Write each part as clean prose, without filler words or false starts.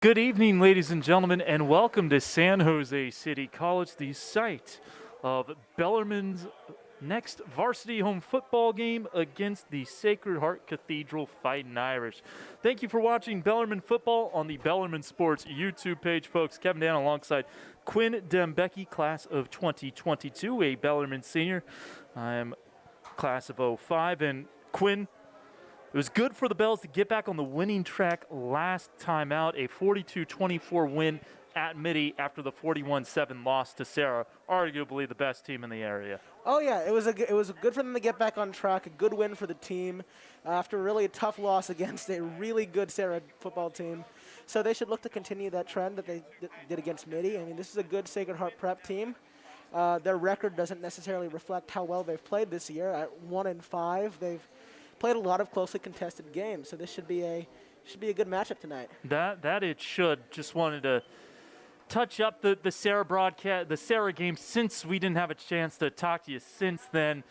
Good evening, ladies and gentlemen, and welcome to San Jose City College, the site of Bellarmine's next varsity home football game against the Sacred Heart Cathedral Fighting Irish. Thank you for watching Bellarmine football on the Bellarmine Sports YouTube page, folks. Kevin Dan alongside Quinn Dembecki, class of 2022, a Bellarmine senior. I'm class of 05, and Quinn, it was good for the Bells to get back on the winning track last time out, a 42-24 win at Mitty after the 41-7 loss to Sarah, arguably the best team in the area. Oh yeah, it was good for them to get back on track. A good win for the team after really a tough loss against a really good Sarah football team. So they should look to continue that trend that they did against Mitty. I mean, this is a good Sacred Heart prep team. Their record doesn't necessarily reflect how well they've played this year. At 1-5, they've played a lot of closely contested games. So this should be a good matchup tonight. That it should. Just wanted to touch up the Sarah broadcast, the Sarah game, since we didn't have a chance to talk to you since then.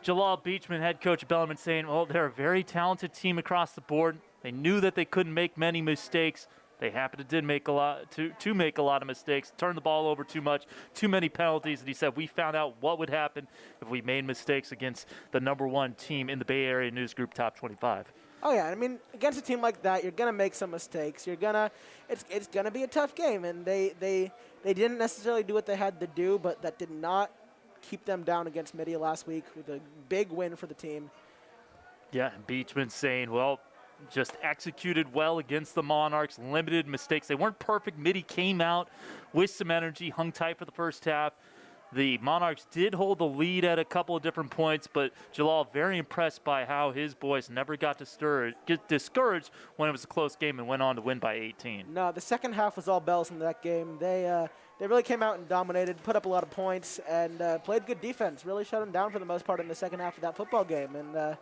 Jalal Beachman, head coach of Bellarmine, saying, well, they're a very talented team across the board. They knew that they couldn't make many mistakes. They happened to make a lot of mistakes, turn the ball over too much, too many penalties. And he said, we found out what would happen if we made mistakes against the #1 team in the Bay Area News Group Top 25. Oh yeah, I mean, against a team like that, you're gonna make some mistakes. It's gonna be a tough game, and they didn't necessarily do what they had to do, but that did not keep them down against Mitty last week with a big win for the team. Yeah, Beachman saying, well, just executed well against the Monarchs, limited mistakes. They weren't perfect. Mitty came out with some energy, hung tight for the first half. The Monarchs did hold the lead at a couple of different points, but Jalal very impressed by how his boys never got discouraged when it was a close game and went on to win by 18. No, the second half was all Bells in that game. They really came out and dominated, put up a lot of points, and played good defense. Really shut them down for the most part in the second half of that football game. And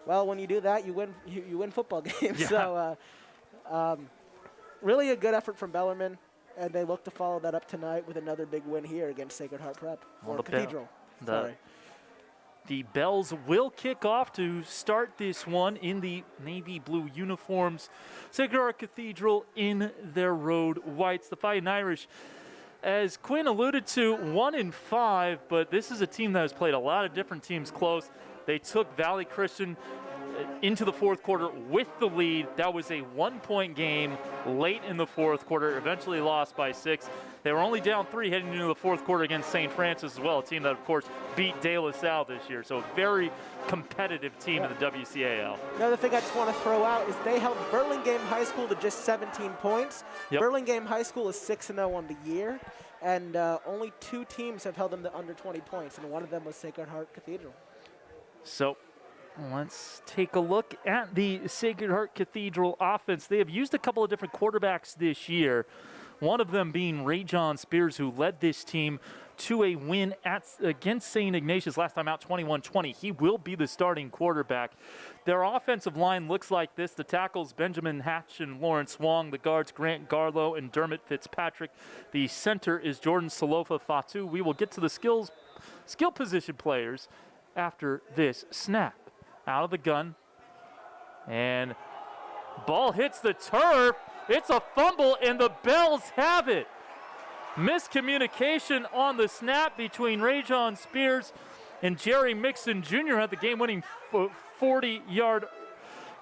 well, when you do that, you win football games. Yeah. So really a good effort from Bellarmine. And they look to follow that up tonight with another big win here against Sacred Heart Prep, or Cathedral. The Bells will kick off to start this one in the navy blue uniforms. Sacred Heart Cathedral in their road whites. The Fighting Irish, as Quinn alluded to, 1-5, but this is a team that has played a lot of different teams close. They took Valley Christian into the fourth quarter with the lead. That was a 1-point game late in the fourth quarter, eventually lost by 6. They were only down 3 heading into the fourth quarter against St. Francis as well, a team that, of course, beat De La Salle this year. So a very competitive team in the WCAL. Another thing I just want to throw out is they held Burlingame High School to just 17 points. Yep. Burlingame High School is 6-0 on the year, and only 2 teams have held them to under 20 points, and one of them was Sacred Heart Cathedral. So let's take a look at the Sacred Heart Cathedral offense. They have used a couple of different quarterbacks this year, one of them being Ray John Spears, who led this team to a win against St. Ignatius last time out, 21-20. He will be the starting quarterback. Their offensive line looks like this. The tackles, Benjamin Hatch and Lawrence Wong. The guards, Grant Garlow and Dermot Fitzpatrick. The center is Jordan Salofa Fatu. We will get to the skill position players after this snap. Out of the gun, and ball hits the turf. It's a fumble, and the Bells have it. Miscommunication on the snap between Ray John Spears and Jerry Mixon Jr. had the game-winning 40-yard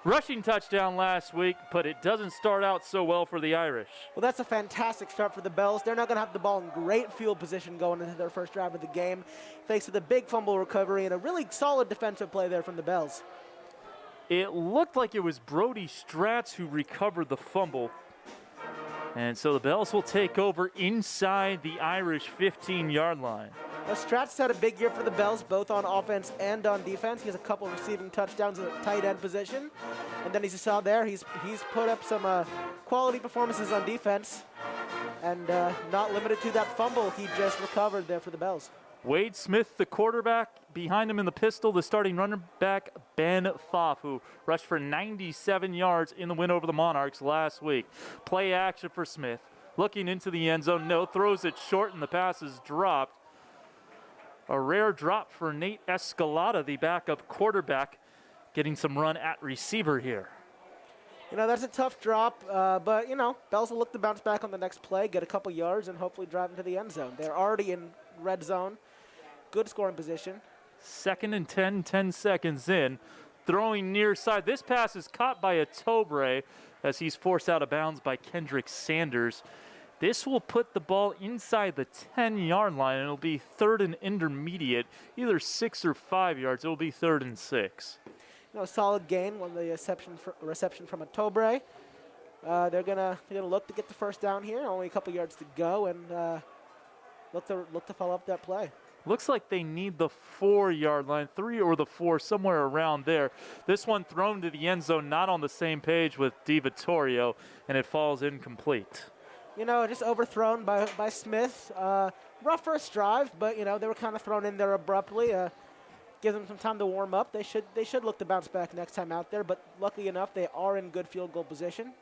rushing touchdown last week, but it doesn't start out so well for the Irish. Well, that's a fantastic start for the Bells. They're not going to have the ball in great field position going into their first drive of the game, thanks to the big fumble recovery and a really solid defensive play there from the Bells. It looked like it was Brody Stratz who recovered the fumble. And so the Bells will take over inside the Irish 15-yard line. Well, Stratz had a big year for the Bells, both on offense and on defense. He has a couple receiving touchdowns at the tight end position. And then as you saw there, he's put up some quality performances on defense. And not limited to that fumble he just recovered there for the Bells. Wade Smith, the quarterback. Behind him in the pistol, the starting running back, Ben Pfaff, who rushed for 97 yards in the win over the Monarchs last week. Play action for Smith. Looking into the end zone. No, throws it short, and the pass is dropped. A rare drop for Nate Escalada, the backup quarterback, getting some run at receiver here. You know, that's a tough drop, but, you know, Bells will look to bounce back on the next play, get a couple yards, and hopefully drive into the end zone. They're already in red zone. Good scoring position. 2nd and 10, 10 seconds in. Throwing near side. This pass is caught by Atobre as he's forced out of bounds by Kendrick Sanders. This will put the ball inside the 10-yard line, and it'll be 3rd and intermediate, either 6 or 5 yards. It'll be 3rd and 6. You know, solid gain on the reception from Atobre. They're gonna look to get the first down here. Only a couple yards to go, and look to follow up that play. Looks like they need the 4-yard line, 3 or the 4, somewhere around there. This one thrown to the end zone, not on the same page with DiVittorio, and it falls incomplete. You know, just overthrown by Smith. Rough first drive, but, you know, they were kind of thrown in there abruptly. Gives them some time to warm up. They should look to bounce back next time out there, but luckily enough, they are in good field goal position.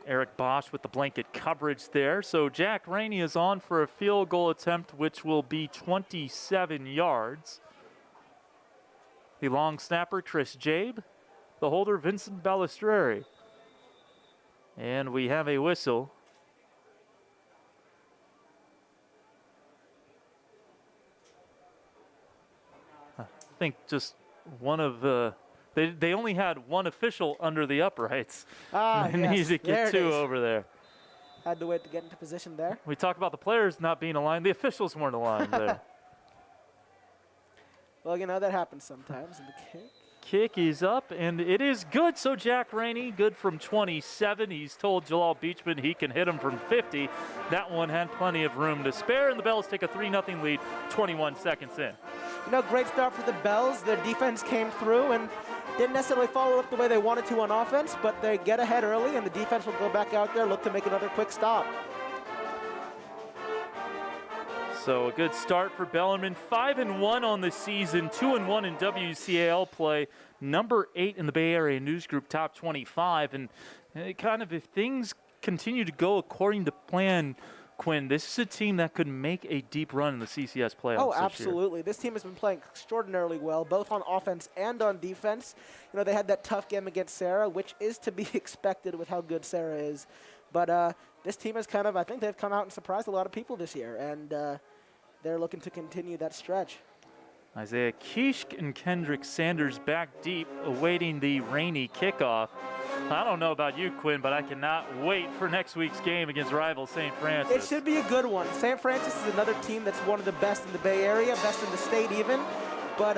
Eric Bosch with the blanket coverage there. So Jack Rainey is on for a field goal attempt, which will be 27 yards. The long snapper, Chris Jabe. The holder, Vincent Balistreri. And we have a whistle. I think just one of the... They only had one official under the uprights. They need to get 2 over there. Had to wait to get into position there. We talk about the players not being aligned. The officials weren't aligned there. Well, you know, that happens sometimes in the kick. Kick is up, and it is good. So Jack Rainey, good from 27. He's told Jalal Beachman he can hit him from 50. That one had plenty of room to spare, and the Bells take a 3-0 lead 21 seconds in. You know, great start for the Bells. Their defense came through and didn't necessarily follow up the way they wanted to on offense, but they get ahead early, and the defense will go back out there, look to make another quick stop. So a good start for Bellarmine. 5-1 on the season, 2-1 in WCAL play, number 8 in the Bay Area News Group Top 25. And kind of if things continue to go according to plan, Quinn, this is a team that could make a deep run in the CCS playoffs. Oh, absolutely. This team has been playing extraordinarily well, both on offense and on defense. You know, they had that tough game against Sarah, which is to be expected with how good Sarah is. But this team has kind of, I think they've come out and surprised a lot of people this year, and they're looking to continue that stretch. Isaiah Kishk and Kendrick Sanders back deep, awaiting the Rainey kickoff. I don't know about you, Quinn, but I cannot wait for next week's game against rival St. Francis. It should be a good one. St. Francis is another team that's one of the best in the Bay Area, best in the state even. But,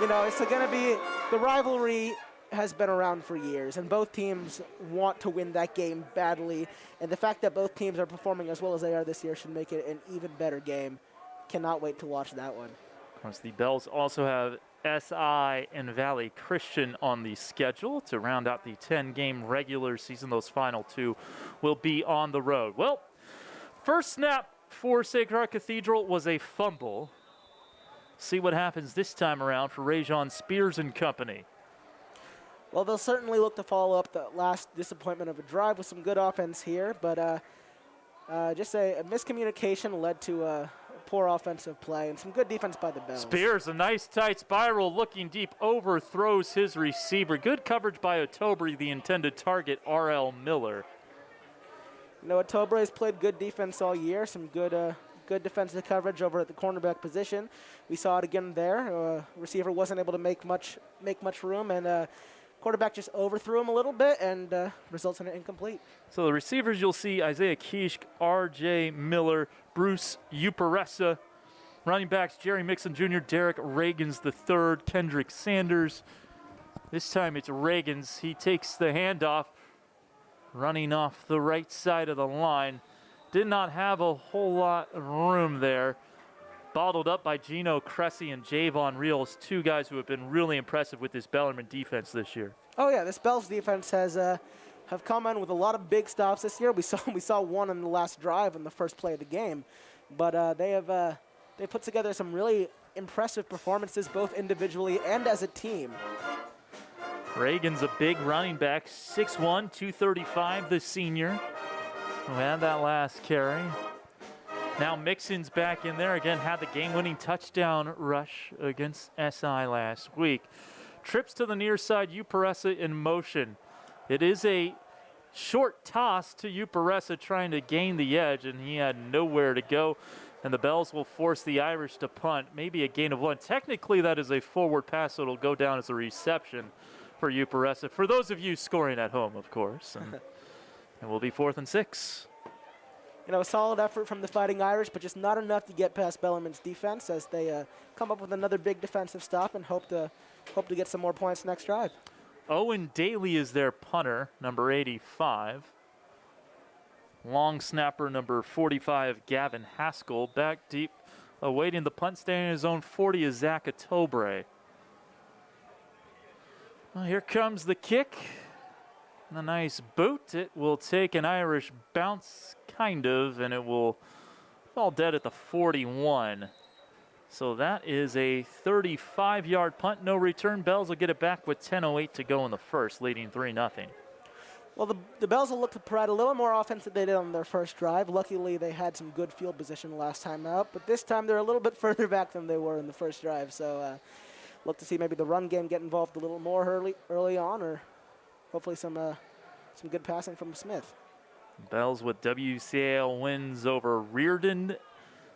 you know, it's going to be, the rivalry has been around for years, and both teams want to win that game badly. And the fact that both teams are performing as well as they are this year should make it an even better game. Cannot wait to watch that one. Of course, the Bells also have SI and Valley Christian on the schedule to round out the 10-game regular season. Those final 2 will be on the road. Well, first snap for Sacred Heart Cathedral was a fumble. See what happens this time around for Rajon Spears and company. Well, they'll certainly look to follow up the last disappointment of a drive with some good offense here, but just a miscommunication led to poor offensive play and some good defense by the Bells. Spears, a nice tight spiral, looking deep, overthrows his receiver. Good coverage by Atobre, the intended target, R.L. Miller. You know, Atobre has played good defense all year, some good defensive coverage over at the cornerback position. We saw it again there. Receiver wasn't able to make much room, and quarterback just overthrew him a little bit, and results in an incomplete. So the receivers you'll see, Isaiah Kishk, R.J. Miller, Bruce Uparesa. Running backs, Jerry Mixon Jr., Derek Reagans III, Kendrick Sanders. This time it's Reagans. He takes the handoff, running off the right side of the line. Did not have a whole lot of room there. Bottled up by Gino Cressy and Javon Reels, 2 guys who have been really impressive with this Bellarmine defense this year. Oh yeah, this Bells defense has have come in with a lot of big stops this year. We saw one on the last drive on the first play of the game, but they put together some really impressive performances both individually and as a team. Reagan's a big running back, 6'1", 235, the senior, who had that last carry. Now Mixon's back in there again, had the game-winning touchdown rush against SI last week. Trips to the near side, Uparesa in motion. It is a short toss to Uparessa trying to gain the edge, and he had nowhere to go. And the Bells will force the Irish to punt, maybe a gain of 1. Technically, that is a forward pass, so it'll go down as a reception for Uparessa. For those of you scoring at home, of course. And it will be 4th and 6. A solid effort from the Fighting Irish, but just not enough to get past Bellarmine's defense as they come up with another big defensive stop and hope to get some more points next drive. Owen Daly is their punter, number 85. Long snapper, number 45, Gavin Haskell. Back deep, awaiting the punt, staying in his own 40 is Zach Atobre. Well, here comes the kick. A nice boot. It will take an Irish bounce, kind of, and it will fall dead at the 41. So that is a 35-yard punt, no return. Bells will get it back with 10:08 to go in the first, leading 3-0. Well, the Bells will look to provide a little more offense than they did on their first drive. Luckily, they had some good field position last time out, but this time they're a little bit further back than they were in the first drive. So look to see maybe the run game get involved a little more early on, or hopefully some good passing from Smith. Bells with WCAL wins over Reardon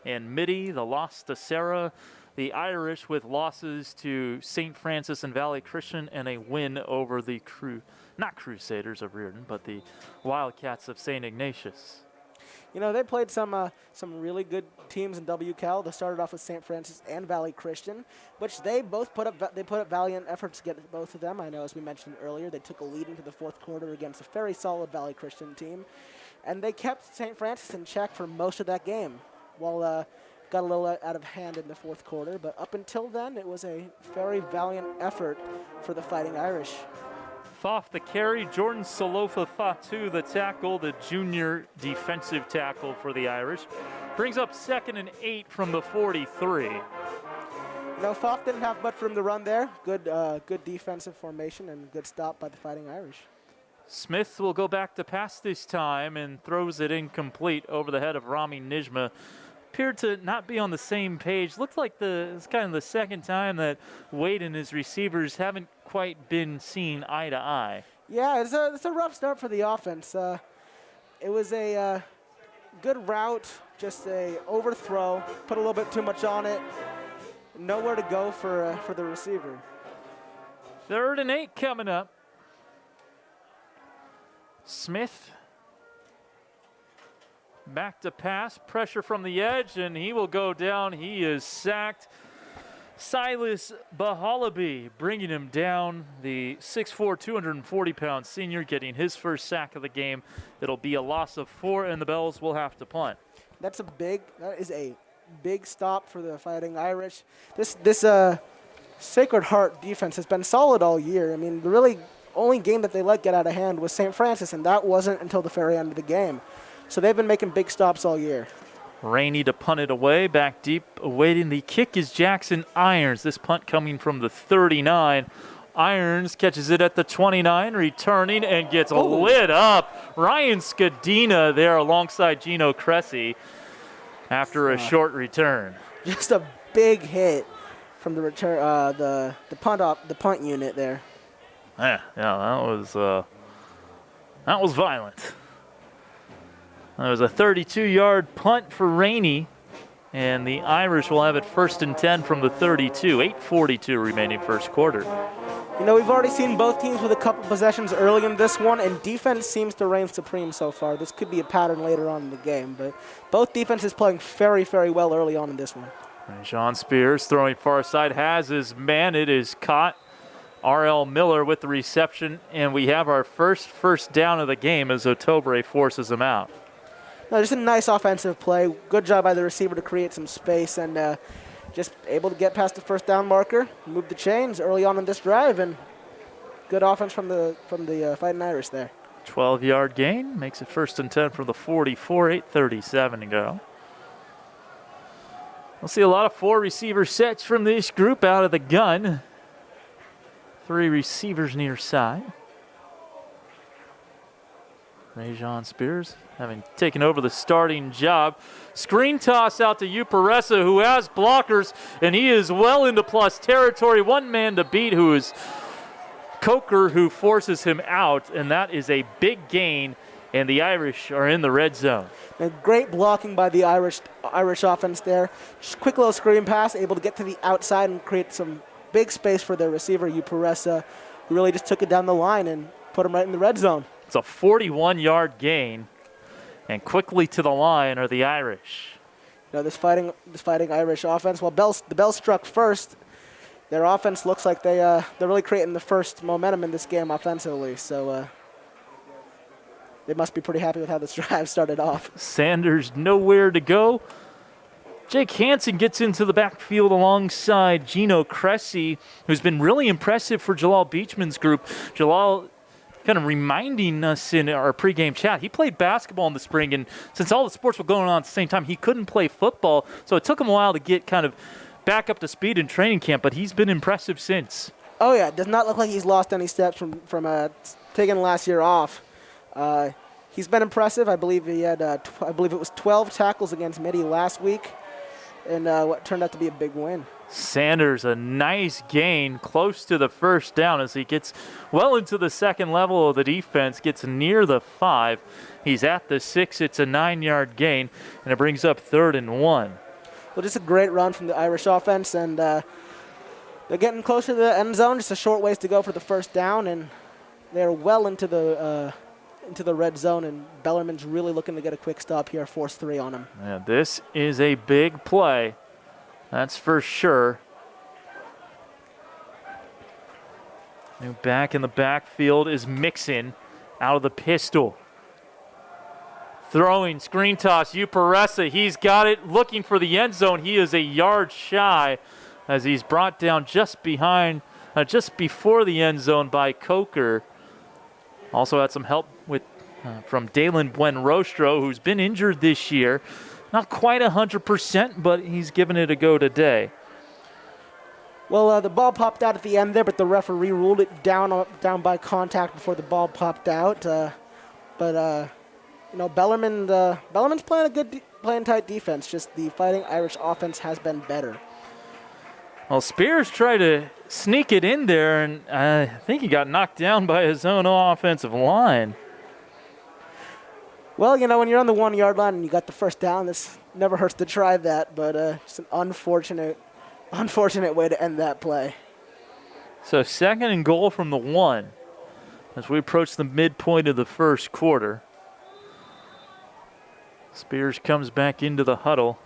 and Mitty, the loss to Sarah. The Irish with losses to St. Francis and Valley Christian and a win over the not Crusaders of Reardon, but the Wildcats of St. Ignatius. They played some really good teams in WCAL. They started off with St. Francis and Valley Christian, which they both put up valiant efforts to get both of them. I know, as we mentioned earlier, they took a lead into the fourth quarter against a very solid Valley Christian team, and they kept St. Francis in check for most of that game. While got a little out of hand in the fourth quarter, but up until then, it was a very valiant effort for the Fighting Irish. Off the carry, Jordan Salofa Fatu, the tackle, the junior defensive tackle for the Irish. Brings up 2nd and 8 from the 43. Foff didn't have much room to run there. Good defensive formation and good stop by the Fighting Irish. Smith will go back to pass this time and throws it incomplete over the head of Rami Nijma. Appeared to not be on the same page. Looked like it's kind of the second time that Wade and his receivers haven't quite been seen eye to eye. Yeah, it's a rough start for the offense. It was a good route, just a overthrow, put a little bit too much on it. Nowhere to go for the receiver. 3rd and 8 coming up. Smith back to pass, pressure from the edge, and he will go down. He is sacked. Silas Bahalabi bringing him down, the 6'4", 240-pound senior getting his first sack of the game. It'll be a loss of 4, and the Bells will have to punt. That is a big stop for the Fighting Irish. This Sacred Heart defense has been solid all year. I mean, the really only game that they let get out of hand was St. Francis, and that wasn't until the very end of the game. So they've been making big stops all year. Rainey to punt it away, back deep, awaiting the kick is Jackson Irons. This punt coming from the 39. Irons catches it at the 29, returning and gets lit up. Ryan Scadina there alongside Gino Cressy after a short return. Just a big hit from the return, the punt unit there. Yeah, that was violent. There was a 32-yard punt for Rainey, and the Irish will have it 1st and 10 from the 32. 8:42 remaining first quarter. We've already seen both teams with a couple possessions early in this one, and defense seems to reign supreme so far. This could be a pattern later on in the game, but both defenses playing very, very well early on in this one. And Sean Spears throwing far side has his man. It is caught. R.L. Miller with the reception, and we have our first down of the game as Otobre forces him out. No, just a nice offensive play. Good job by the receiver to create some space and just able to get past the first down marker, move the chains early on in this drive, and good offense from the Fighting Irish there. 12-yard gain makes it 1st and 10 for the 44. 8:37 to go. We'll see a lot of 4 receiver sets from this group out of the gun. 3 receivers near side. Rajon Spears having taken over the starting job. Screen toss out to Uparessa, who has blockers, and he is well into plus territory. One man to beat, who is Coker who forces him out, and that is a big gain, and the Irish are in the red zone. And great blocking by the Irish offense there. Just quick little screen pass, able to get to the outside and create some big space for their receiver, Uparesa, who really just took it down the line and put him right in the red zone. It's a 41-yard gain, and quickly to the line are the Irish. You know, this fighting Irish offense. Well, the bell struck first. Their offense looks like they're really creating the first momentum in this game offensively. So they must be pretty happy with how this drive started off. Sanders nowhere to go. Jake Hansen gets into the backfield alongside Gino Cressy, who's been really impressive for Jalal Beachman's group. Jalal kind of reminding us in our pregame chat, he played basketball in the spring, and since all the sports were going on at the same time, he couldn't play football, so it took him a while to get kind of back up to speed in training camp, but he's been impressive since. Oh, yeah. It does not look like he's lost any steps from taking last year off. He's been impressive. I believe he had, I believe it was 12 tackles against Midi last week, and what turned out to be a big win. Sanders, a nice gain close to the first down as he gets well into the second level of the defense, gets near the 5. He's at the 6. It's a 9-yard gain, and it brings up 3rd and 1. Well, just a great run from the Irish offense, and they're getting closer to the end zone. Just a short ways to go for the first down, and they're well into the red zone, and Bellarmine's really looking to get a quick stop here, force 3 on him. Yeah, this is a big play. That's for sure. New back in the backfield is Mixon out of the pistol. Throwing, screen toss, Uparesa. He's got it, looking for the end zone. He is a yard shy as he's brought down just before the end zone by Coker. Also had some help from Dalen Buenrostro, who's been injured this year. Not quite 100%, but he's given it a go today. Well, the ball popped out at the end there, but the referee ruled it down by contact before the ball popped out. You know, Bellarmine's playing tight defense. Just the Fighting Irish offense has been better. Well, Spears tried to sneak it in there, and I think he got knocked down by his own offensive line. Well, you know, when you're on the 1-yard line and you got the first down, this never hurts to try that, but it's an unfortunate way to end that play. So 2nd and goal from the 1 as we approach the midpoint of the first quarter. Spears comes back into the huddle.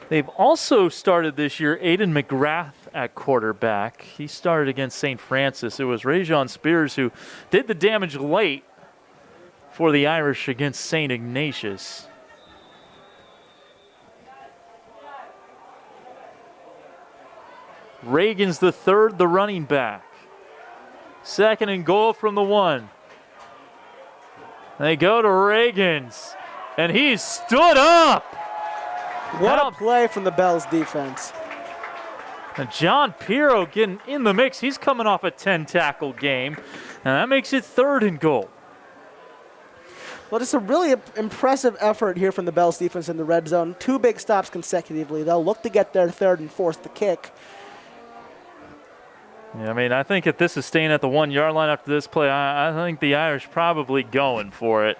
They've also started this year Aiden McGrath at quarterback. He started against St. Francis. It was Rajon Spears who did the damage late for the Irish against St. Ignatius. Reagan's the 3rd, the running back. 2nd and goal from the 1. They go to Reagan's, and he stood up. What a play from the Bells defense. And John Pirro getting in the mix. He's coming off a 10-tackle game, and that makes it 3rd and goal. Well, just a really impressive effort here from the Bells defense in the red zone. 2 big stops consecutively. They'll look to get their 3rd and force the kick. Yeah, I mean, I think if this is staying at the 1-yard line after this play, I think the Irish probably going for it.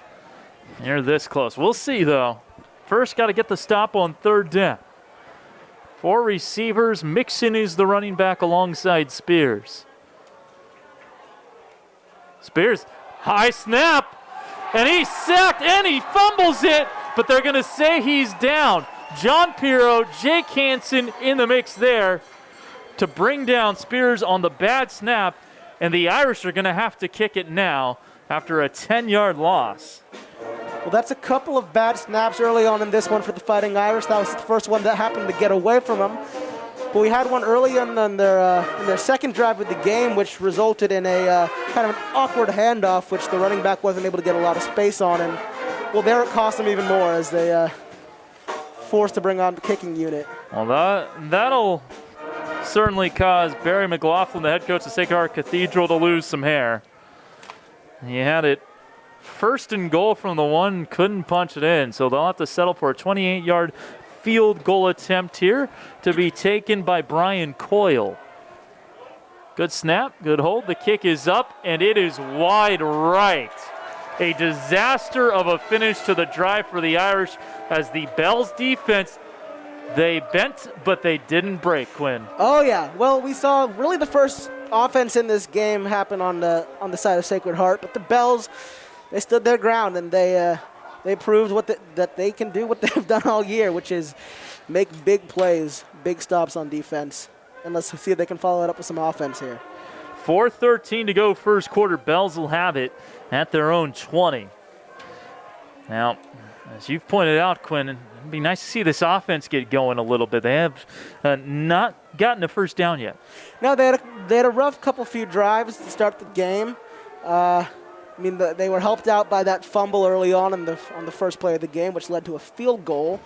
They're this close. We'll see, though. First, got to get the stop on 3rd down. 4 receivers. Mixon is the running back alongside Spears. Spears, high snap. And he's sacked, and he fumbles it, but they're going to say he's down. John Pirro, Jake Hansen in the mix there to bring down Spears on the bad snap, and the Irish are going to have to kick it now after a 10-yard loss. Well, that's a couple of bad snaps early on in this one for the Fighting Irish. That was the first one that happened to get away from them. But we had one early on in their second drive of the game, which resulted in a kind of an awkward handoff, which the running back wasn't able to get a lot of space on. And, well, there it cost them even more as they forced to bring on the kicking unit. Well, that'll certainly cause Barry McLaughlin, the head coach of Sacred Heart Cathedral, to lose some hair. He had it 1st and goal from the 1, couldn't punch it in, so they'll have to settle for a 28-yard field goal attempt here to be taken by Brian Coyle. Good snap, good hold. The kick is up, and it is wide right. A disaster of a finish to the drive for the Irish as the Bells defense, they bent, but they didn't break, Quinn. Oh, yeah. Well, we saw really the first offense in this game happen on the side of Sacred Heart, but the Bells, they stood their ground, and they proved that they can do what they've done all year, which is make big plays, big stops on defense. And let's see if they can follow it up with some offense here. 4:13 to go first quarter. Bells will have it at their own 20. Now, as you've pointed out, Quinn, it'd be nice to see this offense get going a little bit. They have not gotten a first down yet. No, they had a rough few drives to start the game. They were helped out by that fumble early on the first play of the game, which led to a field goal.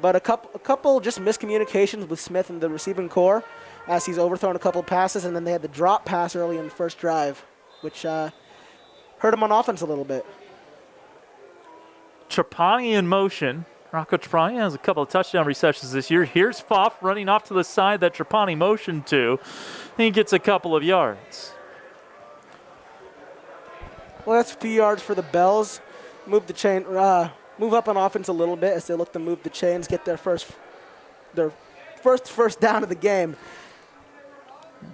But a couple just miscommunications with Smith and the receiving core as he's overthrown a couple passes, and then they had the drop pass early in the first drive, which hurt him on offense a little bit. Trapani in motion. Rocco Trapani has a couple of touchdown receptions this year. Here's Pfaff running off to the side that Trapani motioned to. He gets a couple of yards. Well, that's a few yards for the Bells. Move up on offense a little bit as they look to move the chains, get their first down of the game.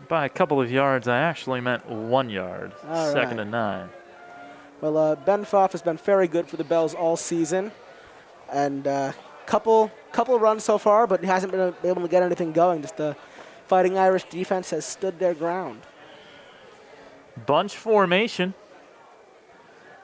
By a couple of yards, I actually meant 1 yard. All Second right. and 9. Well, Ben Pfaff has been very good for the Bells all season, and couple runs so far, but he hasn't been able to get anything going. Just the Fighting Irish defense has stood their ground. Bunch formation.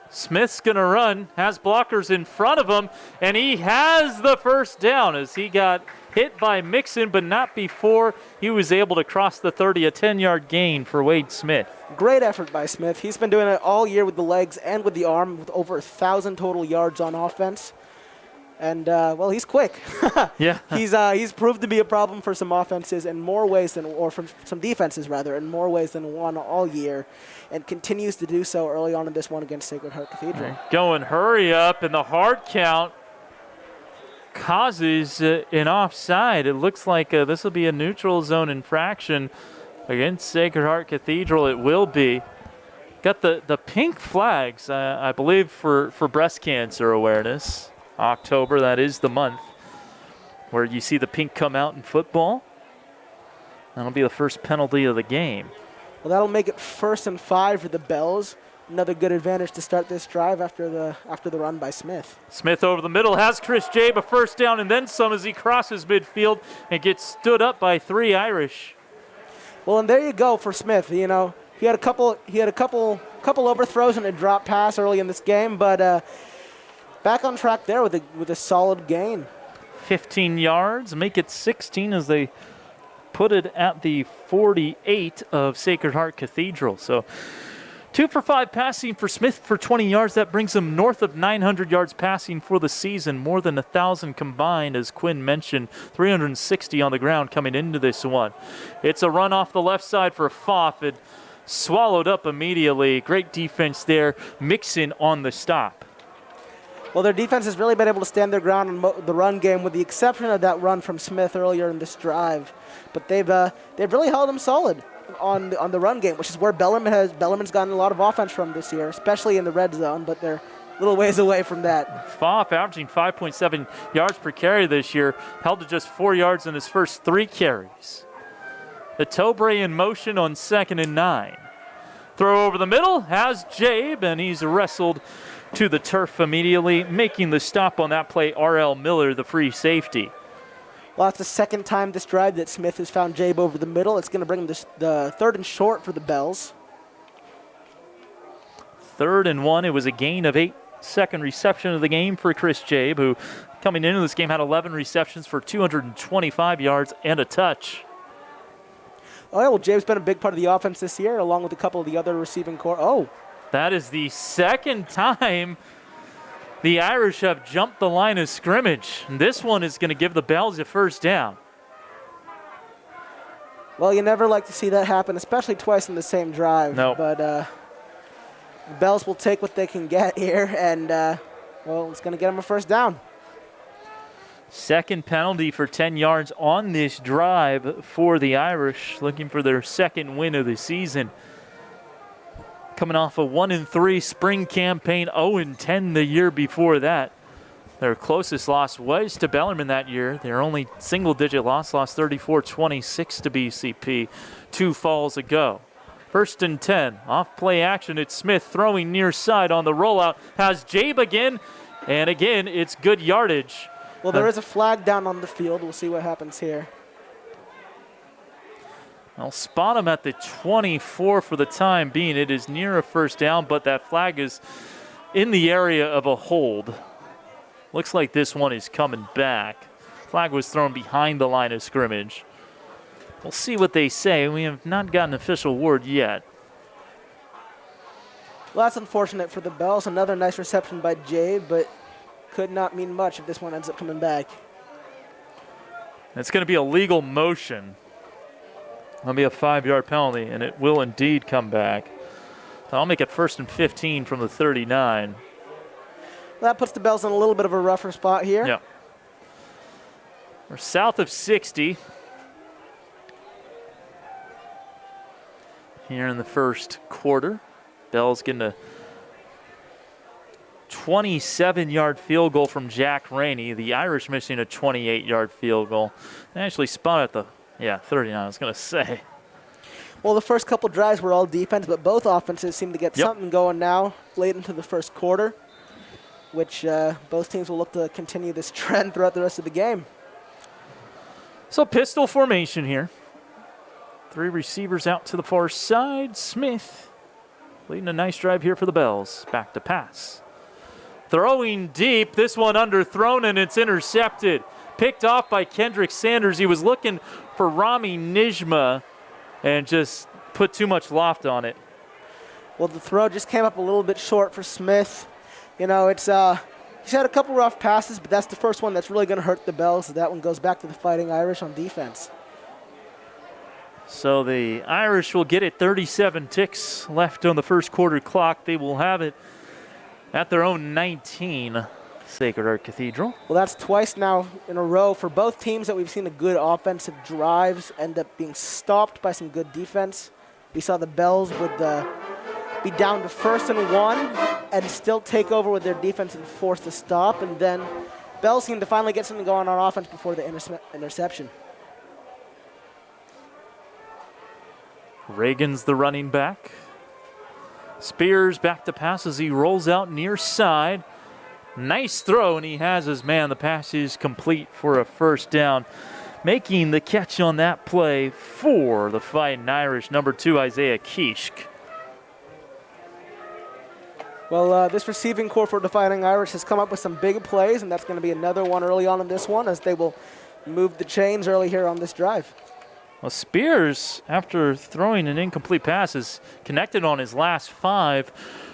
Smith's going to run, has blockers in front of him, and he has the first down as he got hit by Mixon, but not before he was able to cross the 30, a 10-yard gain for Wade Smith. Great effort by Smith. He's been doing it all year with the legs and with the arm, with over 1,000 total yards on offense. And, well, he's quick. Yeah. He's proved to be a problem for some offenses in more ways than, or for some defenses, rather, in more ways than one all year, and continues to do so early on in this one against Sacred Heart Cathedral. Going hurry up, and the hard count causes an offside. It looks like this will be a neutral zone infraction against Sacred Heart Cathedral. It will be. Got the pink flags, I believe, for breast cancer awareness. October, that is the month where you see the pink come out in football. That'll be the first penalty of the game. Well, that'll make it 1st and 5 for the Bells. Another good advantage to start this drive after the run by Smith. Smith over the middle has Chris Jabe a first down and then some as he crosses midfield and gets stood up by 3 Irish. Well, and there you go for Smith. You know, he had a couple overthrows and a drop pass early in this game, but back on track there with a solid gain. 15 yards, make it 16 as they put it at the 48 of Sacred Heart Cathedral. So 2 for 5 passing for Smith for 20 yards. That brings him north of 900 yards passing for the season, more than 1,000 combined, as Quinn mentioned, 360 on the ground coming into this one. It's a run off the left side for Pfaff. It swallowed up immediately. Great defense there, Mixon on the stop. Well, their defense has really been able to stand their ground in the run game, with the exception of that run from Smith earlier in this drive. But they've really held them solid on the run game, which is where Bellarmine's gotten a lot of offense from this year, especially in the red zone. But they're a little ways away from that. Pfaff averaging 5.7 yards per carry this year, held to just 4 yards in his first 3 carries. The Tobre in motion on 2nd and 9. Throw over the middle has Jabe, and he's wrestled to the turf immediately, making the stop on that play, R.L. Miller, the free safety. Well, that's the second time this drive that Smith has found Jabe over the middle. It's going to bring him the 3rd and short for the Bells. 3rd and 1. It was a gain of 8, second reception of the game for Chris Jabe, who coming into this game had 11 receptions for 225 yards and a touch. Oh, yeah, well, Jabe's been a big part of the offense this year, along with a couple of the other receiving core. Oh. That is the second time the Irish have jumped the line of scrimmage. And this one is going to give the Bells a first down. Well, you never like to see that happen, especially twice in the same drive. No. But the Bells will take what they can get here, and, well, it's going to get them a first down. Second penalty for 10 yards on this drive for the Irish, looking for their second win of the season. Coming off a 1-3 spring campaign, 0-10 the year before that. Their closest loss was to Bellarmine that year. Their only single-digit loss, lost 34-26 to BCP 2 falls ago. 1st and 10, off play action. It's Smith throwing near side on the rollout. Has Jabe again, and again, it's good yardage. Well, there is a flag down on the field. We'll see what happens here. I'll spot him at the 24 for the time being. It is near a first down, but that flag is in the area of a hold. Looks like this one is coming back. Flag was thrown behind the line of scrimmage. We'll see what they say. We have not gotten official word yet. Well, that's unfortunate for the Bells. Another nice reception by Jay, but could not mean much if this one ends up coming back. It's going to be a legal motion. That'll be a 5-yard penalty, and it will indeed come back. So I'll make it 1st and 15 from the 39. That puts the Bells in a little bit of a rougher spot here. Yeah. We're south of 60. Here in the first quarter. Bells getting a 27-yard field goal from Jack Rainey. The Irish missing a 28-yard field goal. They actually spun at the, 39, I was going to say. Well, the first couple drives were all defense, but both offenses seem to get something going now late into the first quarter, which both teams will look to continue this trend throughout the rest of the game. So pistol formation here. 3 receivers out to the far side. Smith leading a nice drive here for the Bells. Back to pass. Throwing deep. This one underthrown, and it's intercepted. Picked off by Kendrick Sanders. He was looking for Rami Nijma and just put too much loft on it. Well, the throw just came up a little bit short for Smith. You know, it's he's had a couple rough passes, but that's the first one that's really going to hurt the Bells. That one goes back to the Fighting Irish on defense. So the Irish will get it. 37 ticks left on the first quarter clock. They will have it at their own 19, Sacred Heart Cathedral. Well, that's twice now in a row for both teams that we've seen the good offensive drives end up being stopped by some good defense. We saw the Bells would be down to 1st and 1 and still take over with their defense and force the stop. And then Bells seemed to finally get something going on offense before the interception. Reagan's the running back. Spears back to pass as he rolls out near side. Nice throw, and he has his man. The pass is complete for a first down. Making the catch on that play for the Fighting Irish, number 2, Isaiah Kishk. Well, this receiving core for the Fighting Irish has come up with some big plays, and that's going to be another one early on in this one as they will move the chains early here on this drive. Well, Spears, after throwing an incomplete pass, is connected on his last 5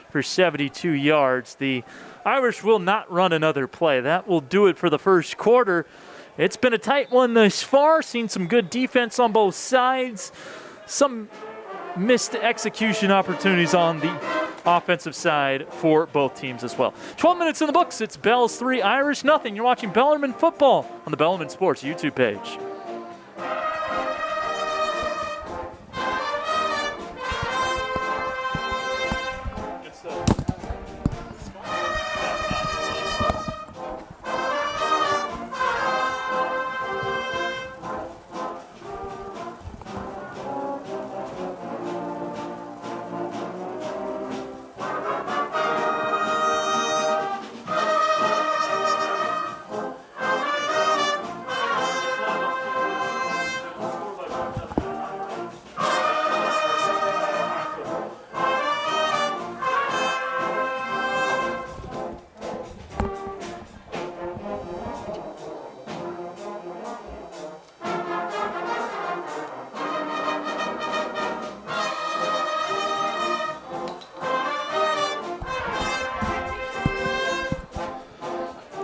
for 72 yards. The Irish will not run another play. That will do it for the first quarter. It's been a tight one thus far. Seen some good defense on both sides. Some missed execution opportunities on the offensive side for both teams as well. 12 minutes in the books. It's Bells 3, Irish nothing. You're watching Bellarmine football on the Bellarmine Sports YouTube page.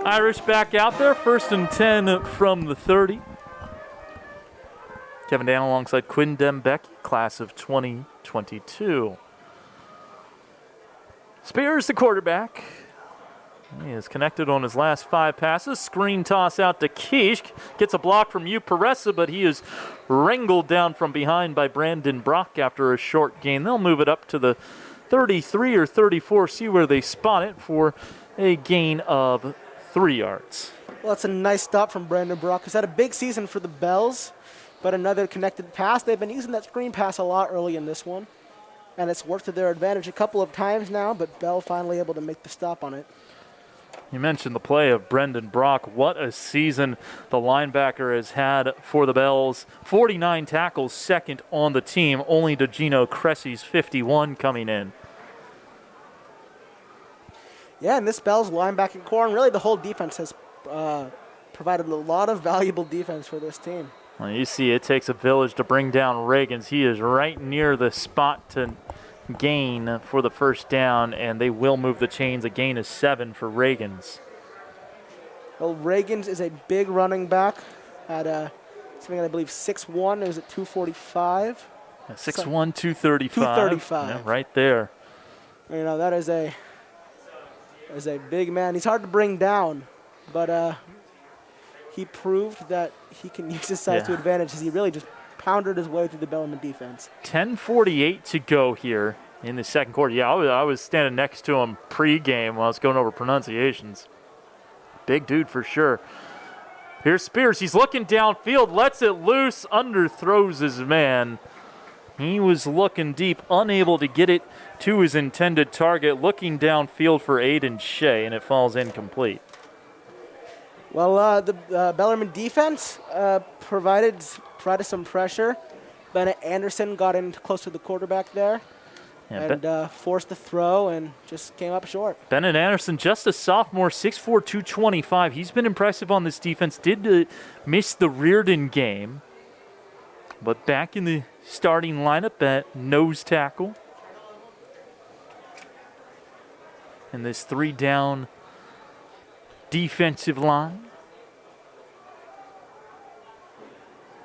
Irish back out there, 1st and 10 from the 30. Kevin Dan alongside Quinn Dembecki, class of 2022. Spears, the quarterback. He is connected on his last 5 passes. Screen toss out to Kishk. Gets a block from Peressa, but he is wrangled down from behind by Brandon Brock after a short gain. They'll move it up to the 33 or 34, see where they spot it for a gain of 3 yards. Well, that's a nice stop from Brandon Brock. He's had a big season for the Bells, but another connected pass. They've been using that screen pass a lot early in this one, and it's worked to their advantage a couple of times now, but Bell finally able to make the stop on it. You mentioned the play of Brendan Brock. What a season the linebacker has had for the Bells. 49 tackles, second on the team, only to Gino Cressy's 51 coming in. Yeah, and this Bells linebacking core, and really the whole defense has provided a lot of valuable defense for this team. Well, you see it takes a village to bring down Reagans. He is right near the spot to gain for the first down, and they will move the chains. A gain of 7 for Reagans. Well, Reagans is a big running back at something I believe 6'1". It was at 245. 6'1", 235. 235. Yeah, right there. You know, that is a big man. He's hard to bring down, but he proved that he can use his size to advantage as he really just pounded his way through the Bellarmine defense. 10:48 to go here in the second quarter. Yeah, I was standing next to him pre-game while I was going over pronunciations. Big dude for sure. Here's Spears. He's looking downfield, lets it loose, underthrows his man. He was looking deep, unable to get it to his intended target, looking downfield for Aiden Shea, and it falls incomplete. Well, the Bellarmine defense provided some pressure. Bennett Anderson got in close to the quarterback there and forced the throw and just came up short. Bennett Anderson, just a sophomore, 6'4", 225. He's been impressive on this defense. Did miss the Reardon game, but back in the starting lineup at nose tackle. And this 3-down defensive line.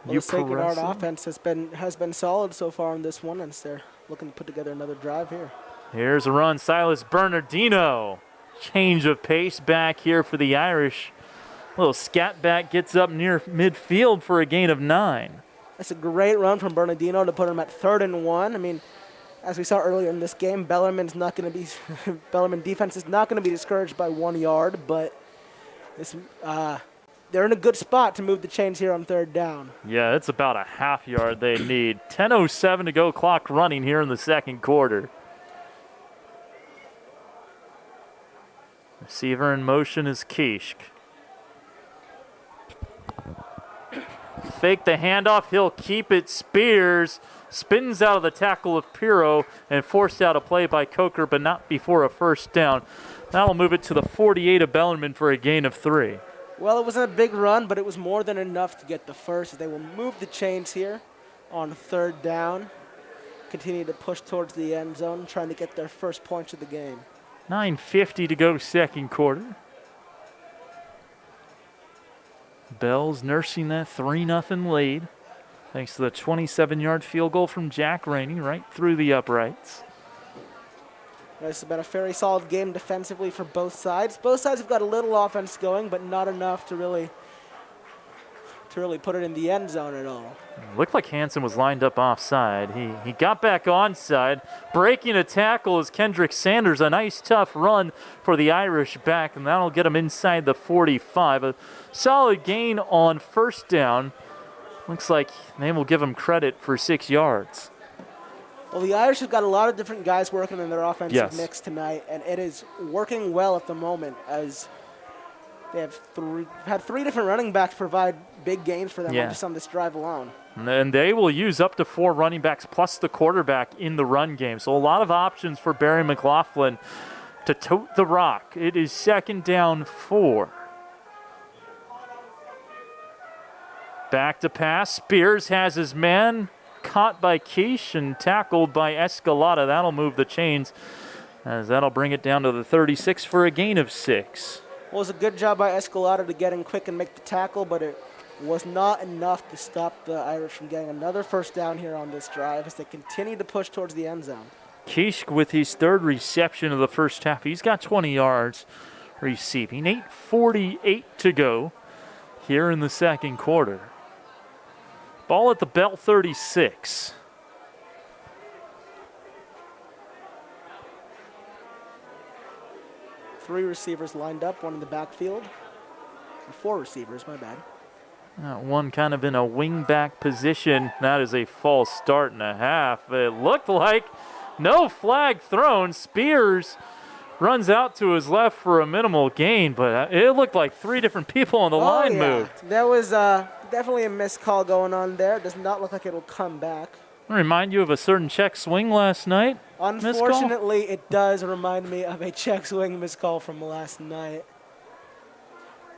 Well, the Sacred Heart offense has been solid so far in this one, and they're looking to put together another drive here. Here's a run, Silas Bernardino. Change of pace back here for the Irish. Little scat back gets up near midfield for a gain of 9. That's a great run from Bernardino to put him at 3rd and 1. I mean, as we saw earlier in this game, Bellarmine defense is not going to be discouraged by 1 yard, but they're in a good spot to move the chains here on 3rd down. Yeah, it's about a half yard they need. 10:07 to go, clock running here in the second quarter. Receiver in motion is Kishk. Fake the handoff, he'll keep it. Spears spins out of the tackle of Pirro and forced out a play by Coker, but not before a first down. That'll move it to the 48 of Bellarmine for a gain of 3. Well, it wasn't a big run, but it was more than enough to get the first. They will move the chains here on 3rd down. Continue to push towards the end zone, trying to get their first points of the game. 9:50 to go, second quarter. Bells nursing that 3-0 lead, thanks to the 27-yard field goal from Jack Rainey right through the uprights. This has been a very solid game defensively for both sides. Both sides have got a little offense going, but not enough to really put it in the end zone at all. Looked like Hansen was lined up offside. He got back onside. Breaking a tackle is Kendrick Sanders. A nice tough run for the Irish back, and that'll get him inside the 45. A solid gain on first down. Looks like they will give him credit for 6 yards. Well, the Irish have got a lot of different guys working in their offensive mix tonight, and it is working well at the moment as they have had 3 different running backs provide big gains for them just on this drive alone. And they will use up to 4 running backs plus the quarterback in the run game. So a lot of options for Barry McLaughlin to tote the rock. It is 2nd down 4. Back to pass. Spears has his man. Caught by Quiche and tackled by Escalada. That'll move the chains, as that'll bring it down to the 36 for a gain of 6. Well, it was a good job by Escalada to get in quick and make the tackle, but it was not enough to stop the Irish from getting another first down here on this drive as they continue to push towards the end zone. Quiche with his 3rd reception of the first half. He's got 20 yards. receiving. 8:48 to go here in the second quarter. Ball at the Bell 36. Three receivers lined up, one in the backfield. Four receivers, my bad. One kind of in a wing back position. That is a false start and a half. It looked like no flag thrown. Spears runs out to his left for a minimal gain, but it looked like three different people on the line moved. There was definitely a missed call going on there. Does not look like it'll come back. Remind you of a certain check swing last night? Unfortunately, it does remind me of a check swing missed call from last night.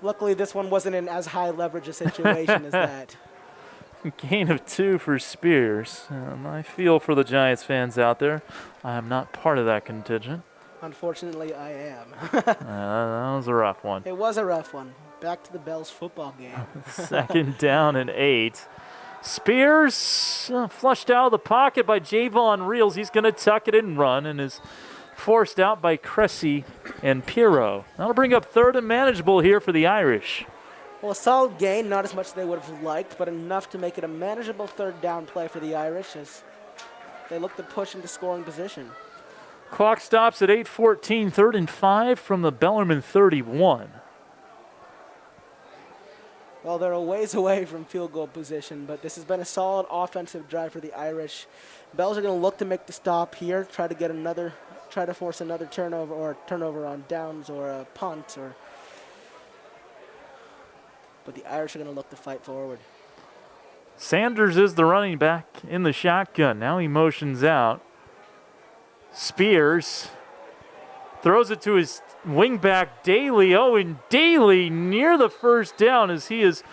Luckily, this one wasn't in as high leverage a situation as that. Gain of 2 for Spears. I feel for the Giants fans out there. I am not part of that contingent. Unfortunately, I am. That was a rough one. It was a rough one. Back to the Bells football game. Second down and 8. Spears flushed out of the pocket by Javon Reels. He's going to tuck it and run and is forced out by Cressy and Pirro. That'll bring up third and manageable here for the Irish. Well, a solid gain, not as much as they would have liked, but enough to make it a manageable third down play for the Irish as they look to push into scoring position. Clock stops at 8:14, 3rd and 5 from the Bellarmine 31. Well, they're a ways away from field goal position, but this has been a solid offensive drive for the Irish. Bells are going to look to make the stop here, try to force another turnover on downs or a punt, but the Irish are going to look to fight forward. Sanders is the running back in the shotgun. Now he motions out. Spears throws it to his wingback Daly. Oh, and Daly near the first down as he is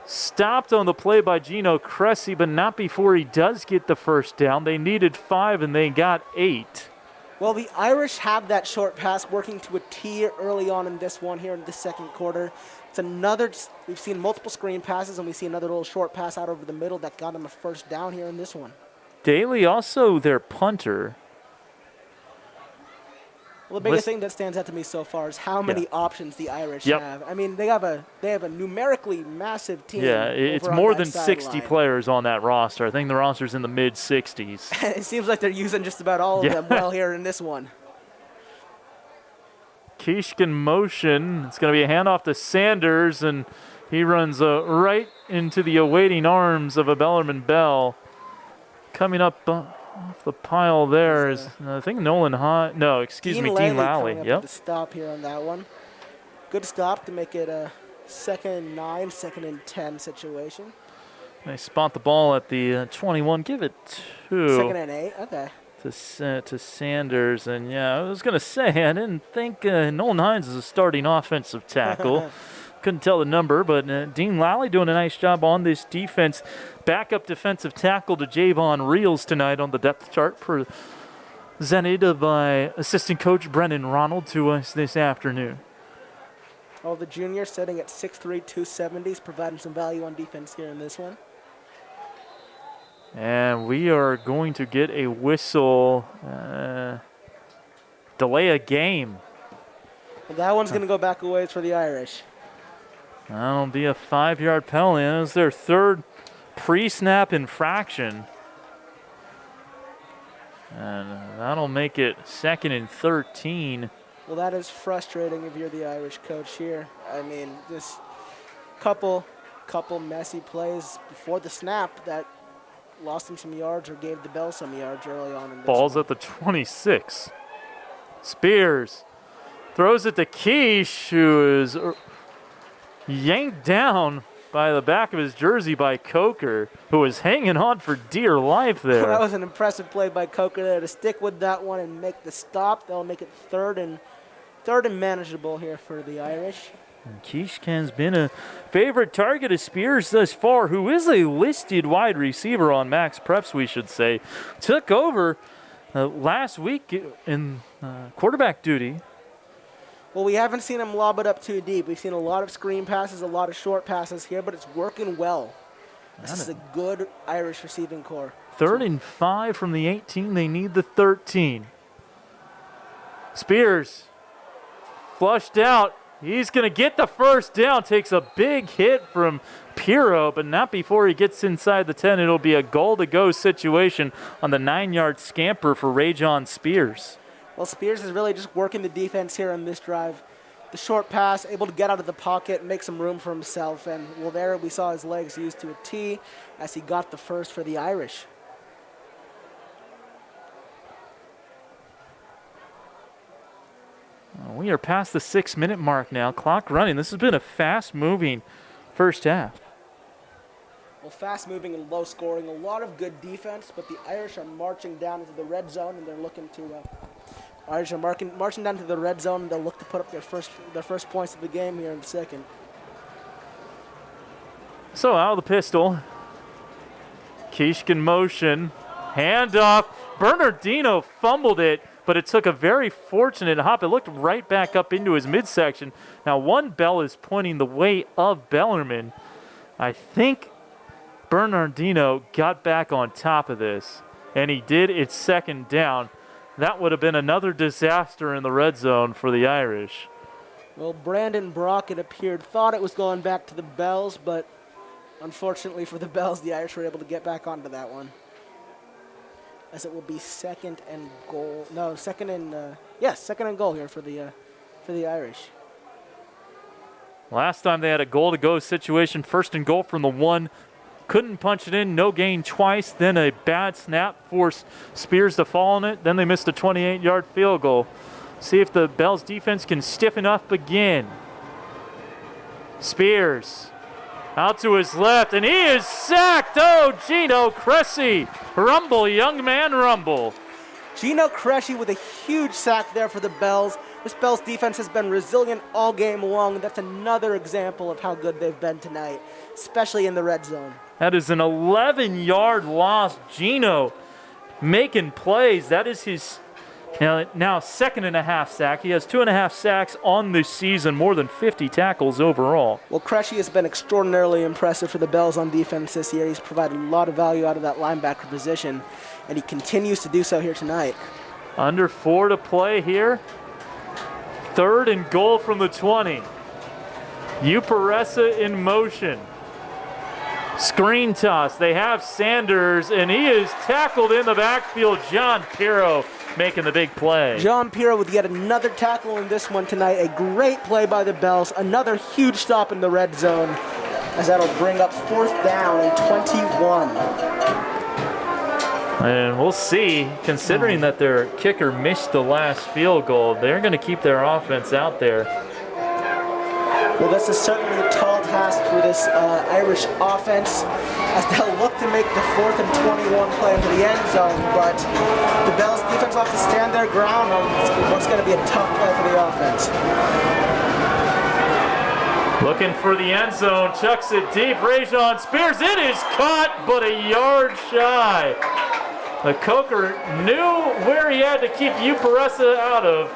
stopped on the play by Gino Cressy, but not before he does get the first down. They needed 5 and they got 8. Well, the Irish have that short pass working to a T early on in this one here in the second quarter. It's another, we've seen multiple screen passes and we see another little short pass out over the middle that got them a first down here in this one. Daly also their punter. Well, the biggest thing that stands out to me so far is how many options the Irish have. I mean, they have a numerically massive team. Yeah, it's more than 60 players on that roster. I think the roster's in the mid-60s. It seems like they're using just about all of them well here in this one. Kishkin motion. It's going to be a handoff to Sanders, and he runs right into the awaiting arms of a Bellarmine Bell. Coming up off the pile there is, I think, Nolan Hahn. No, excuse me, Dean Lally. Yep. Stop here on that one. Good stop to make it a 2nd and 9, 2nd and 10 situation. They spot the ball at the 21. Give it to 2nd and 8. Okay. To Sanders, and yeah, I was gonna say I didn't think Nolan Hines is a starting offensive tackle. Couldn't tell the number, but Dean Lally doing a nice job on this defense. Backup defensive tackle to Javon Reels tonight on the depth chart, presented by assistant coach Brennan Ronald to us this afternoon. Oh, the junior sitting at 6'3", 270s, providing some value on defense here in this one. And we are going to get a whistle, delay a game. Well, that one's going to go back a ways for the Irish. That'll be a 5-yard penalty. That was their third pre-snap infraction. And that'll make it 2nd and 13. Well, that is frustrating if you're the Irish coach here. I mean, this couple messy plays before the snap that lost him some yards or gave the Bell some yards early on in this Ball's one. at the 26. Spears throws it to Quiche, who is yanked down by the back of his jersey by Coker, who was hanging on for dear life there. That was an impressive play by Coker there to stick with that one and make the stop. They'll make it third and manageable here for the Irish. Kishkin's been a favorite target of Spears thus far, who is a listed wide receiver on Max Preps, we should say. Took over last week in quarterback duty. Well, we haven't seen him lob it up too deep. We've seen a lot of screen passes, a lot of short passes here, but it's working well. This is a good Irish receiving core. 3rd and 5 from the 18. They need the 13. Spears flushed out. He's going to get the first down. Takes a big hit from Piro, but not before he gets inside the 10. It'll be a goal-to-go situation on the 9-yard scamper for Rajon Spears. Well, Spears is really just working the defense here on this drive. The short pass, able to get out of the pocket and make some room for himself. And, well, there we saw his legs used to a T as he got the first for the Irish. We are past the 6-minute mark now. Clock running. This has been a fast-moving first half. Well, fast-moving and low-scoring. A lot of good defense, but the Irish are marching down into the red zone, and they're looking to Irish are marching down to the red zone, and they'll look to put up their first points of the game here in the second. So out of the pistol. Kishkin motion. Handoff. Bernardino fumbled it, but it took a very fortunate hop. It looked right back up into his midsection. Now one bell is pointing the way of Bellarmine. I think Bernardino got back on top of this, and he did. It's second down. That would have been another disaster in the red zone for the Irish. Well, Brandon Brock, it appeared, thought it was going back to the Bells, but unfortunately for the Bells, the Irish were able to get back onto that one. As it will be second and goal. No, second and goal here for the Irish. Last time they had a goal-to-go situation, first and goal from the 1. Couldn't punch it in, no gain twice. Then a bad snap forced Spears to fall on it. Then they missed a 28-yard field goal. See if the Bells defense can stiffen up again. Spears out to his left, and he is sacked. Oh, Gino Cressy. Rumble, young man, rumble. Gino Cressy with a huge sack there for the Bells. This Bells defense has been resilient all game long. That's another example of how good they've been tonight, especially in the red zone. That is an 11-yard loss. Gino making plays. That is his now second and a half sack. He has 2.5 sacks on the season, more than 50 tackles overall. Well, Cressy has been extraordinarily impressive for the Bells on defense this year. He's provided a lot of value out of that linebacker position, and he continues to do so here tonight. Under 4 to play here. Third and goal from the 20. Uparessa in motion. Screen toss. They have Sanders, and he is tackled in the backfield. John Piro making the big play. John Piro with yet another tackle in this one tonight. A great play by the Bells. Another huge stop in the red zone, as that'll bring up 4th down and 21. And we'll see, considering that their kicker missed the last field goal, they're going to keep their offense out there. Well, this is certainly a tall task for this Irish offense, as they'll look to make the 4th and 21 play into the end zone, but the Bells defense will have to stand their ground on what's going to be a tough play for the offense. Looking for the end zone, chucks it deep. Rajon Spears, it is caught, but a yard shy. The Coker knew where he had to keep Uparessa out of,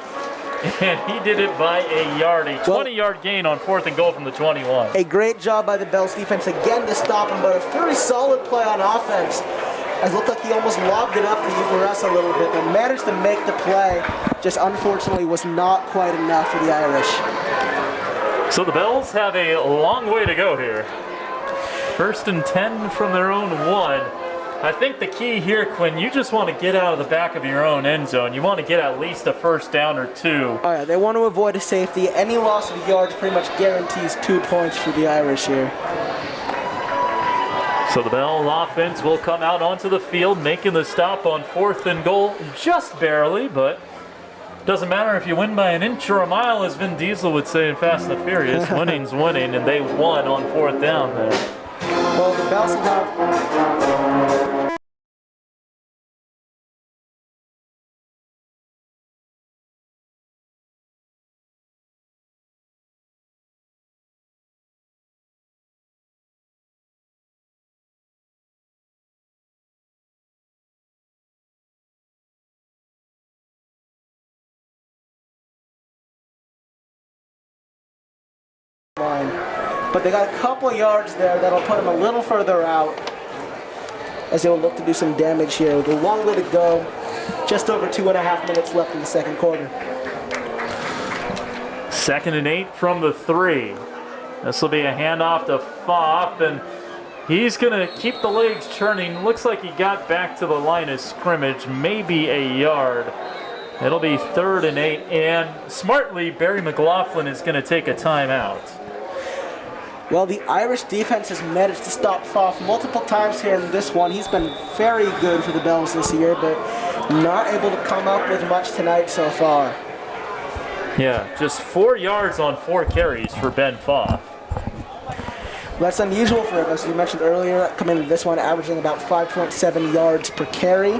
and he did it by a yard. A 20-yard gain on 4th and goal from the 21. A great job by the Bells defense again to stop him, but a very solid play on offense. As it looked like he almost lobbed it up to Uparessa a little bit, but managed to make the play. Just unfortunately was not quite enough for the Irish. So the Bells have a long way to go here. 1st and 10 from their own 1. I think the key here, Quinn, you just want to get out of the back of your own end zone. You want to get at least a 1st down or 2. Oh, yeah, they want to avoid a safety. Any loss of yards pretty much guarantees 2 points for the Irish here. So the Bell offense will come out onto the field, making the stop on 4th and goal, just barely, but doesn't matter if you win by an inch or a mile, as Vin Diesel would say in Fast and the Furious. Winning's winning, and they won on 4th down there. Well, the Bells have... But they got a couple yards there that'll put them a little further out as they will look to do some damage here. With a long way to go, just over 2.5 minutes left in the second quarter. 2nd and 8 from the 3. This will be a handoff to Pfaff, and he's going to keep the legs churning. Looks like he got back to the line of scrimmage, maybe a yard. It'll be 3rd and 8, and smartly, Barry McLaughlin is going to take a timeout. Well, the Irish defense has managed to stop Pfaff multiple times here in this one. He's been very good for the Bells this year, but not able to come up with much tonight so far. Yeah, just 4 yards on 4 carries for Ben Pfaff. That's unusual for him, as you mentioned earlier, coming into this one, averaging about 5.7 yards per carry.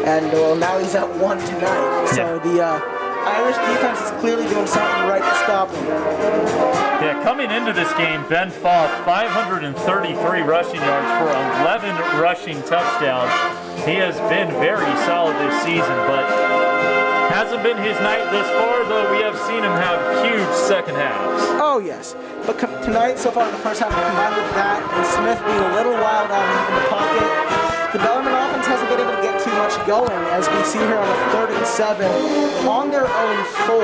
And well, now he's at 1 tonight. So the Irish defense is clearly doing something right to stop him. Yeah, coming into this game, Ben Pfaff, 533 rushing yards for 11 rushing touchdowns. He has been very solid this season, but hasn't been his night thus far, though we have seen him have huge second halves. Oh, yes. But tonight, so far in the first half, combined with that, and Smith being a little wild out in the pocket, the Bellarmine offense hasn't been able to get too much going, as we see here on a 3rd and 7 on their own 4.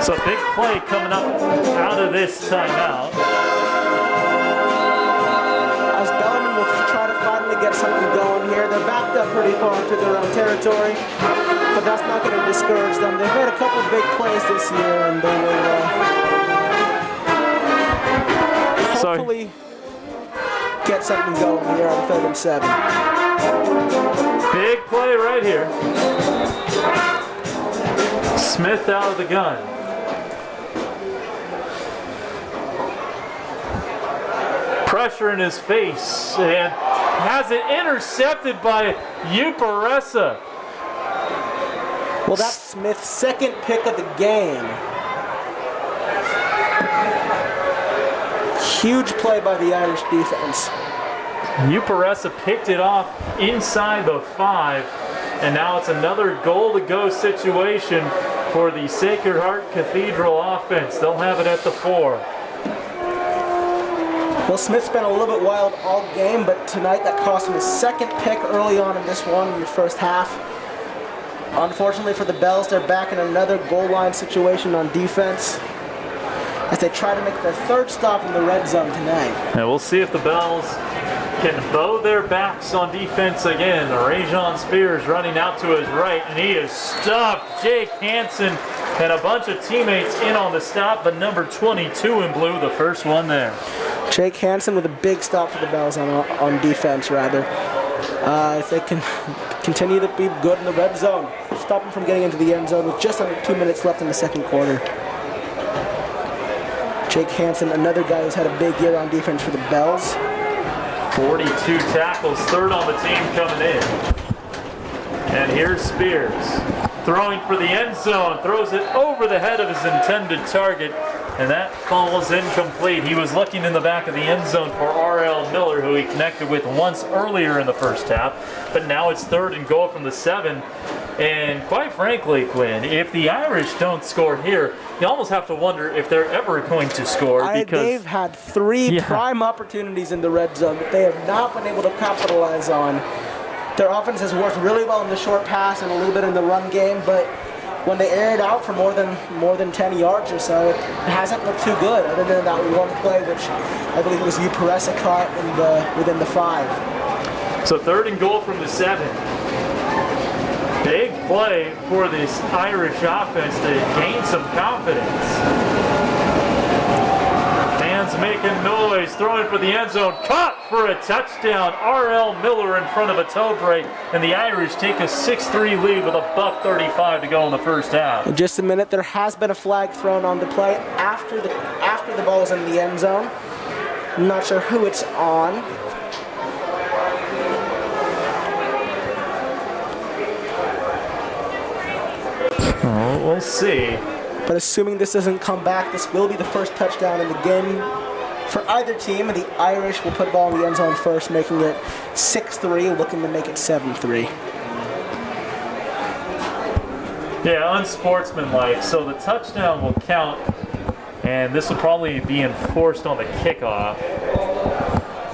So big play coming up out of this timeout. As Bellarmine will try to finally get something going here. They're backed up pretty far into their own territory, but that's not going to discourage them. They've made a couple big plays this year, and they will hopefully get something going here on 3rd and 7. Big play right here. Smith out of the gun. Pressure in his face, and has it intercepted by Uparessa. Well, that's Smith's 2nd pick of the game. Huge play by the Irish defense. Uparessa picked it off inside the 5, and now it's another goal-to-go situation for the Sacred Heart Cathedral offense. They'll have it at the 4. Well, Smith's been a little bit wild all game, but tonight that cost him his 2nd pick early on in this one in the first half. Unfortunately for the Bells, they're back in another goal line situation on defense as they try to make their 3rd stop in the red zone tonight. And we'll see if the Bells can bow their backs on defense again. Rajon Spears running out to his right, and he has stuffed Jake Hansen and a bunch of teammates in on the stop, but number 22 in blue, the first one there. Jake Hansen with a big stop for the Bells on defense, rather. If they can continue to be good in the red zone, stop them from getting into the end zone with just under 2 minutes left in the 2nd quarter. Jake Hansen, another guy who's had a big year on defense for the Bells. 42 tackles, 3rd on the team coming in. And here's Spears, throwing for the end zone, throws it over the head of his intended target, and that falls incomplete. He was looking in the back of the end zone for R.L. Miller, who he connected with once earlier in the first half, but now it's 3rd and goal from the 7. And quite frankly, Quinn, if the Irish don't score here, you almost have to wonder if they're ever going to score. Because they've had 3 prime opportunities in the red zone that they have not been able to capitalize on. Their offense has worked really well in the short pass and a little bit in the run game, but when they air it out for more than 10 yards or so, it hasn't looked too good, other than that one play, which I believe it was Uparessa caught within the 5. So 3rd and goal from the 7. Big play for this Irish offense to gain some confidence. Fans making noise, throwing for the end zone, caught for a touchdown. R.L. Miller in front of a toe break, and the Irish take a 6-3 lead with a $1:35 to go in the first half. In just a minute, there has been a flag thrown on the play after the ball is in the end zone. I'm not sure who it's on. Oh, we'll see. But assuming this doesn't come back, this will be the first touchdown in the game for either team, and the Irish will put the ball in the end zone first, making it 6-3, looking to make it 7-3. Yeah, unsportsmanlike. So the touchdown will count, and this will probably be enforced on the kickoff.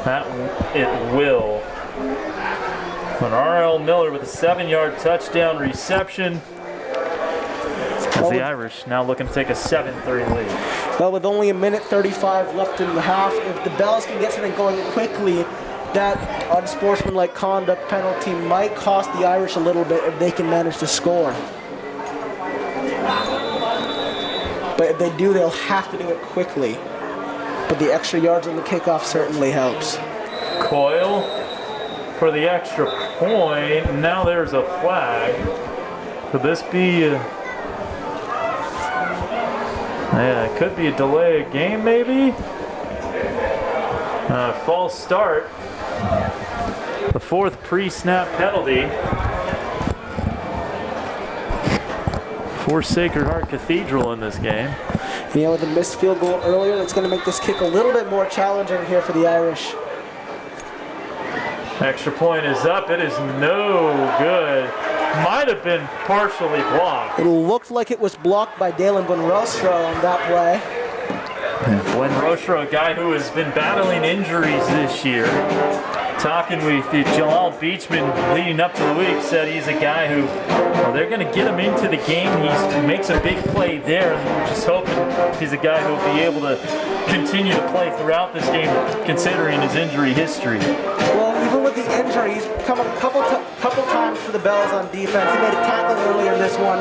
That it will. But R.L. Miller with a 7-yard touchdown reception. As the Irish now looking to take a 7-3 lead. But with only 1:35 left in the half, if the Bells can get something going quickly, that unsportsmanlike conduct penalty might cost the Irish a little bit if they can manage to score. But if they do, they'll have to do it quickly. But the extra yards on the kickoff certainly helps. Coyle for the extra point. Now there's a flag. Could this be... yeah, it could be a delay of game, maybe. False start. The 4th pre-snap penalty for Sacred Heart Cathedral in this game. You know, with the missed field goal earlier, that's going to make this kick a little bit more challenging here for the Irish. Extra point is up. It is no good. Might have been partially blocked. It looked like it was blocked by Dalen Buenrostro on that play. Buenrostro, a guy who has been battling injuries this year. Talking with Jalal Beachman leading up to the week, said he's a guy who, well, they're going to get him into the game. He makes a big play there, and we're just hoping he's a guy who will be able to continue to play throughout this game, considering his injury history. Well, even with the injury, he's come a couple times for the Bells on defense. He made a tackle earlier in this one.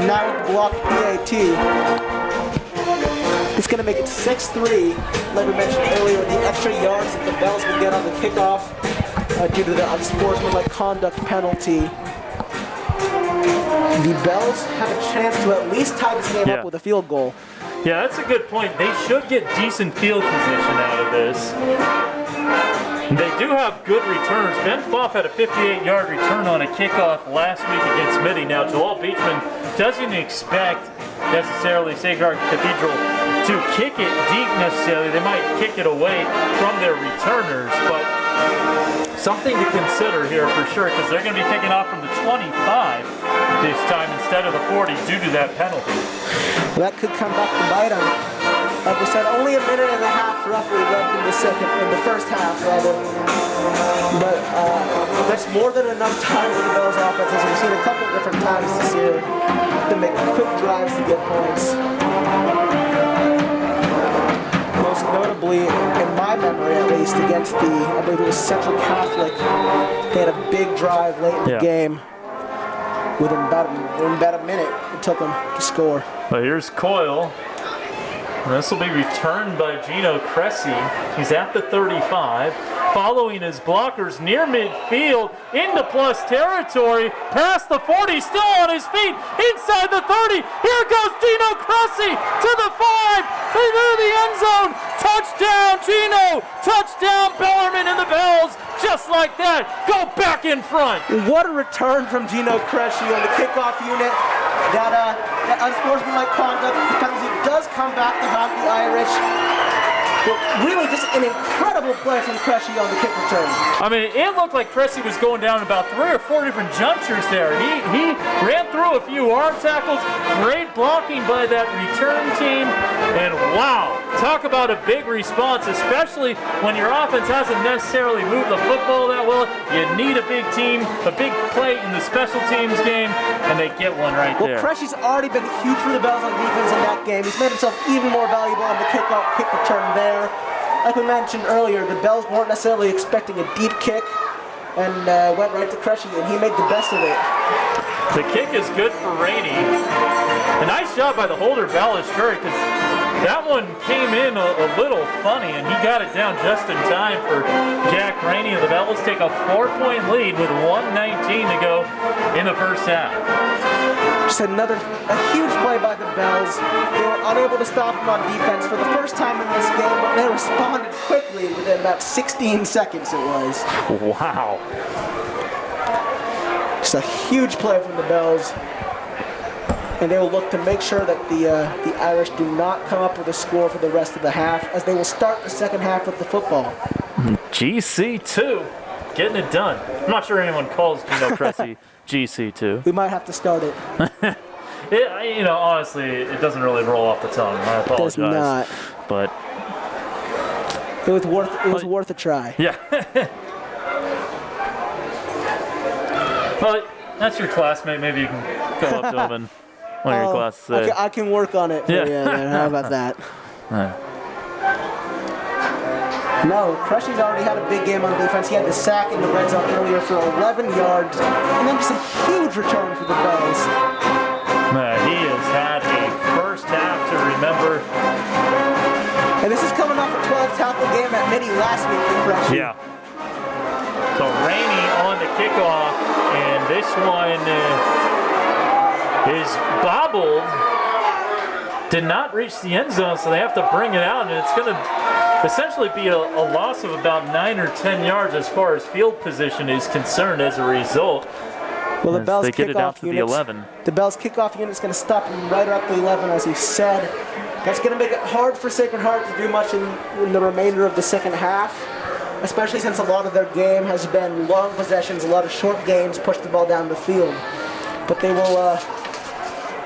Now with the block PAT. It's going to make it 6-3, like we mentioned earlier, the extra yards that the Bells would get on the kickoff due to the unsportsmanlike conduct penalty. The Bells have a chance to at least tie this game up with a field goal. Yeah, that's a good point. They should get decent field position out of this. They do have good returners. Ben Foff had a 58-yard return on a kickoff last week against Mitty. Now, Joel Beachman doesn't expect necessarily Sacred Heart Cathedral to kick it deep necessarily. They might kick it away from their returners, but something to consider here for sure, because they're going to be kicking off from the 25 this time instead of the 40 due to that penalty. Well, that could come back to bite them. Like we said, only 1.5 minutes roughly left in the first half rather. But that's more than enough time for the Bells offense, as we've seen a couple different times this year, to make quick drives to get points. Most notably, in my memory at least, against the, I believe it was Central Catholic, they had a big drive late in the game. Within about a minute, it took them to score. Well, here's Coyle. And this will be returned by Gino Cressy. He's at the 35, following his blockers near midfield into plus territory, past the 40, still on his feet, inside the 30. Here goes Gino Cressy to the 5, through the end zone. Touchdown, Gino! Touchdown, Bellarmine and the Bells. Just like that, go back in front. What a return from Gino Cressy on the kickoff unit. That unsportsmanlike conduct penalty does come back to haunt the Irish. But really just an incredible play from Cressy on the kick return. I mean, it looked like Cressy was going down about 3 or 4 different junctures there. He ran through a few arm tackles, great blocking by that return team, and wow, talk about a big response, especially when your offense hasn't necessarily moved the football that well. You need a big team, a big play in the special teams game, and they get one right there. Well, Cressy's already been huge for the Bells on defense in that game. He's made himself even more valuable on the kick return there. Like we mentioned earlier, the Bells weren't necessarily expecting a deep kick and went right to Cressy, and he made the best of it. The kick is good for Rainey. A nice job by the holder, Ballasturi, because that one came in a little funny, and he got it down just in time for Jack Rainey. The Bells take a 4-point lead with 1:19 to go in the first half. Just a huge play by the Bells. They were unable to stop him on defense for the first time in this game, but they responded quickly within about 16 seconds it was. Wow. Just a huge play from the Bells. And they will look to make sure that the Irish do not come up with a score for the rest of the half, as they will start the second half with the football. GC2, getting it done. I'm not sure anyone calls Gino Cressy GC2. We might have to start it. Honestly, it doesn't really roll off the tongue. I apologize. It does not. But It was worth a try. Yeah. Well, that's your classmate. Maybe you can go up to him and one of your classes say. I can work on it for you. Yeah, how about that? No, Crushing's already had a big game on defense. He had the sack in the red zone earlier for 11 yards, and then just a huge return for the Bells. He has had a first half to remember. And this is coming off a 12-tackle game at Midi last week for Crushing. Yeah. So Rainey on the kickoff, and this one is bobbled. Did not reach the end zone, so they have to bring it out, and it's going to essentially be a loss of about 9 or 10 yards as far as field position is concerned as a result. Well, the Bells they get it out to the 11. The Bells kickoff unit is going to stop them right at the 11, as he said. That's going to make it hard for Sacred Heart to do much in the remainder of the second half, especially since a lot of their game has been long possessions, a lot of short games, push the ball down the field. But they will,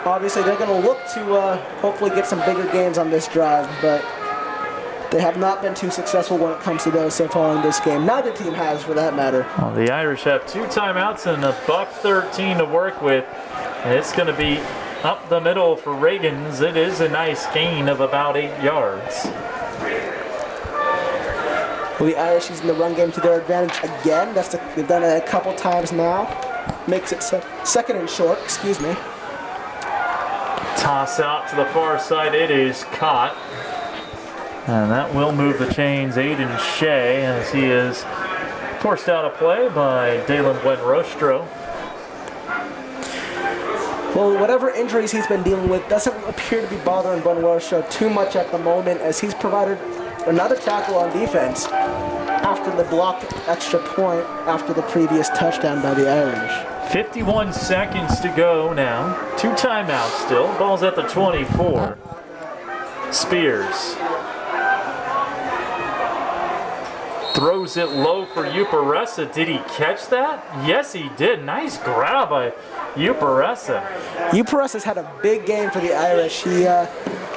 obviously, they're going to look to hopefully get some bigger gains on this drive, but they have not been too successful when it comes to those so far in this game. Neither team has, for that matter. Well, the Irish have 2 timeouts and a $1.13 to work with. And it's going to be up the middle for Reagan's. It is a nice gain of about 8 yards. Well, the Irish using the run game to their advantage again. They've done it a couple times now. Makes it second and short, excuse me. Toss out to the far side. It is caught. And that will move the chains. Aiden Shea, as he is forced out of play by Dalen Buenrostro. Well, whatever injuries he's been dealing with doesn't appear to be bothering Buenrostro too much at the moment, as he's provided another tackle on defense after the blocked extra point after the previous touchdown by the Irish. 51 seconds to go now. 2 timeouts still. Ball's at the 24. Spears throws it low for Uparessa. Did he catch that? Yes, he did. Nice grab by Uparessa. Uparessa's had a big game for the Irish. He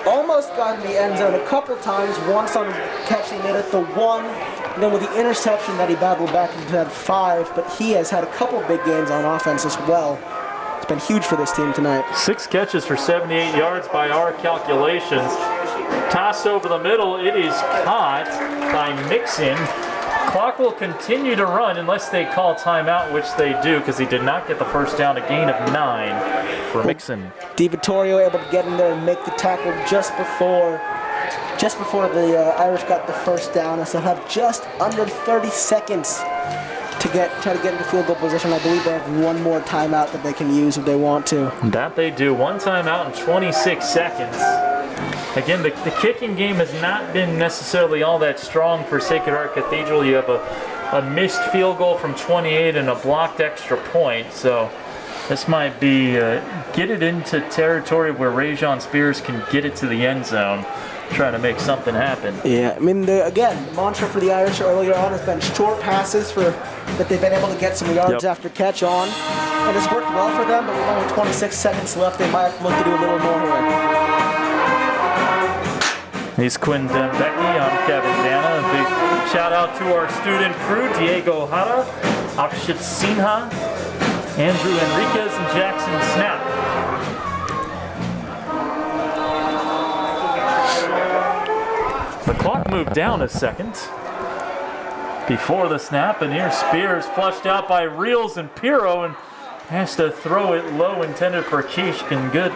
almost got in the end zone a couple times, once on catching it at the 1, and then with the interception that he battled back into that 5, but he has had a couple big games on offense as well. It's been huge for this team tonight. 6 catches for 78 yards by our calculations. Toss over the middle. It is caught by Mixon. Clock will continue to run unless they call timeout, which they do, because he did not get the first down, a gain of 9 for Mixon. DiVittorio able to get in there and make the tackle just before the Irish got the first down. So they'll have just under 30 seconds to try to get into field goal position. I believe they have one more timeout that they can use if they want to. That they do. 1 timeout in 26 seconds. Again, the kicking game has not been necessarily all that strong for Sacred Heart Cathedral. You have a missed field goal from 28 and a blocked extra point. So this might be get it into territory where Rajon Spears can get it to the end zone, trying to make something happen. Yeah, I mean, again, the mantra for the Irish earlier on has been short passes that they've been able to get some yards after catch on. And it's worked well for them, but with only 26 seconds left, they might look to do a little more here. He's Quinn Dembecki. I'm Kevin Dana. A big shout out to our student crew, Diego Hara, Akshit Sinha, Andrew Enriquez, and Jackson Snap. The clock moved down a second before the snap, and here's Spears flushed out by Reels and Piro, and has to throw it low, intended for Kishkin. Good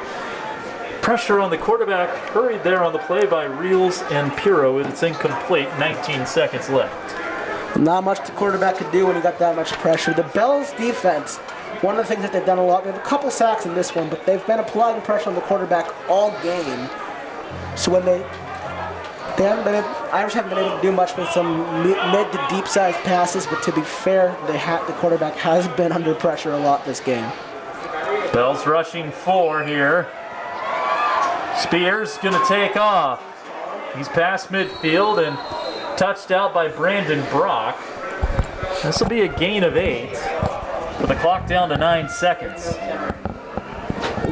pressure on the quarterback, hurried there on the play by Reels and Piro. It's incomplete, 19 seconds left. Not much the quarterback could do when he got that much pressure. The Bells defense, one of the things that they've done a lot, they have a couple sacks in this one, but they've been applying pressure on the quarterback all game. So when Irish haven't been able to do much with some mid to deep sized passes, but to be fair, the quarterback has been under pressure a lot this game. Bells rushing 4 here. Spears gonna take off. He's past midfield and touched out by Brandon Brock. This will be a gain of 8 with the clock down to 9 seconds.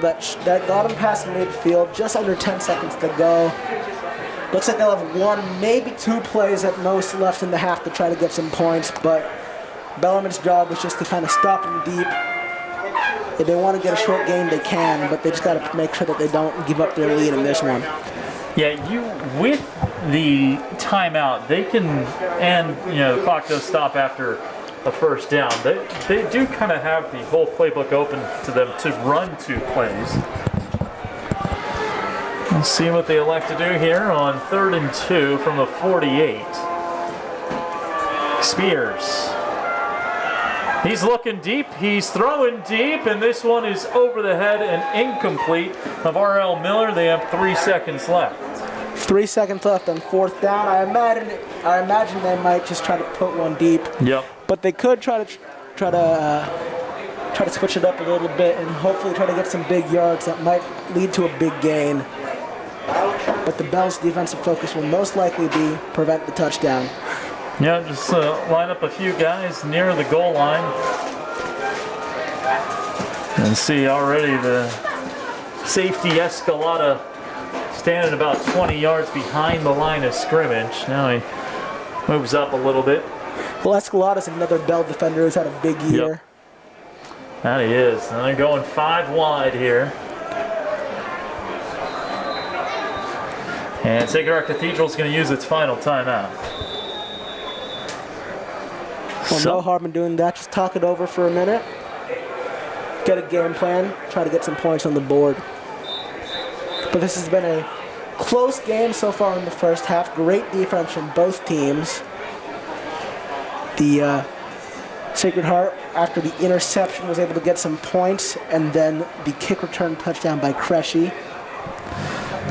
That got him past midfield, just under 10 seconds to go. Looks like they'll have one, maybe two plays at most left in the half to try to get some points, but Bellarmine's job is just to kind of stop them deep. If they want to get a short game, they can, but they just got to make sure that they don't give up their lead in this one. Yeah, with the timeout, they can, and the clock does stop after a first down. They do kind of have the whole playbook open to them to run two plays. Let's see what they elect to do here on 3rd and 2 from the 48. Spears. He's looking deep, he's throwing deep, and this one is over the head and incomplete of R.L. Miller. They have 3 seconds left. 3 seconds left on 4th down. I imagine they might just try to put one deep. Yep. But they could try to switch it up a little bit and hopefully try to get some big yards that might lead to a big gain. But the Bell's defensive focus will most likely be prevent the touchdown. Yeah, just line up a few guys near the goal line. And see already the safety Escalada standing about 20 yards behind the line of scrimmage. Now he moves up a little bit. Well, Escalada's another Bell defender who's had a big year. Yep. That he is. And they're going 5 wide here. And Sacred Heart Cathedral is going to use its final timeout. Well, no harm in doing that. Just talk it over for a minute. Get a game plan. Try to get some points on the board. But this has been a close game so far in the first half. Great defense from both teams. The Sacred Heart, after the interception, was able to get some points, and then the kick return touchdown by Cresci.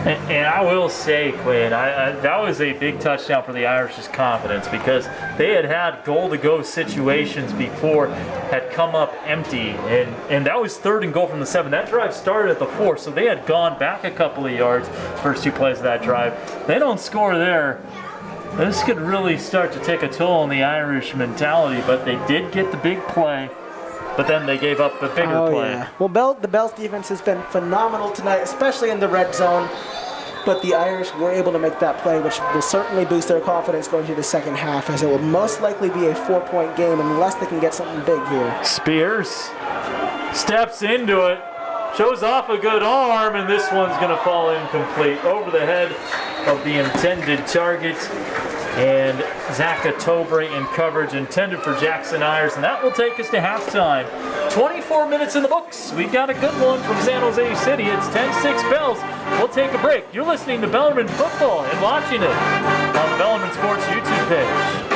And I will say, Quinn, that was a big touchdown for the Irish's confidence because they had goal-to-go situations before, had come up empty, and that was 3rd and goal from the 7. That drive started at the 4, so they had gone back a couple of yards first 2 plays of that drive. They don't score there. This could really start to take a toll on the Irish mentality, but they did get the big play. But then they gave up a bigger play. Yeah. Well, the Bell's defense has been phenomenal tonight, especially in the red zone. But the Irish were able to make that play, which will certainly boost their confidence going to the second half, as it will most likely be a 4-point game unless they can get something big here. Spears steps into it, shows off a good arm, and this one's going to fall incomplete over the head of the intended target. And Zach Tobre in coverage intended for Jackson Ayers, and that will take us to halftime. 24 minutes in the books. We've got a good one from San Jose City. It's 10-6 Bells. We'll take a break. You're listening to Bellarmine Football and watching it on the Bellarmine Sports YouTube page.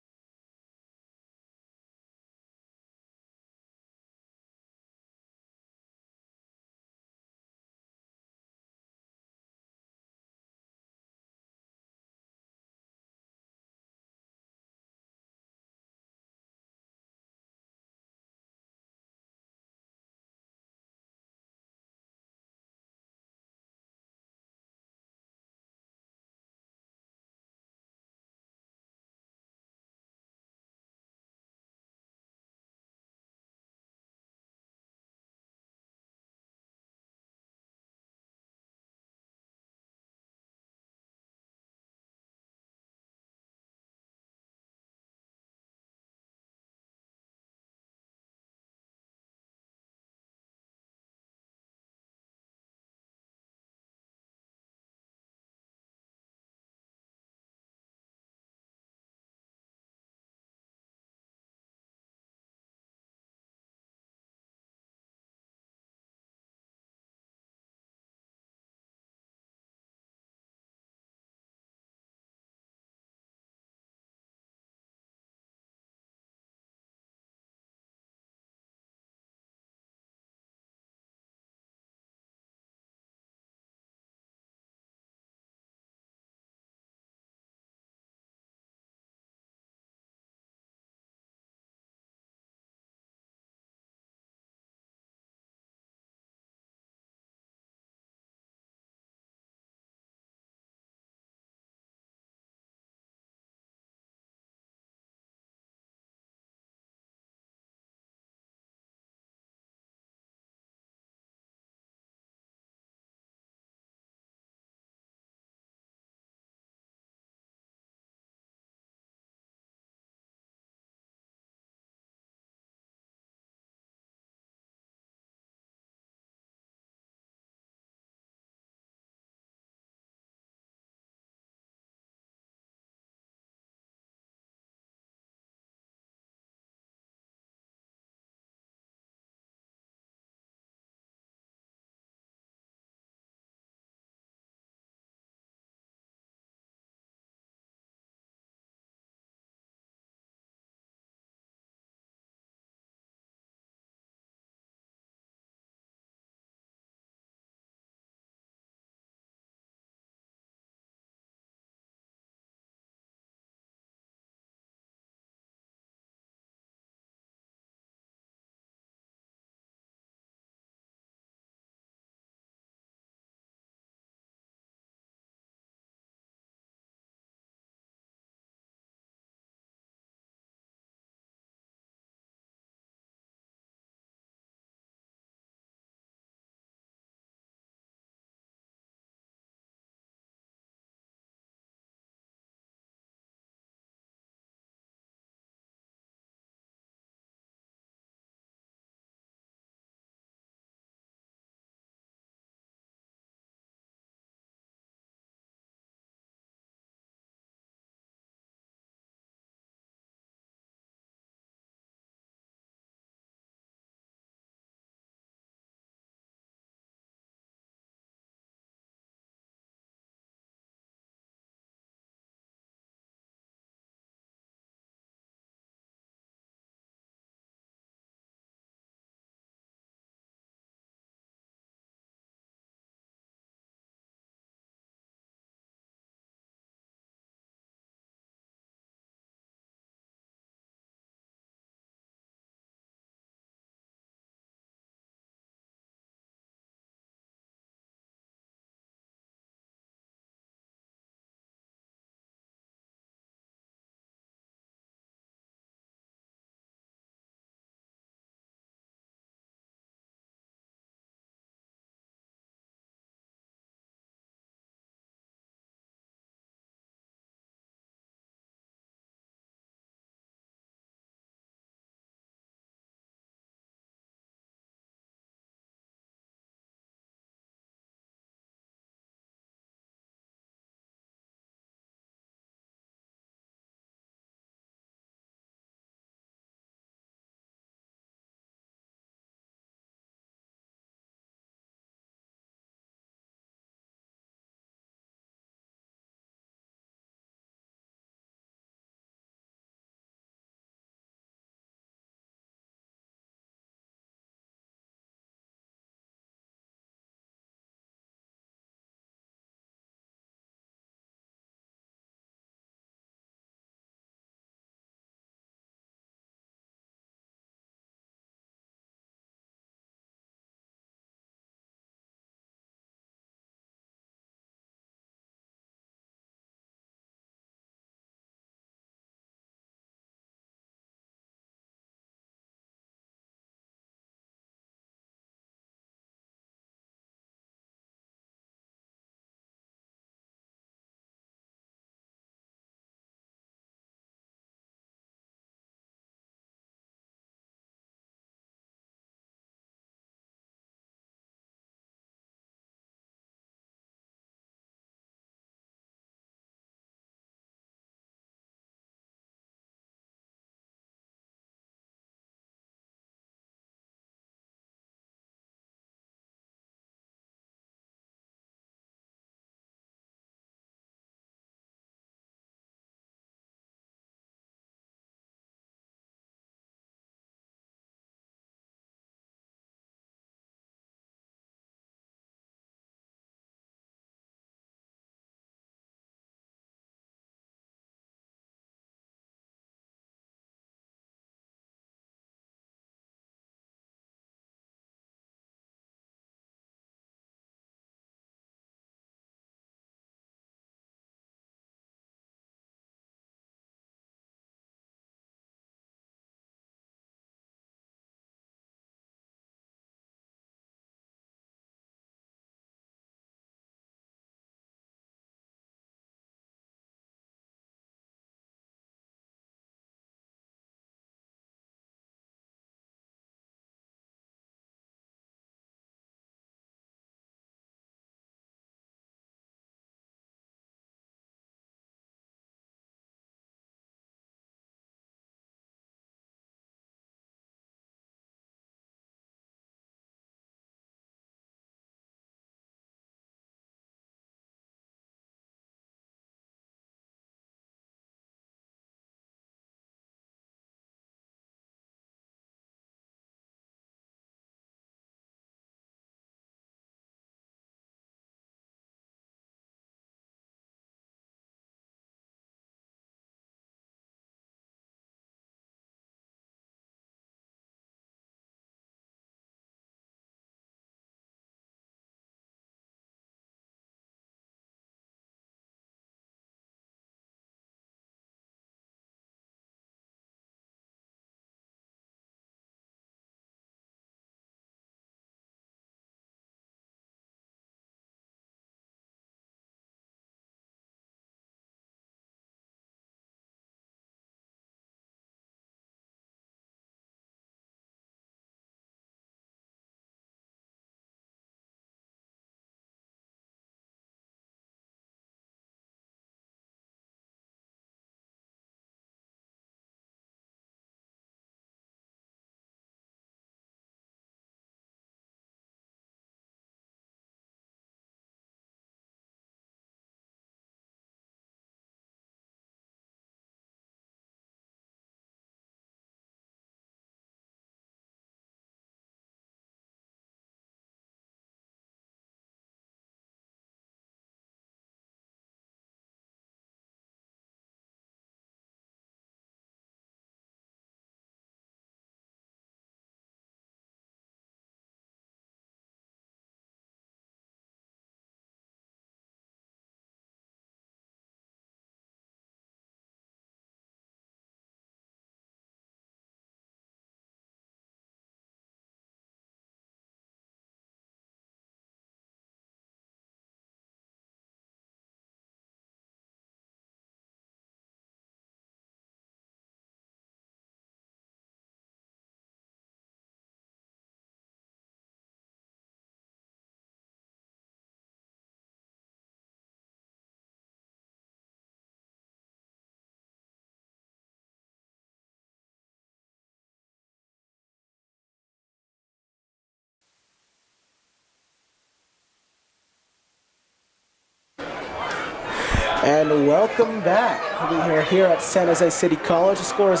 And welcome back. We are here at San Jose City College. The score is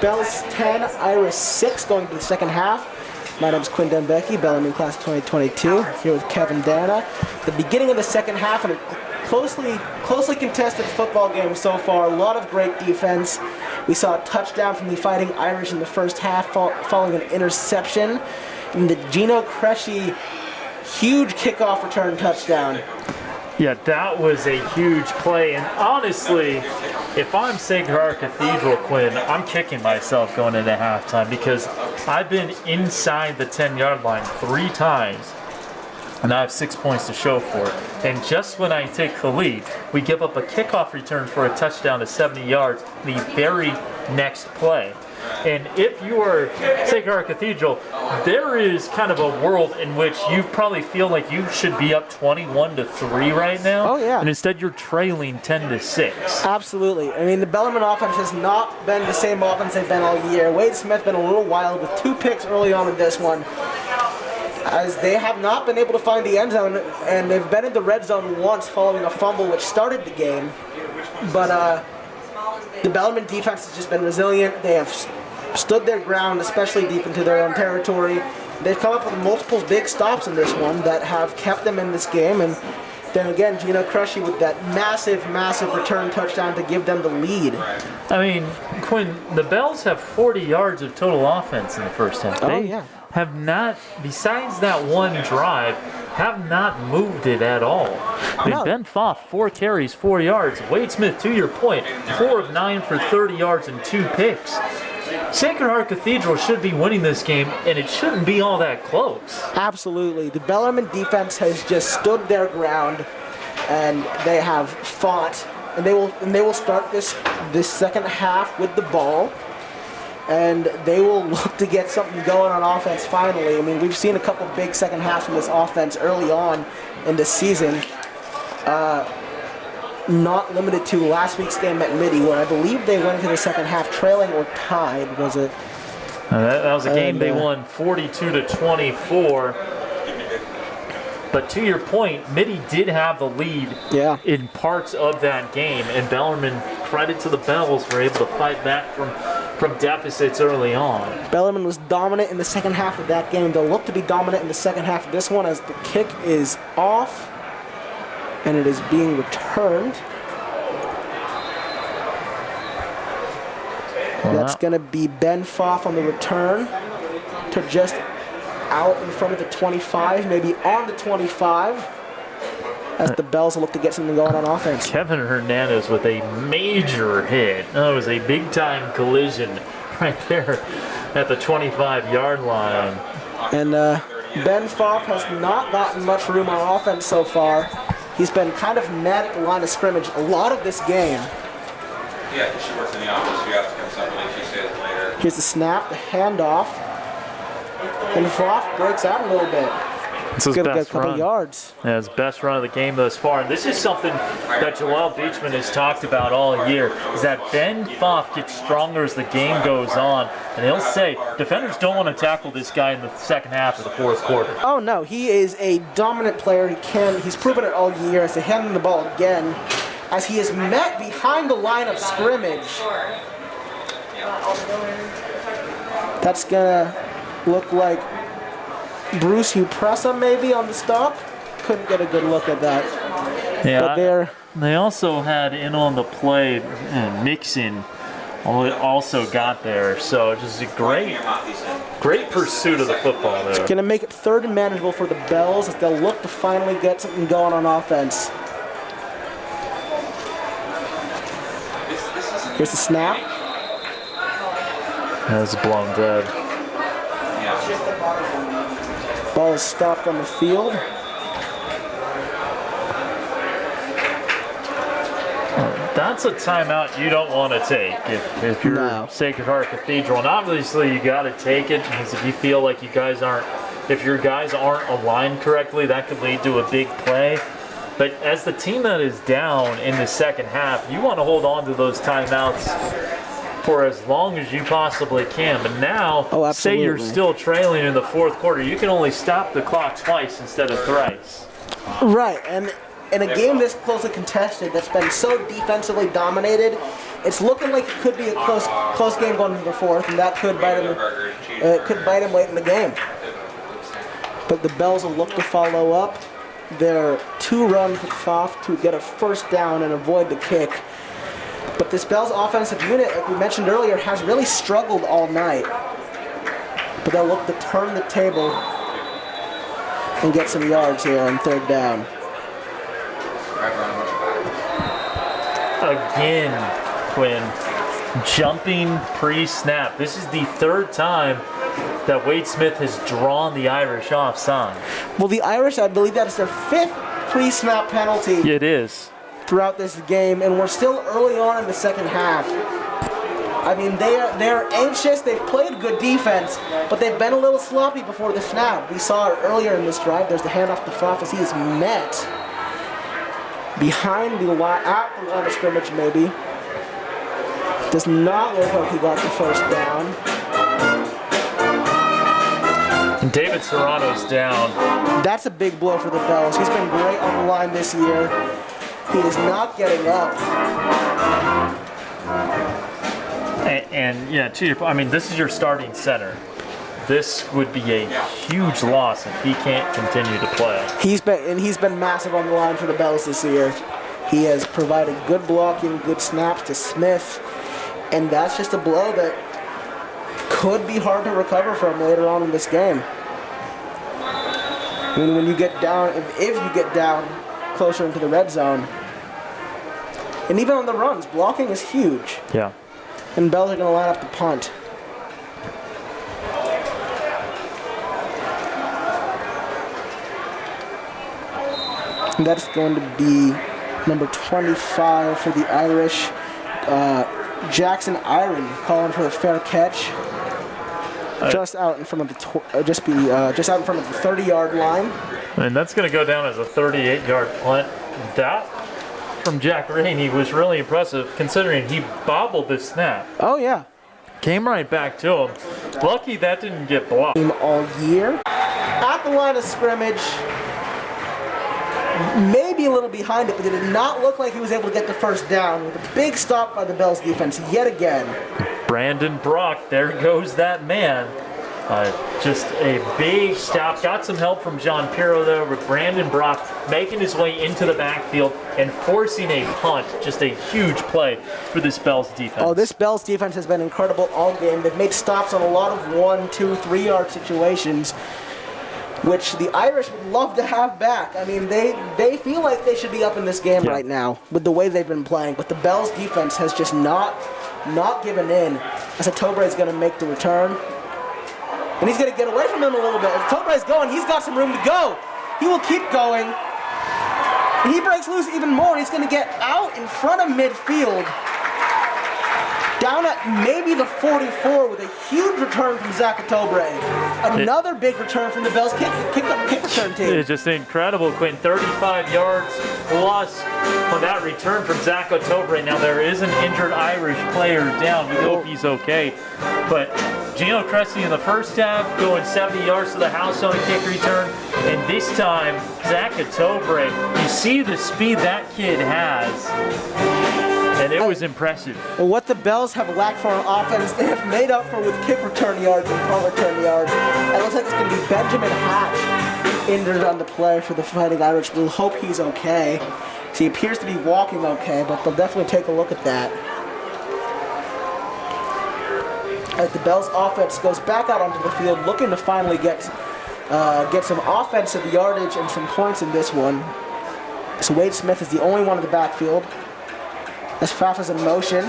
Bells 10, Irish 6 going to the second half. My name is Quinn Denbecky, Bellarmine class 2022, here with Kevin Dana. The beginning of the second half, and a closely contested football game so far. A lot of great defense. We saw a touchdown from the Fighting Irish in the first half following an interception. And the Gino Cresci huge kickoff return touchdown. Yeah, that was a huge play, and honestly, if I'm Sacred Heart Cathedral, Quinn, I'm kicking myself going into halftime because I've been inside the 10-yard line 3 times, and I have 6 points to show for it. And just when I take the lead, we give up a kickoff return for a touchdown to 70 yards the very next play. And if you are Sacred Heart Cathedral, there is kind of a world in which you probably feel like you should be up 21-3 right now. Oh, yeah. And instead you're trailing 10-6. Absolutely. I mean, the Bellarmine offense has not been the same offense they've been all year. Wade Smith's been a little wild with 2 picks early on in this one, as they have not been able to find the end zone, and they've been in the red zone once following a fumble which started the game. But the Bellarmine defense has just been resilient. They have stood their ground, especially deep into their own territory. They've come up with multiple big stops in this one that have kept them in this game. And then again, Gino Cresci with that massive return touchdown to give them the lead. I mean, Quinn, the Bells have 40 yards of total offense in the first half. Oh, They yeah. have not, besides that one drive, have not moved it at all. I mean, No. Ben Foff, 4 carries, 4 yards. Wade Smith, to your point, 4 of 9 for 30 yards and 2 picks. Sacred Heart Cathedral should be winning this game, and it shouldn't be all that close. Absolutely. The Bellarmine defense has just stood their ground, and they have fought, and they will start this second half with the ball, and they will look to get something going on offense finally. I mean, we've seen a couple big second halves from this offense early on in the season. Not limited to last week's game at Midi, where I believe they went into the second half trailing or tied, was it? That was a game they won 42-24. But to your point, Midi did have the lead in parts of that game, and Bellarmine, credit to the Bells, were able to fight back from deficits early on. Bellarmine was dominant in the second half of that game. They'll look to be dominant in the second half of this one, as the kick is off and it is being returned. That's going to be Ben Foff on the return to just out in front of the 25, maybe on the 25, as the Bells will look to get something going on offense. Kevin Hernandez with a major hit. That was a big-time collision right there at the 25-yard line. And Ben Foff has not gotten much room on offense so far. He's been kind of mad at the line of scrimmage a lot of this game. Yeah, she works in the office. You have to come separately. She stays later. Here's the snap, the handoff, and Foff breaks out a little bit. This is Good, best a couple run. Yards. Yeah, his best run of the game thus far. And this is something that Joel Beachman has talked about all year, is that Ben Foff gets stronger as the game goes on. And he'll say, defenders don't want to tackle this guy in the second half of the fourth quarter. Oh, no. He is a dominant player. He's proven it all year as they hand him the ball again, as he is met behind the line of scrimmage. That's going to look like Bruce Upressa maybe on the stop. Couldn't get a good look at that. Yeah, but they also had in on the play, Mixon also got there. So just a great pursuit of the football there. It's going to make it third and manageable for the Bells as they'll look to finally get something going on offense. Here's the snap. That was blown dead. Ball is stopped on the field. That's a timeout you don't want to take if you're Sacred Heart Cathedral. And obviously you got to take it, because if you feel like if your guys aren't aligned correctly, that could lead to a big play. But as the team that is down in the second half, you want to hold on to those timeouts for as long as you possibly can. But now, say you're still trailing in the fourth quarter, you can only stop the clock twice instead of thrice. Right, and in a game this closely contested, that's been so defensively dominated, it's looking like it could be a close game going into the fourth, and that could bite him late in the game. But the Bells will look to follow up their 2-run kickoff to get a first down and avoid the kick. But this Bells offensive unit, like we mentioned earlier, has really struggled all night. But they'll look to turn the table and get some yards here on third down. Again, Quinn, jumping pre-snap. This is the third time that Wade Smith has drawn the Irish offside. Well, the Irish, I believe that's their 5th pre-snap penalty. It is. Throughout this game, and we're still early on in the second half. I mean, they're anxious. They've played good defense, but they've been a little sloppy before the snap. We saw it earlier in this drive. There's the handoff to Pfaff as he is met behind the line, at the line of scrimmage, maybe. Does not look like he got the first down. David Serrano's down. That's a big blow for the Bells. He's been great on the line this year. He is not getting up. And yeah, to your point, I mean, this is your starting center. This would be a huge loss if he can't continue to play. He's been massive on the line for the Bells this year. He has provided good blocking, good snaps to Smith, and that's just a blow that could be hard to recover from later on in this game. I mean, when you get down, if you get down closer into the red zone, and even on the runs, blocking is huge. Yeah. And Bells are going to line up the punt. And that's going to be number 25 for the Irish. Jackson Iron calling for a fair catch. Just out in front of the just out in front of the 30-yard line. And that's going to go down as a 38-yard punt. That from Jack Rainey was really impressive, considering he bobbled this snap. Oh yeah. Came right back to him. Lucky that didn't get blocked. All year. At the line of scrimmage. Maybe a little behind it, but it did not look like he was able to get the first down with a big stop by the Bells defense yet again. Brandon Brock, there goes that man. Just a big stop. Got some help from John Pirro there with Brandon Brock making his way into the backfield and forcing a punt. Just a huge play for this Bells defense. Oh, this Bells defense has been incredible all game. They've made stops on a lot of 1, 2, 3-yard situations, which the Irish would love to have back. I mean, they feel like they should be up in this game right now with the way they've been playing, but the Bells defense has just not given in. As Tobre is going to make the return. And he's going to get away from him a little bit. As Tobre is going, he's got some room to go. He will keep going. And he breaks loose even more. He's going to get out in front of midfield. Down at maybe the 44 with a huge return from Zach Tobre. Another big return from the Bells kick return team. It's just incredible, Quinn. 35 yards plus on that return from Zach Tobre. Now there is an injured Irish player down. We hope he's okay. But Gino Cressy in the first half going 70 yards to the house on a kick return. And this time, Zach Tobre, you see the speed that kid has. And it was impressive. Well, what the Bells have lacked for on offense, they have made up for with kick return yards and punt return yards. It looks like it's going to be Benjamin Hatch injured on the play for the Fighting Irish. We'll hope he's okay. So he appears to be walking okay, but they'll definitely take a look at that. As the Bells offense goes back out onto the field, looking to finally get some offensive yardage and some points in this one. So Wade Smith is the only one in the backfield. As Pfaff is in motion,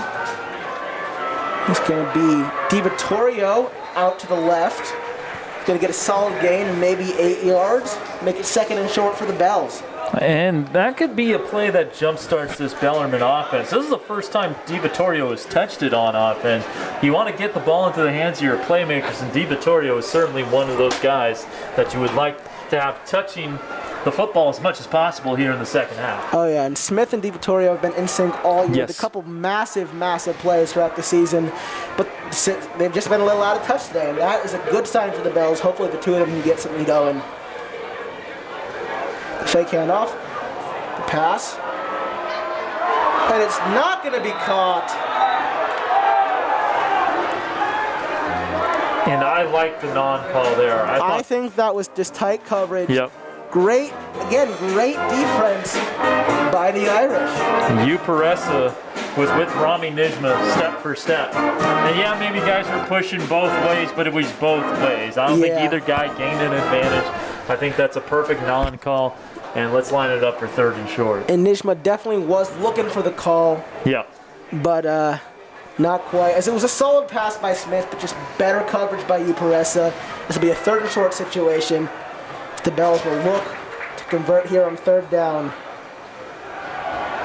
he's going to be DiVittorio out to the left. Going to get a solid gain, maybe 8 yards. Make it 2nd and short for the Bells. And that could be a play that jumpstarts this Bellarmine offense. This is the first time DiVittorio has touched it on offense. You want to get the ball into the hands of your playmakers, and DiVittorio is certainly one of those guys that you would like to have touching the football as much as possible here in the second half. Oh yeah, and Smith and DiVittorio have been in sync all year. Yes. A couple massive plays throughout the season, but they've just been a little out of touch today, and that is a good sign for the Bells. Hopefully the two of them can get something going. The fake handoff. The pass. And it's not going to be caught. And I like the non-call there. I think that was just tight coverage. Yep. Great defense by the Irish. Uparessa was with Rami Nijma step for step. And yeah, maybe guys were pushing both ways, but it was both ways. I don't think either guy gained an advantage. I think that's a perfect non-call. And let's line it up for 3rd and short. And Nijma definitely was looking for the call. Yeah. But not quite. As it was a solid pass by Smith, but just better coverage by Uparessa. This will be a 3rd and short situation. The Bells will look to convert here on 3rd down.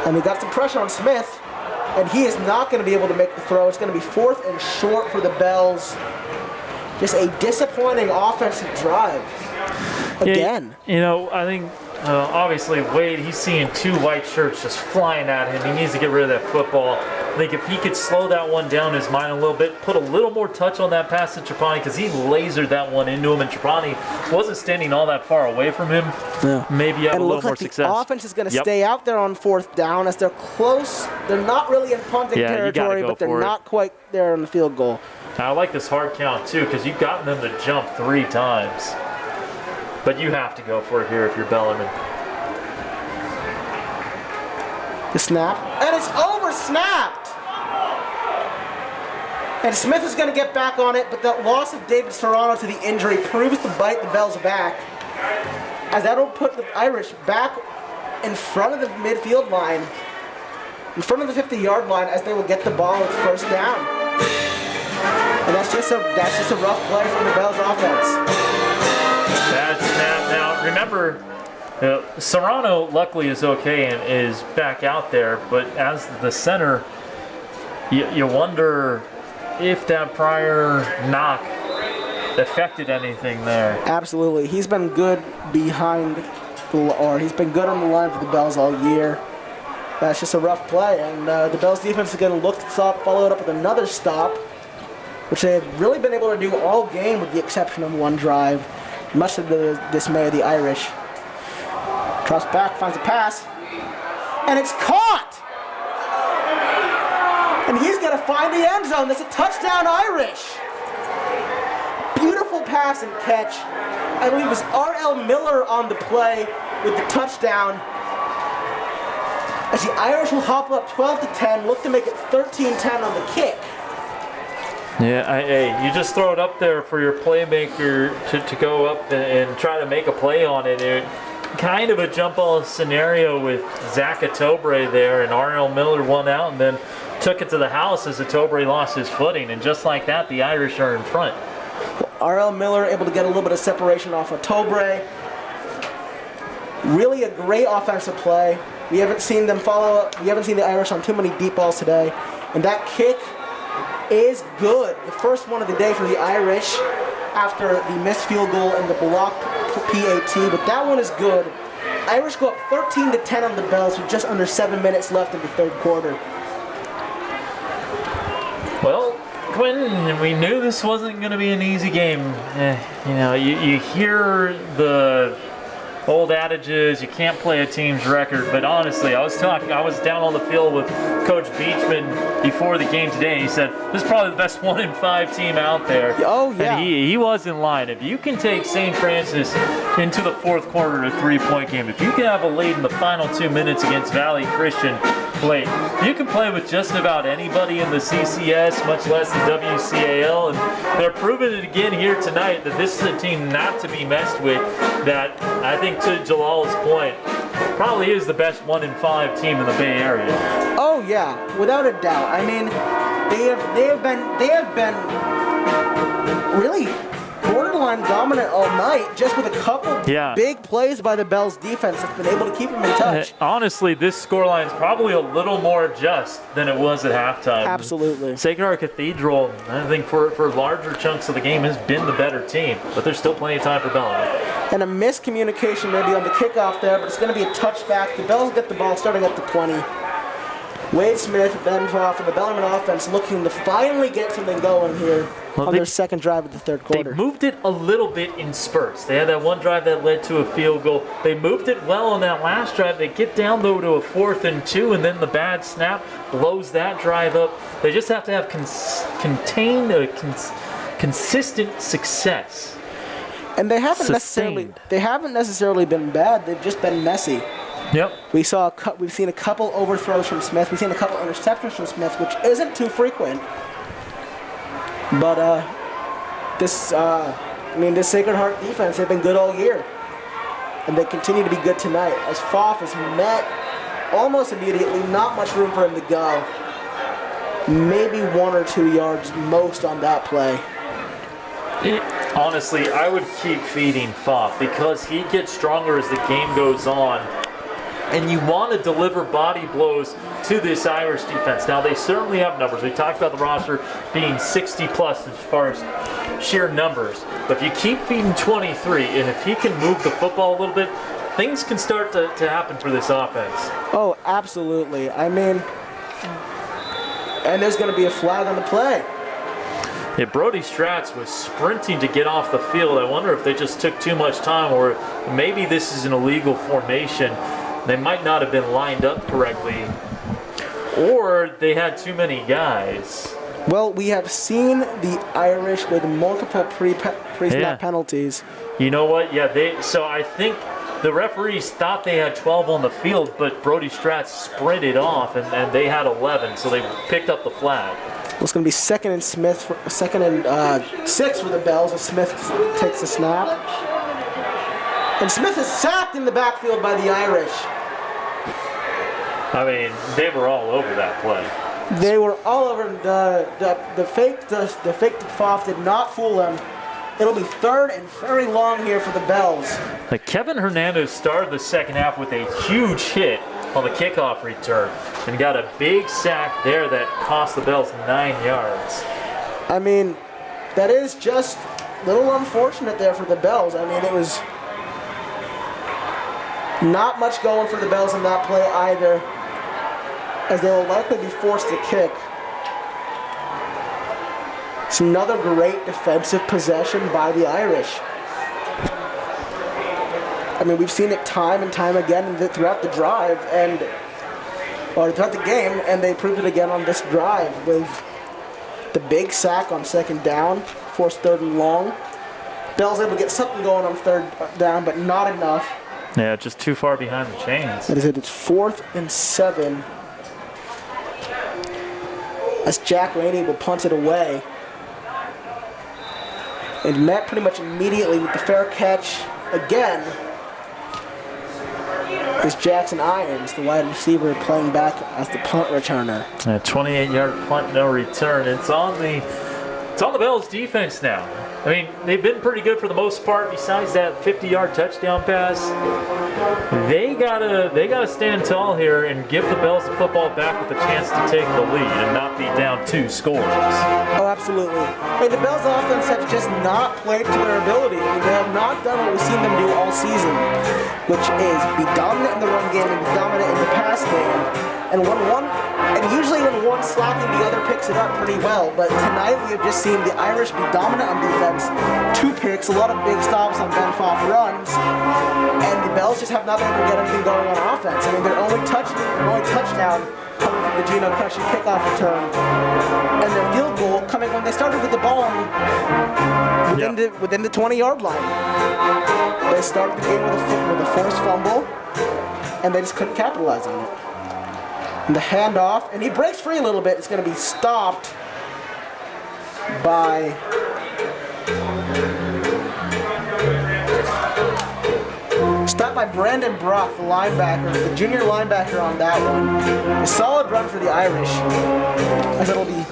And we got some pressure on Smith, and he is not going to be able to make the throw. It's going to be 4th and short for the Bells. Just a disappointing offensive drive. Again. Yeah, you know, I think obviously Wade, he's seeing 2 white shirts just flying at him. He needs to get rid of that football. I think if he could slow that one down in his mind a little bit, put a little more touch on that pass to Trapani, because he lasered that one into him, and Trapani wasn't standing all that far away from him. Yeah. Maybe have a little more success. The offense is going to stay out there on 4th down as they're close. They're not really in punting territory, but they're not quite there on the field goal. I like this hard count too, because you've gotten them to jump 3 times. But you have to go for it here if you're Bellarmine. The snap, and it's over-snapped. And Smith is going to get back on it, but that loss of David Serrano to the injury proves to bite the Bells back, as that'll put the Irish back in front of the midfield line, in front of the 50-yard line, as they will get the ball with 1st down. And that's just a rough play from the Bells offense. Bad snap. Now, remember, Serrano luckily is okay and is back out there, but as the center, you wonder if that prior knock affected anything there. Absolutely. He's been good he's been good on the line for the Bells all year. That's just a rough play, and the Bells defense is going to look to stop, follow it up with another stop, which they have really been able to do all game with the exception of one drive, much to the dismay of the Irish. Drops back, finds a pass, and it's caught! And he's going to find the end zone. That's a touchdown, Irish. Beautiful pass and catch. I believe it was R.L. Miller on the play with the touchdown. As the Irish will hop up 12-10, look to make it 13-10 on the kick. Yeah, you just throw it up there for your playmaker to go up and try to make a play on it. Kind of a jump ball scenario with Zach Atobre there, and R.L. Miller won out and then took it to the house as Atobre lost his footing, and just like that, the Irish are in front. R.L. Miller able to get a little bit of separation off Atobre. Really a great offensive play. We haven't seen them follow up. We haven't seen the Irish on too many deep balls today, and that kick is good. The first one of the day for the Irish after the missed field goal and the blocked PAT, but that one is good. Irish go up 13-10 on the Bells with just under 7 minutes left in the 3rd quarter. Well, Quentin, we knew this wasn't going to be an easy game. You hear the old adages, you can't play a team's record, but honestly, I was down on the field with Coach Beachman before the game today, and he said, this is probably the best 1-5 team out there. Oh, yeah. And he was in line. If you can take St. Francis into the 4th quarter, a 3-point game, if you can have a lead in the final 2 minutes against Valley Christian late, you can play with just about anybody in the CCS, much less the WCAL, and they're proving it again here tonight that this is a team not to be messed with, that I think to Jalal's point, probably is the best 1-5 team in the Bay Area. Oh yeah, without a doubt. I mean, they have been really borderline dominant all night, just with a couple big plays by the Bells defense that's been able to keep them in touch. Honestly, this scoreline is probably a little more just than it was at halftime. Absolutely. Sacred Heart Cathedral, I think for larger chunks of the game, has been the better team, but there's still plenty of time for Bellarmine. And a miscommunication maybe on the kickoff there, but it's going to be a touchback. The Bells get the ball starting at the 20. Wade Smith, Ben Voff, and the Bellarmine offense looking to finally get something going here on their second drive of the third quarter. They moved it a little bit in spurts. They had that one drive that led to a field goal. They moved it well on that last drive. They get down, though, to a 4th and 2, and then the bad snap blows that drive up. They just have to have consistent success. And they haven't necessarily been bad. They've just been messy. Yep. We've seen a couple overthrows from Smith. We've seen a couple interceptions from Smith, which isn't too frequent. But this Sacred Heart defense, they've been good all year, and they continue to be good tonight. As Foff is met almost immediately, not much room for him to go. Maybe 1 or 2 yards most on that play. Honestly, I would keep feeding Foff because he gets stronger as the game goes on. And you want to deliver body blows to this Irish defense. Now, they certainly have numbers. We talked about the roster being 60-plus as far as sheer numbers. But if you keep feeding 23, and if he can move the football a little bit, things can start to happen for this offense. Oh, absolutely. I mean, and there's going to be a flag on the play. Yeah, Brody Stratz was sprinting to get off the field. I wonder if they just took too much time, or maybe this is an illegal formation. They might not have been lined up correctly, or they had too many guys. Well, we have seen the Irish with multiple pre-snap penalties. You know what? Yeah, so I think the referees thought they had 12 on the field, but Brody Stratz sprinted off, and they had 11, so they picked up the flag. Well, it's going to be second and 6 for the Bells as Smith takes the snap. And Smith is sacked in the backfield by the Irish. I mean, they were all over that play. They were all over. The fake Foff did not fool them. It'll be 3rd and very long here for the Bells. Kevin Hernandez started the second half with a huge hit on the kickoff return and got a big sack there that cost the Bells 9 yards. I mean, that is just a little unfortunate there for the Bells. I mean, it was not much going for the Bells in that play either, as they will likely be forced to kick. It's another great defensive possession by the Irish. I mean, we've seen it time and time again throughout the drive, or throughout the game, and they proved it again on this drive with the big sack on 2nd down, forced 3rd and long. Bells able to get something going on 3rd down, but not enough. Yeah, just too far behind the chains. That is it. It's 4th and 7. As Jack Rainey will punt it away. And met pretty much immediately with the fair catch again is Jackson Irons, the wide receiver, playing back as the punt returner. A 28-yard punt, no return. It's on the Bells defense now. I mean, they've been pretty good for the most part. Besides that 50-yard touchdown pass, they gotta stand tall here and give the Bells the football back with a chance to take the lead and not be down 2 scores. Oh, absolutely. I mean, the Bells offense have just not played to their ability. I mean, they have not done what we've seen them do all season, which is be dominant in the run game and be dominant in the pass game. And usually when one's slacking, the other picks it up pretty well. But tonight we have just seen the Irish be dominant on defense. 2 picks, a lot of big stops on Ben Foff runs, and the Bells just have not been able to get anything going on offense. I mean, their only touchdown coming from the Gino Crushy kickoff return, and their field goal coming when they started with the ball within the 20-yard line. They started the game with a forced fumble, and they just couldn't capitalize on it. And the handoff, and he breaks free a little bit. It's going to be stopped by Brandon Brock, the linebacker, the junior linebacker on that one. A solid run for the Irish, as it'll be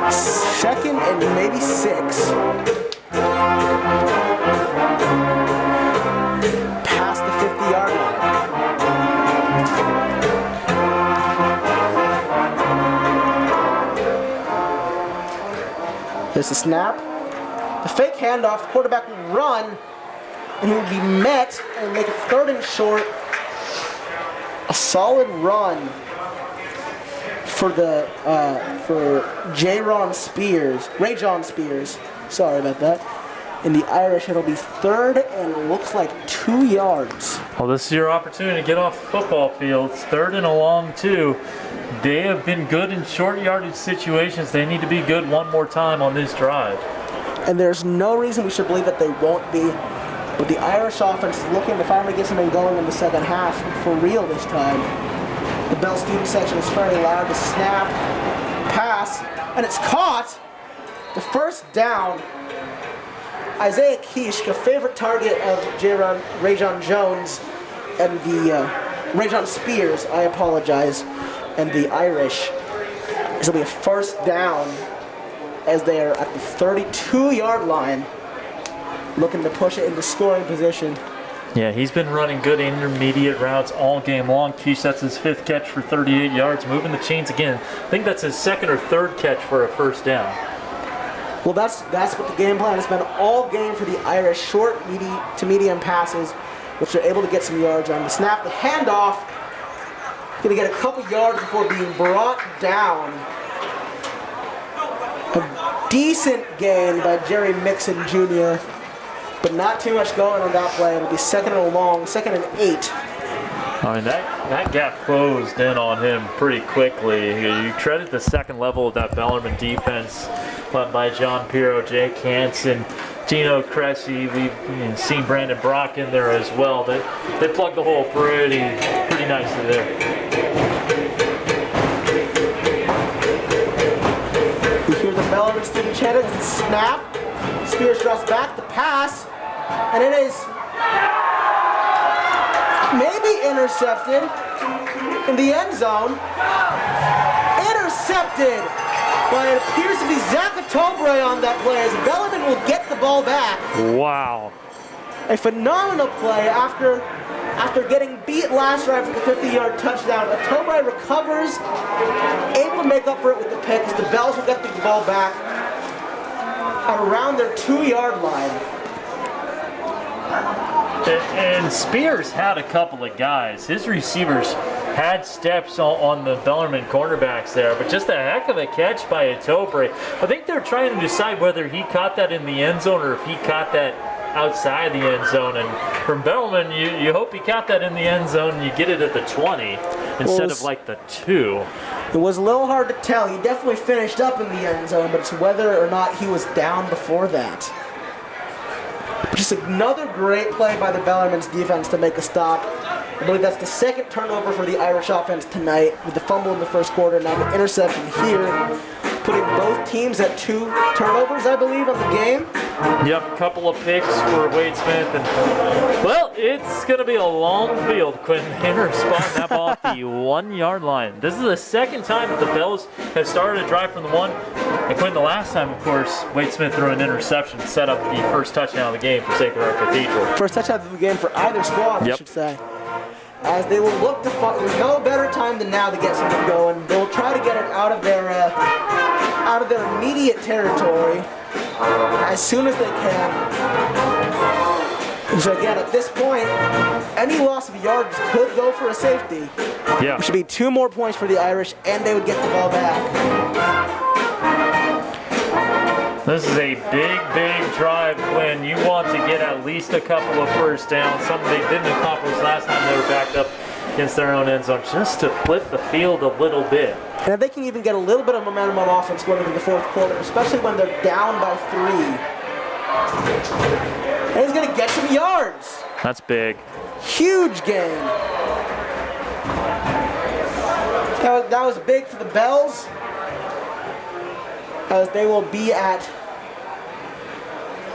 2nd and maybe 6. Past the 50-yard line. There's the snap. The fake handoff, the quarterback will run, and he will be met and make it 3rd and short. A solid run for Ray-John Spears. Sorry about that. In the Irish, it'll be 3rd and looks like 2 yards. Well, this is your opportunity to get off the football field. It's 3rd and a long 2. They have been good in short yardage situations. They need to be good one more time on this drive. And there's no reason we should believe that they won't be. But the Irish offense is looking to finally get something going in the second half for real this time. The Bell student section is very loud. The snap, pass, and it's caught. The first down. Isaiah Keish, a favorite target of Ray-John Jones and the Ray-John Spears, I apologize, and the Irish. This will be a first down as they are at the 32-yard line, looking to push it into scoring position. Yeah, he's been running good intermediate routes all game long. Keish, that's his 5th catch for 38 yards, moving the chains again. I think that's his 2nd or 3rd catch for a first down. Well, that's what the game plan has been all game for the Irish. Short, to medium passes, which they're able to get some yards on. The snap, the handoff, going to get a couple yards before being brought down. A decent gain by Jerry Mixon Jr., but not too much going on that play. It'll be 2nd and a long, 2nd and 8. I mean, that gap closed in on him pretty quickly. You credit the second level of that Bellarmine defense, led by John Pirro, Jake Hansen, Gino Cressy. We've seen Brandon Brock in there as well. They plugged the hole pretty nicely there. We hear the Bellarmine student chanting as the snap. Spears drops back, the pass, and it is maybe intercepted in the end zone. Intercepted, but it appears to be Zacatobre on that play as Bellarmine will get the ball back. Wow. A phenomenal play after getting beat last drive for the 50-yard touchdown. Atobre recovers, able to make up for it with the pick as the Bells will get the ball back at around their 2-yard line. And Spears had a couple of guys. His receivers had steps on the Bellarmine cornerbacks there, but just a heck of a catch by Atobre. I think they're trying to decide whether he caught that in the end zone or if he caught that outside the end zone. And from Bellarmine, you hope he caught that in the end zone and you get it at the 20 instead of like the 2. It was a little hard to tell. He definitely finished up in the end zone, but it's whether or not he was down before that. Just another great play by the Bellarmine's defense to make a stop. I believe that's the 2nd turnover for the Irish offense tonight, with the fumble in the first quarter, now the interception here, putting both teams at 2 turnovers, I believe, on the game. Yep, couple of picks for Wade Smith, and well, it's going to be a long field. Quentin Hinner spotting that ball at the 1-yard line. This is the 2nd time that the Bells have started a drive from the 1. And Quentin, the last time, of course, Wade Smith threw an interception to set up the first touchdown of the game for Sacred Heart Cathedral. First touchdown of the game for either squad, I should say. As they will look to find, there's no better time than now to get something going. They'll try to get it out of their immediate territory as soon as they can. So again, at this point, any loss of yards could go for a safety. Yeah. It should be 2 more points for the Irish, and they would get the ball back. This is a big drive when you want to get at least a couple of first downs, something they didn't accomplish last time they were backed up against their own end zone, just to flip the field a little bit. And if they can even get a little bit of momentum on offense going into the 4th quarter, especially when they're down by 3. And he's going to get some yards. That's big. Huge gain. That was big for the Bells, as they will be at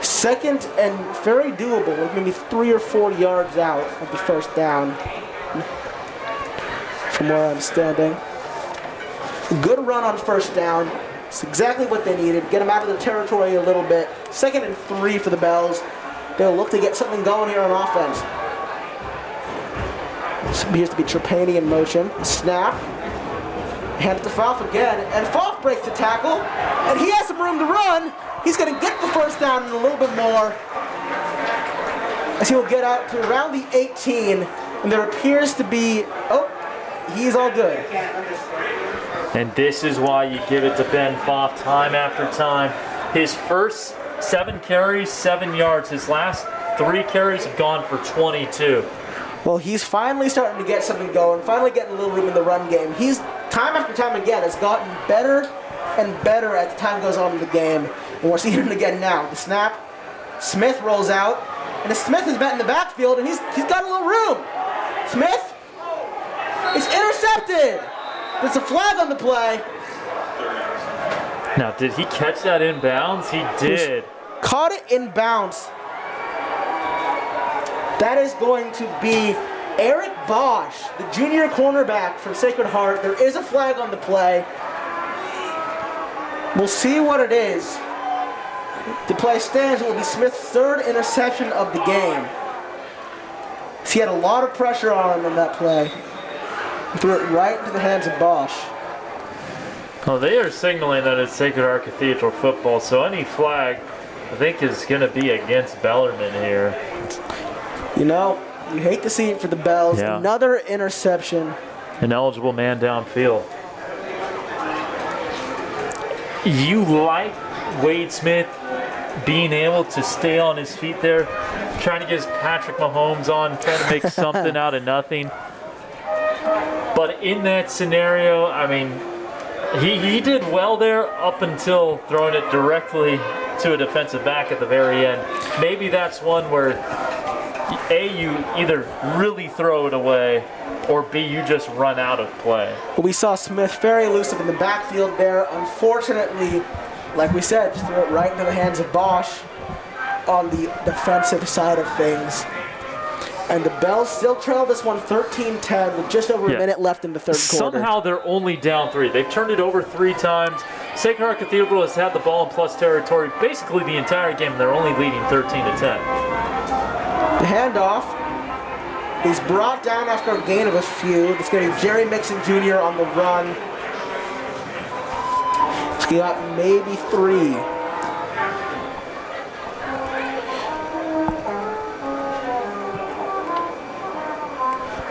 2nd and very doable, with maybe 3 or 4 yards out of the first down from where I'm standing. Good run on first down. It's exactly what they needed. Get them out of the territory a little bit. 2nd and 3 for the Bells. They'll look to get something going here on offense. This appears to be Trapani in motion. Snap. Hand it to Foff again, and Foff breaks the tackle, and he has some room to run. He's going to get the first down and a little bit more, as he will get out to around the 18, and there appears to be, oh, he's all good. And this is why you give it to Ben Foff time after time. His first 7 carries, 7 yards. His last 3 carries have gone for 22. Well, he's finally starting to get something going, finally getting a little room in the run game. He's, time after time again, has gotten better and better as time goes on in the game. And we're seeing it again now. The snap, Smith rolls out, and Smith is met in the backfield, and he's got a little room. Smith is intercepted. There's a flag on the play. Now, did he catch that in bounds? He did. Caught it in bounds. That is going to be Eric Bosch, the junior cornerback from Sacred Heart. There is a flag on the play. We'll see what it is. The play stands. It will be Smith's 3rd interception of the game. He had a lot of pressure on him in that play. He threw it right into the hands of Bosch. Well, they are signaling that it's Sacred Heart Cathedral football, so any flag, I think, is going to be against Bellarmine here. You know, you hate to see it for the Bells. Yeah. Another interception. An eligible man downfield. You like Wade Smith being able to stay on his feet there, trying to get his Patrick Mahomes on, trying to make something out of nothing. But in that scenario, I mean, he did well there up until throwing it directly to a defensive back at the very end. Maybe that's one where, A, you either really throw it away, or B, you just run out of play. We saw Smith very elusive in the backfield there. Unfortunately, like we said, just threw it right into the hands of Bosch on the defensive side of things. And the Bells still trail this one 13-10 with just over a minute left in the 3rd quarter. Somehow they're only down 3. They've turned it over 3 times. Sacred Heart Cathedral has had the ball in plus territory basically the entire game. They're only leading 13-10. The handoff is brought down after a gain of a few. It's going to be Jerry Mixon Jr. on the run. He got maybe 3.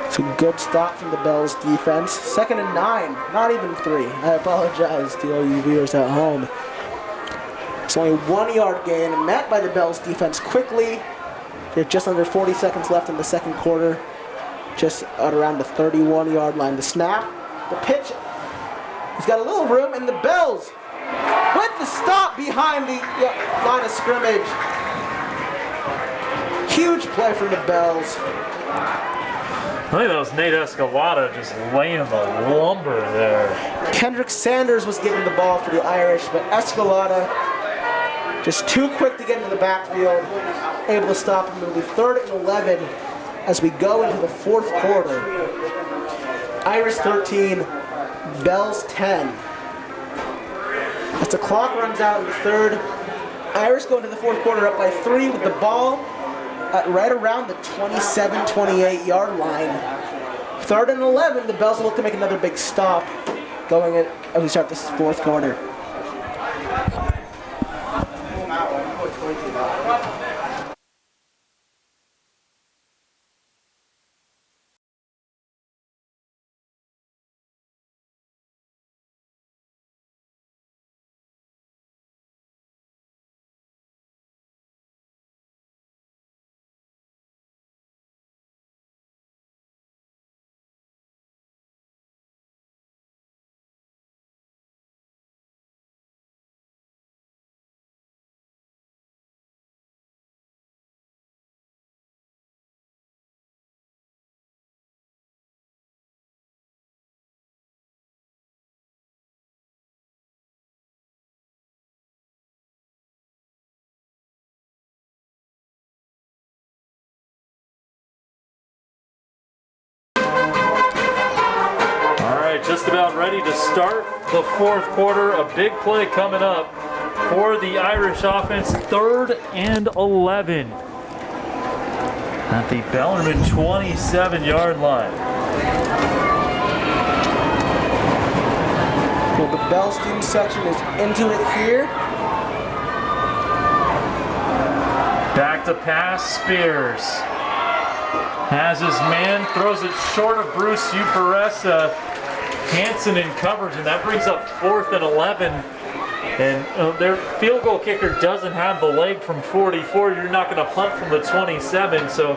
It's a good stop from the Bells defense. 2nd and 9, not even 3. I apologize to all you viewers at home. It's only 1 yard gain, met by the Bells defense quickly. There's just under 40 seconds left in the 2nd quarter. Just at around the 31-yard line. The snap, the pitch. He's got a little room, and the Bells with the stop behind the line of scrimmage. Huge play from the Bells. I think that was Nate Escalada just laying the lumber there. Kendrick Sanders was getting the ball for the Irish, but Escalada just too quick to get into the backfield, able to stop him. It'll be 3rd and 11 as we go into the 4th quarter. Irish 13, Bells 10. As the clock runs out in the 3rd, Irish go into the 4th quarter up by 3 with the ball at right around the 27-28 yard line. 3rd and 11, the Bells will look to make another big stop going in as we start this 4th quarter. Just about ready to start the 4th quarter. A big play coming up for the Irish offense. 3rd and 11 at the Bellarmine 27-yard line. Well, the Bells team section is into it here. Back to pass, Spears. Has his man, throws it short of Bruce Uparessa. Hansen in coverage, and that brings up 4th and 11. And their field goal kicker doesn't have the leg from 44. You're not going to punt from the 27, so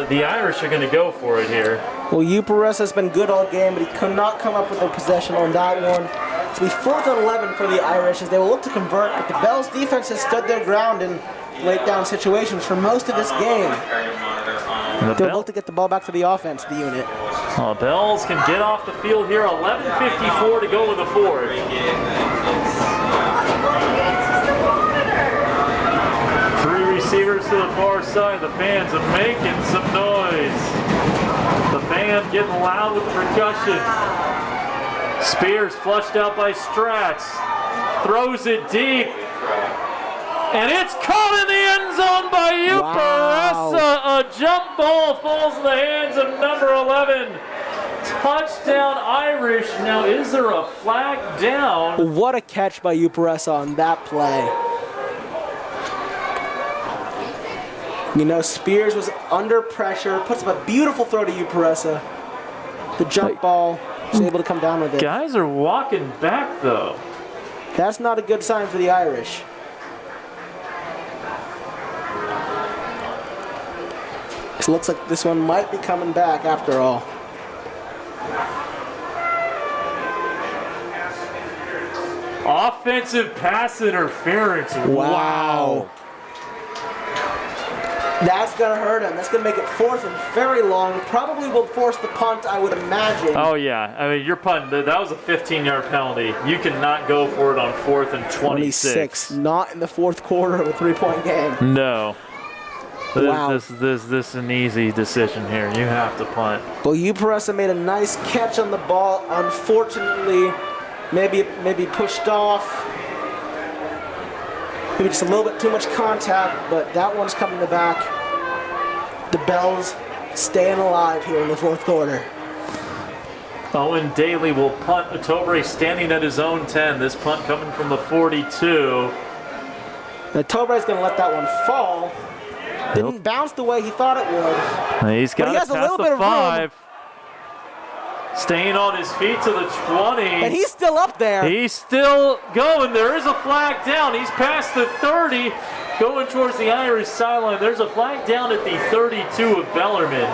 the Irish are going to go for it here. Well, Uperez has been good all game, but he could not come up with a possession on that one. It's be 4th and 11 for the Irish as they will look to convert, but the Bells defense has stood their ground in late down situations for most of this game. They'll look to get the ball back to the offense, the unit. Bells can get off the field here. 11:54 to go with the 4th. Three receivers to the far side. The fans are making some noise. The band getting loud with the percussion. Spears flushed out by Stratz. Throws it deep. And it's caught in the end zone by Uperessa. Wow. A jump ball falls in the hands of number 11. Touchdown Irish. Now, is there a flag down? What a catch by Uperessa on that play. You know, Spears was under pressure, puts up a beautiful throw to Uperessa. The jump ball, was able to come down with it. Guys are walking back, though. That's not a good sign for the Irish. It looks like this one might be coming back after all. Offensive pass interference. Wow. That's going to hurt him. That's going to make it 4th and very long. Probably will force the punt, I would imagine. Oh, yeah. I mean, you're punting. That was a 15-yard penalty. You cannot go for it on 4th and 26. Not in the 4th quarter of a 3-point game. No. Wow. This is an easy decision here. You have to punt. Well, Uperessa made a nice catch on the ball. Unfortunately, maybe pushed off. Maybe just a little bit too much contact, but that one's coming back. The Bells staying alive here in the 4th quarter. Owen Daly will punt. Atobre standing at his own 10. This punt coming from the 42. Atobre's going to let that one fall. Didn't bounce the way he thought it would. He's got it past the 5. Staying on his feet to the 20. And he's still up there. He's still going. There is a flag down. He's past the 30, going towards the Irish sideline. There's a flag down at the 32 of Bellarmine.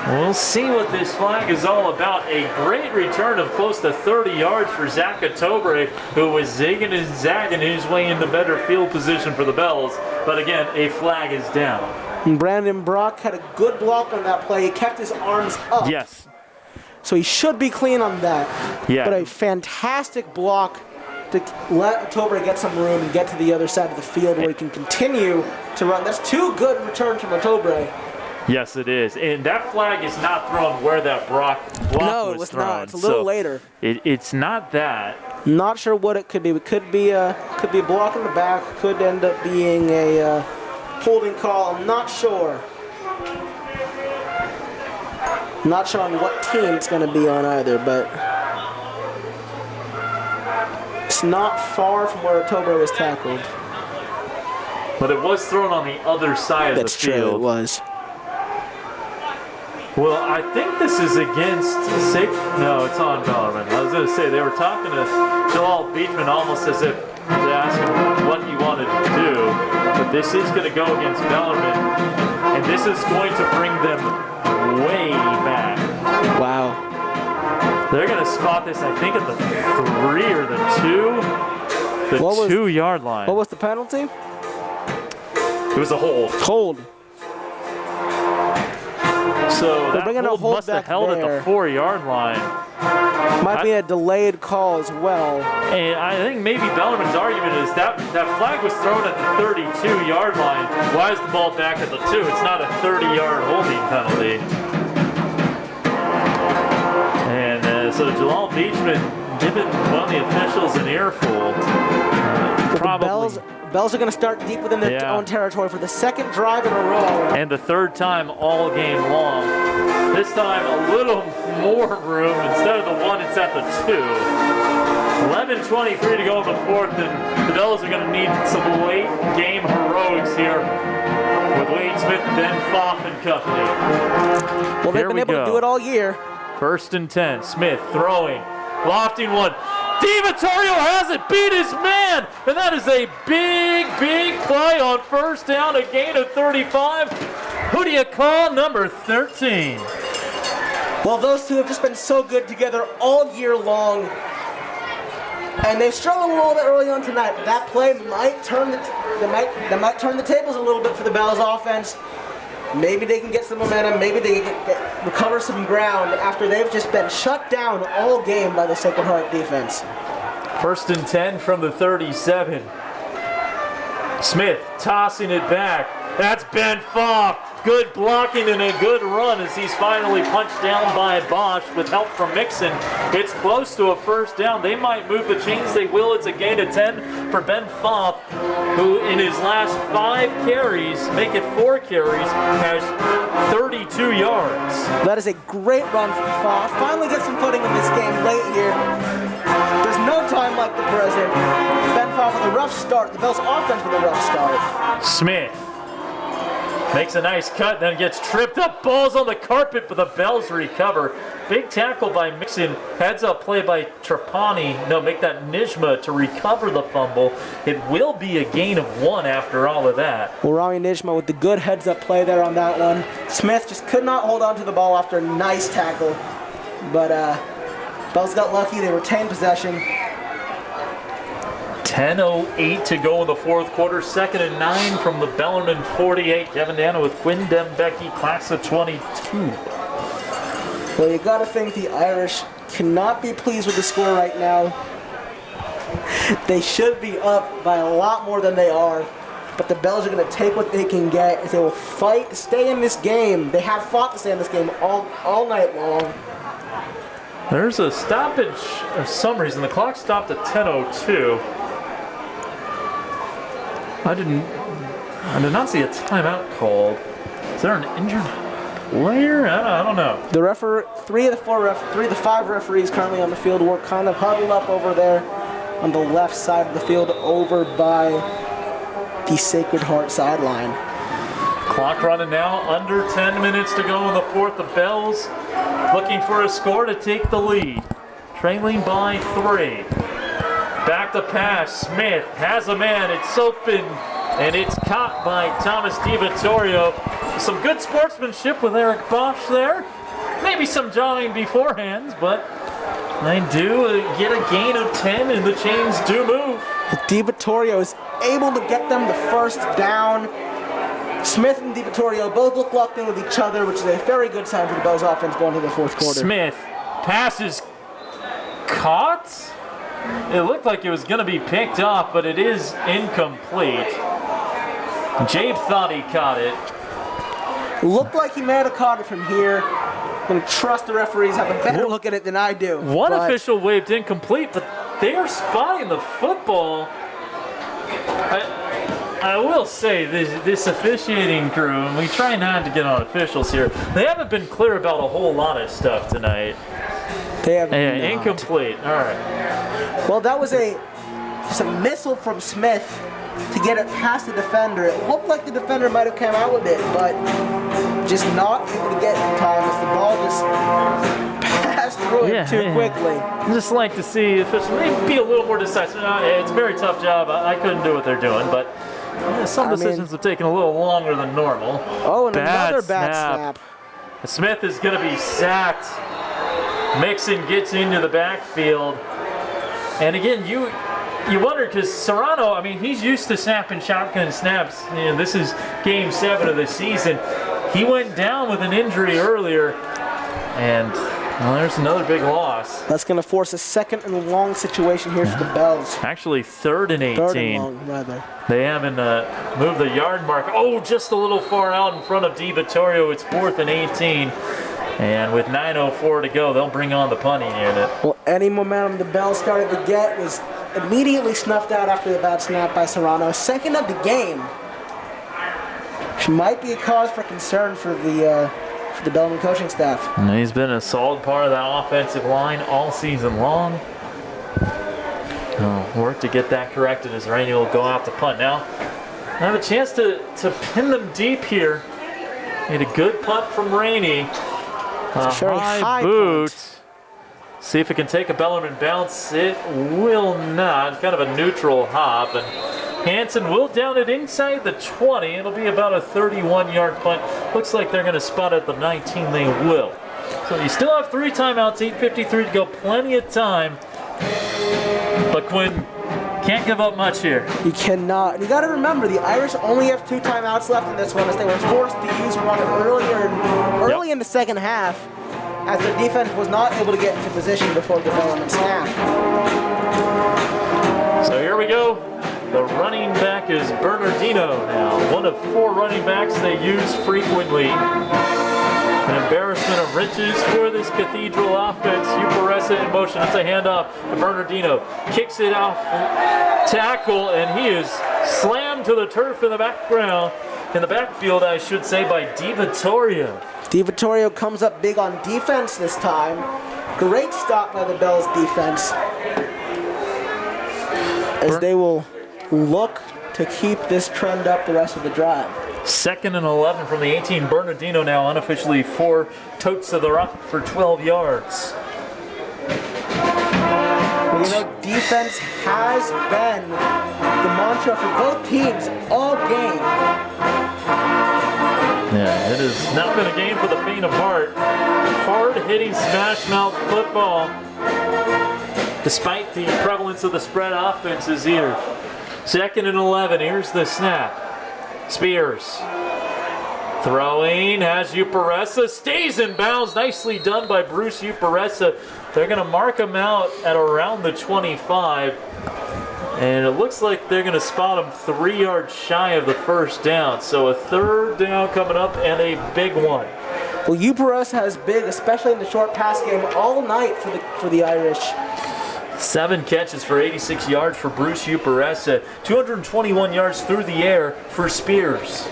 We'll see what this flag is all about. A great return of close to 30 yards for Zach Atobre, who was zigging and zagging his way into better field position for the Bells. But again, a flag is down. And Brandon Brock had a good block on that play. He kept his arms up. Yes. So he should be clean on that. Yeah. But a fantastic block to let Atobre get some room and get to the other side of the field where he can continue to run. That's 2 good returns from Atobre. Yes, it is. And that flag is not thrown where that block was thrown. Not. It's a little later. It's not that. Not sure what it could be. It could be a block in the back. Could end up being a holding call. I'm not sure. Not sure on what team it's going to be on either, but it's not far from where Atobre was tackled. But it was thrown on the other side of the field. That's true, it was. Well, I think this is against no, it's on Bellarmine. I was going to say, they were talking to Jalal Beachman almost as if to ask him what he wanted to do. But this is going to go against Bellarmine, and this is going to bring them way back. Wow. They're going to spot this, I think, at the 3 or the 2. The 2-yard line. What was the penalty? It was a hold. Hold. So that hold must have held at the 4-yard line. Might be a delayed call as well. And I think maybe Bellarmine's argument is that flag was thrown at the 32-yard line. Why is the ball back at the 2? It's not a 30-yard holding penalty. And so Jalal Beachman giving one of the officials an earful. Probably. Bells are going to start deep within their own territory for the 2nd drive in a row. And the 3rd time all game long. This time a little more room. Instead of the 1, it's at the 2. 11:23 to go in the 4th, and the Bells are going to need some late game heroics here with Wade Smith, Ben Foff and company. Well, they've been able to do it all year. First and 10. Smith throwing, lofting one. DiVittorio has it, beat his man, and that is a big, big play on first down, a gain of 35. Who do you call number 13? Well, those two have just been so good together all year long. And they've struggled a little bit early on tonight, but that play might turn they might turn the tables a little bit for the Bells offense. Maybe they can get some momentum. Maybe they can recover some ground after they've just been shut down all game by the Sacred Heart defense. First and 10 from the 37. Smith tossing it back. That's Ben Foff. Good blocking and a good run as he's finally punched down by Bosch with help from Mixon. It's close to a first down. They might move the chains. They will. It's a gain of 10 for Ben Foff, who in his last 5 carries, make it 4 carries, has 32 yards. That is a great run from Foff. Finally gets some footing in this game late here. There's no time like the present. Ben Foff with a rough start. The Bells offense with a rough start. Smith makes a nice cut, then gets tripped up, balls on the carpet, but the Bells recover. Big tackle by Mixon, heads up play by Trapani. No, make that Nijma to recover the fumble. It will be a gain of 1 after all of that. Well, Rami Nijma with the good heads up play there on that one. Smith just could not hold on to the ball after a nice tackle. But Bells got lucky, they retained possession. 10:08 to go in the fourth quarter. 2nd and 9 from the Bellarmine 48. Kevin Dana with Quinn Dembecki, class of 22. Well, you got to think the Irish cannot be pleased with the score right now. They should be up by a lot more than they are. But the Bells are going to take what they can get. They will fight to stay in this game. They have fought to stay in this game all night long. There's a stoppage of some reason. The clock stopped at 10:02. I did not see a timeout called. Is there an injured player? I don't know. The three of the 5 referees currently on the field were kind of huddled up over there on the left side of the field over by the Sacred Heart sideline. Clock running now, under 10 minutes to go in the fourth. The Bells looking for a score to take the lead. Trailing by 3. Back to pass. Smith has a man. It's open, and it's caught by Thomas DiVittorio. Some good sportsmanship with Eric Bosch there. Maybe some jawing beforehand, but they do get a gain of 10, and the chains do move. DiVittorio is able to get them the first down. Smith and DiVittorio both look locked in with each other, which is a very good sign for the Bells offense going to the fourth quarter. Smith passes caught. It looked like it was going to be picked off, but it is incomplete. Jabe thought he caught it. Looked like he may have caught it from here. I'm going to trust the referees have a better look at it than I do. One official waved incomplete, but they are spotting the football. I will say this officiating crew, and we try not to get on officials here, they haven't been clear about a whole lot of stuff tonight. They have incomplete. All right. Well, that was just a missile from Smith to get it past the defender. It looked like the defender might have come out with it, but just not able to get it in time as the ball just passed through it too quickly. I just like to see officials maybe be a little more decisive. It's a very tough job. I couldn't do what they're doing, but some decisions have taken a little longer than normal. Oh, and another bad snap. Smith is going to be sacked. Mixon gets into the backfield. And again, you wonder, because Serrano, I mean, he's used to snapping shotgun snaps. You know, this is game 7 of the season. He went down with an injury earlier, and well, there's another big loss. That's going to force a 2nd and long situation here for the Bells. Actually, 3rd and 18. 3rd and long, rather. They haven't moved the yard mark. Oh, just a little far out in front of DiVittorio. It's 4th and 18. And with 9:04 to go, they'll bring on the punting unit. Well, any momentum the Bells started to get was immediately snuffed out after the bad snap by Serrano. 2nd of the game, which might be a cause for concern for the Bellarmine coaching staff. And he's been a solid part of that offensive line all season long. Work to get that corrected as Rainey will go out to punt. Now, I have a chance to pin them deep here. Made a good punt from Rainey. A very high boot. point. See if it can take a Bellarmine bounce. It will not. Kind of a neutral hop. And Hansen will down it inside the 20. It'll be about a 31-yard punt. Looks like they're going to spot at the 19. They will. So you still have 3 timeouts, 8:53 to go. Plenty of time. But Quinn can't give up much here. You cannot. You got to remember, the Irish only have 2 timeouts left in this one, as they were forced to use one early in the second half, as their defense was not able to get into position before the Bellarmine snap. So here we go. The running back is Bernardino now. One of 4 running backs they use frequently. An embarrassment of riches for this Cathedral offense. Uparessa in motion. It's a handoff to Bernardino. Kicks it off. Tackle, and he is slammed to the turf in the background. In the backfield, I should say, by DiVittorio. DiVittorio comes up big on defense this time. Great stop by the Bells defense, as they will look to keep this trend up the rest of the drive. 2nd and 11 from the 18. Bernardino now unofficially 4 totes to the rock for 12 yards. Well, you know, defense has been the mantra for both teams all game. Yeah, it has not been a game for the faint of heart. Hard-hitting smash-mouth football, despite the prevalence of the spread offenses here. 2nd and 11. Here's the snap. Spears throwing, has Uparessa, stays in bounds. Nicely done by Bruce Uparessa. They're going to mark him out at around the 25. And it looks like they're going to spot him 3 yards shy of the first down. So a 3rd down coming up, and a big one. Well, Uparessa has big, especially in the short pass game, all night for the Irish. 7 catches for 86 yards for Bruce Uparessa. 221 yards through the air for Spears.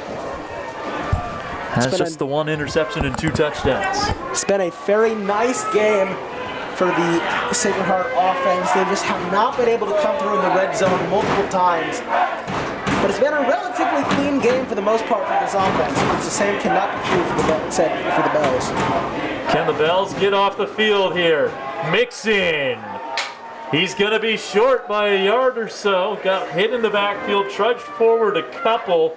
Has just the 1 interception and 2 touchdowns. It's been a very nice game for the Sacred Heart offense. They just have not been able to come through in the red zone multiple times. But it's been a relatively clean game for the most part for this offense. It's the same cannot be true for the Bells. Can the Bells get off the field here? Mixon. He's going to be short by a yard or so. Got hit in the backfield, trudged forward a couple.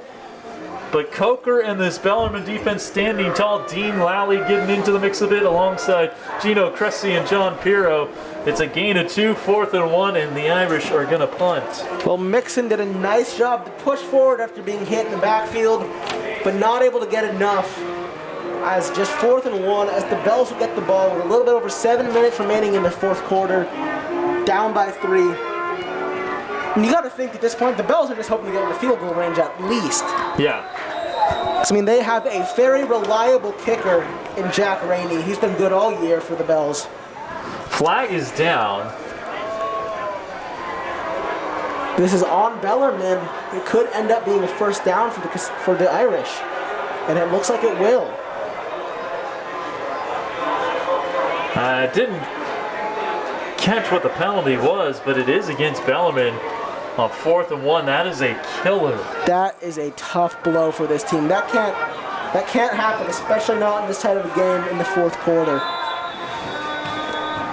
But Coker and this Bellarmine defense standing tall. Dean Lally getting into the mix of it alongside Gino Cressy and John Pirro. It's a gain of 2, 4th and 1, and the Irish are going to punt. Well, Mixon did a nice job to push forward after being hit in the backfield, but not able to get enough. As just 4th and 1, as the Bells will get the ball with a little bit over 7 minutes remaining in the 4th quarter. Down by 3. And you got to think at this point, the Bells are just hoping to get in the field goal range at least. Yeah. I mean, they have a very reliable kicker in Jack Rainey. He's been good all year for the Bells. Flag is down. This is on Bellarmine. It could end up being a 1st down for the Irish, and it looks like it will. I didn't catch what the penalty was, but it is against Bellarmine on 4th and 1. That is a killer. That is a tough blow for this team. That can't happen, especially not in this type of a game in the 4th quarter.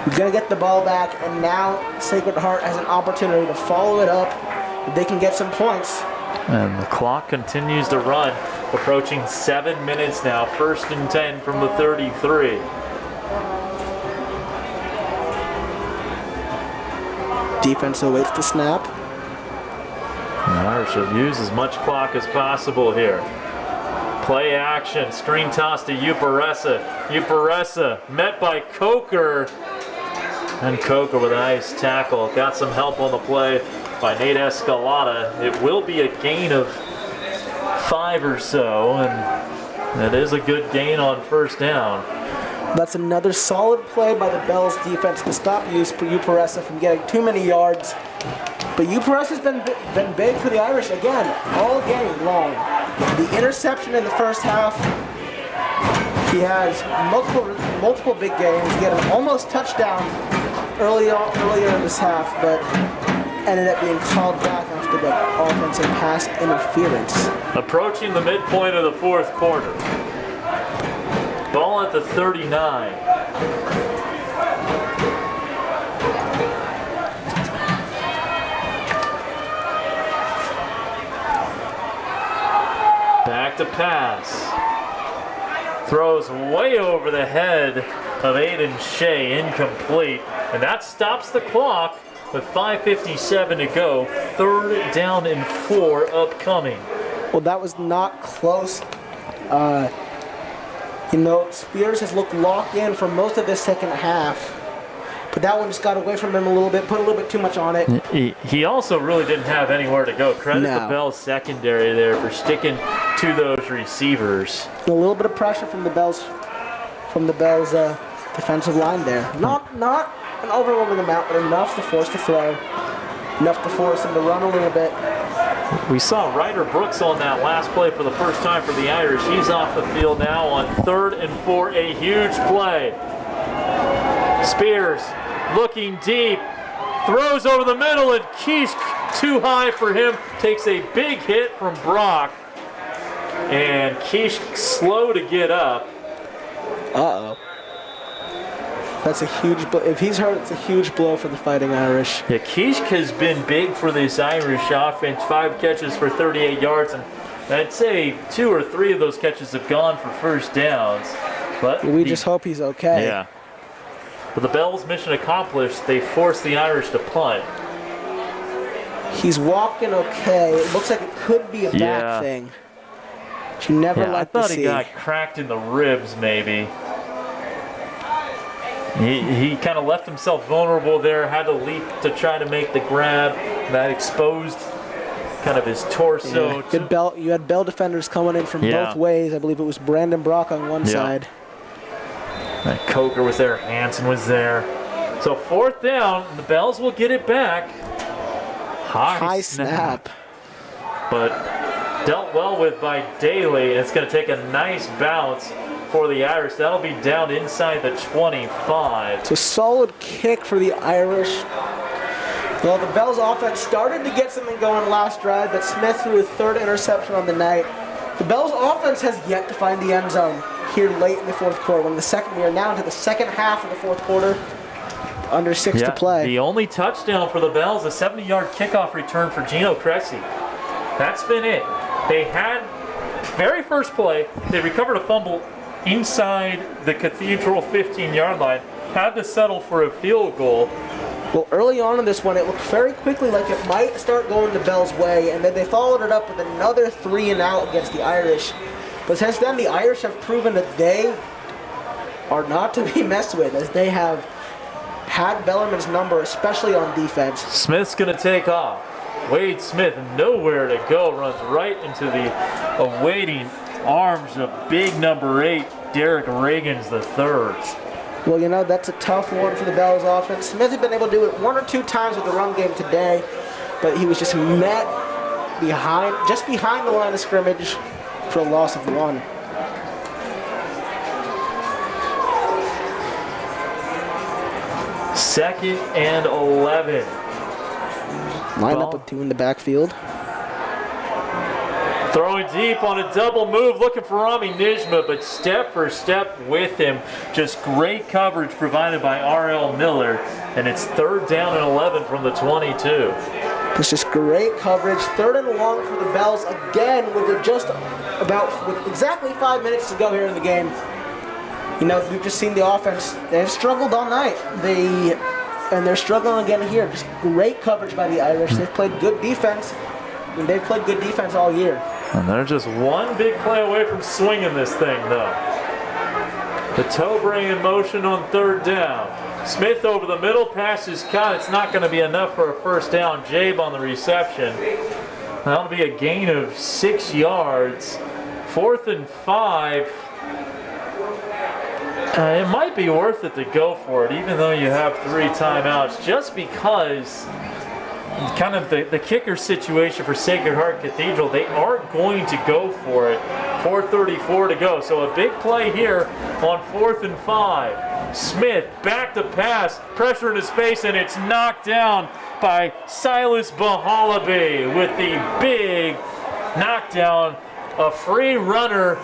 We're going to get the ball back, and now Sacred Heart has an opportunity to follow it up. If they can get some points. And the clock continues to run, approaching 7 minutes now. 1st and 10 from the 33. Defense awaits the snap. The Irish will use as much clock as possible here. Play action, screen toss to Uparessa. Uparessa met by Coker. And Coker with a nice tackle. Got some help on the play by Nate Escalada. It will be a gain of 5 or so, and that is a good gain on 1st down. That's another solid play by the Bells defense to stop Uparessa from getting too many yards. But Uparessa's been big for the Irish again, all game long. The interception in the 1st half, he has multiple big games. He had an almost touchdown earlier in this half, but ended up being called back after the offensive pass interference. Approaching the midpoint of the 4th quarter. Ball at the 39. Back to pass. Throws way over the head of Aiden Shea, incomplete. And that stops the clock with 5:57 to go. 3rd down and 4 upcoming. Well, that was not close. You know, Spears has looked locked in for most of this second half. But that one just got away from him a little bit, put a little bit too much on it. He also really didn't have anywhere to go. Credit the Bells secondary there for sticking to those receivers. A little bit of pressure from the Bells defensive line there. Not an overwhelming amount, but enough to force the throw. Enough to force him to run a little bit. We saw Ryder Brooks on that last play for the first time for the Irish. He's off the field now on 3rd and 4, a huge play. Spears looking deep, throws over the middle, and Keish too high for him. Takes a big hit from Brock, and Keish slow to get up. Uh-oh. That's a huge blow. If he's hurt, it's a huge blow for the Fighting Irish. Yeah, Keish has been big for this Irish offense. 5 catches for 38 yards, and I'd say 2 or 3 of those catches have gone for first downs. But we just hope he's okay. Yeah. With the Bells' mission accomplished, they force the Irish to punt. He's walking okay. It looks like it could be a back thing. But you never like to see. I thought he got cracked in the ribs, maybe. He kind of left himself vulnerable there, had to leap to try to make the grab. That exposed kind of his torso. Yeah. You had Bell defenders coming in from both ways. I believe it was Brandon Brock on one side. Coker was there, Hansen was there. So 4th down, the Bells will get it back. High snap. But dealt well with by Daly. It's going to take a nice bounce for the Irish. That'll be down inside the 25. It's a solid kick for the Irish. Well, the Bells offense started to get something going last drive, but Smith threw his 3rd interception on the night. The Bells offense has yet to find the end zone here late in the 4th quarter. We are now into the second half of the 4th quarter. Under 6 to play. The only touchdown for the Bells, a 70-yard kickoff return for Gino Cressy. That's been it. They had, very first play, they recovered a fumble inside the Cathedral 15-yard line, had to settle for a field goal. Well, early on in this one, it looked very quickly like it might start going the Bells' way, and then they followed it up with another 3 and out against the Irish. But since then, the Irish have proven that they are not to be messed with, as they have had Bellarmine's number, especially on defense. Smith's going to take off. Wade Smith, nowhere to go, runs right into the awaiting arms of big number 8, Derek Reagans III. Well, you know, that's a tough one for the Bells offense. Smith had been able to do it 1 or 2 times with the run game today, but he was just met just behind the line of scrimmage for a loss of 1. Second and 11. Line up with 2 in the backfield. Throwing deep on a double move, looking for Rami Nijma, but step for step with him. Just great coverage provided by R.L. Miller, and it's 3rd down and 11 from the 22. It's just great coverage. 3rd and long for the Bells again with exactly 5 minutes to go here in the game. You know, we've just seen the offense. They've struggled all night. And they're struggling again here. Just great coverage by the Irish. They've played good defense. I mean, they've played good defense all year. And they're just one big play away from swinging this thing, though. The toe bring in motion on 3rd down. Smith over the middle, pass is caught. It's not going to be enough for a 1st down. Jabe on the reception. That'll be a gain of 6 yards. 4th and 5. It might be worth it to go for it, even though you have 3 timeouts, just because kind of the kicker situation for Sacred Heart Cathedral, they aren't going to go for it. 4:34 to go, so a big play here on 4th and 5. Smith back to pass, pressure in his face, and it's knocked down by Silas Bahalaby with the big knockdown. A free runner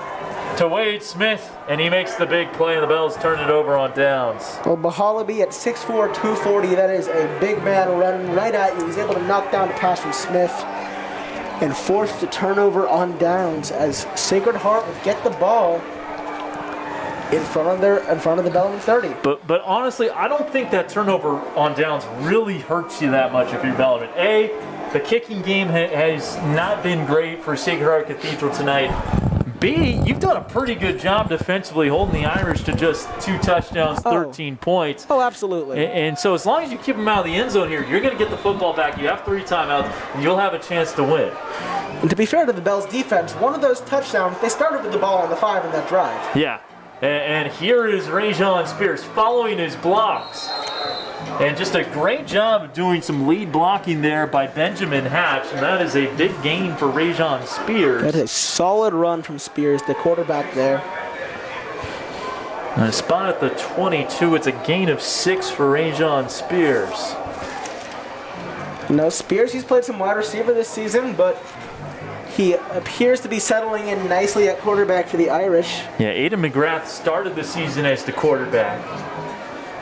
to Wade Smith, and he makes the big play, and the Bells turn it over on downs. Well, Bahalaby at 6'4", 240, that is a big man running right at you. He's able to knock down the pass from Smith and force the turnover on downs as Sacred Heart would get the ball in front of the Bellarmine 30. But honestly, I don't think that turnover on downs really hurts you that much if you're Bellarmine. A, the kicking game has not been great for Sacred Heart Cathedral tonight. B, you've done a pretty good job defensively holding the Irish to just 2 touchdowns, 13 points. Oh, absolutely. And so as long as you keep them out of the end zone here, you're going to get the football back. You have 3 timeouts, and you'll have a chance to win. And to be fair to the Bells defense, one of those touchdowns, they started with the ball on the 5 in that drive. Yeah. And here is Rajon Spears following his blocks. And just a great job of doing some lead blocking there by Benjamin Hatch. And that is a big gain for Rajon Spears. That is a solid run from Spears, the quarterback there. And a spot at the 22. It's a gain of 6 for Rajon Spears. You know, Spears, he's played some wide receiver this season, but he appears to be settling in nicely at quarterback for the Irish. Yeah, Aidan McGrath started the season as the quarterback.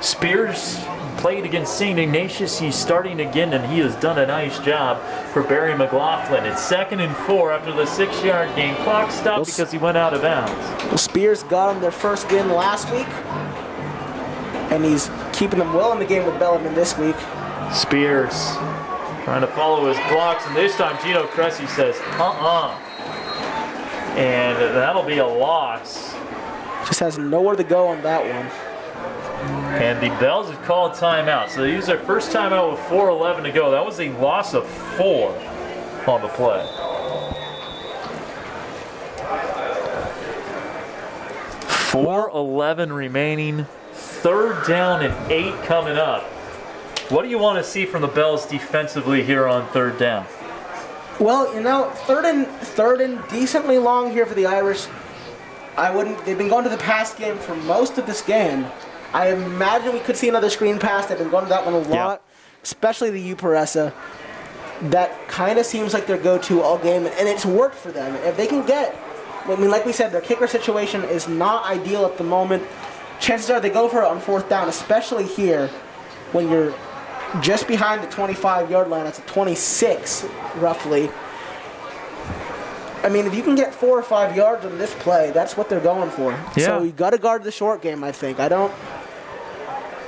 Spears played against St. Ignatius. He's starting again, and he has done a nice job for Barry McLaughlin. It's 2nd and 4 after the 6-yard gain. Clock stopped because he went out of bounds. Well, Spears got them their first win last week, and he's keeping them well in the game with Bellarmine this week. Spears trying to follow his blocks, and this time Gino Cressy says, and that'll be a loss. Just has nowhere to go on that one. And the Bells have called timeout. So they use their first timeout with 4:11 to go. That was a loss of 4 on the play. 4:11 remaining. 3rd down and 8 coming up. What do you want to see from the Bells defensively here on 3rd down? Well, you know, third and decently long here for the Irish. They've been going to the pass game for most of this game. I imagine we could see another screen pass. They've been going to that one a lot, especially the Uparessa. That kind of seems like their go-to all game, and it's worked for them. If they can get, I mean, like we said, their kicker situation is not ideal at the moment. Chances are they go for it on 4th down, especially here when you're just behind the 25-yard line. That's a 26, roughly. I mean, if you can get 4 or 5 yards on this play, that's what they're going for. Yeah. So you got to guard the short game, I think.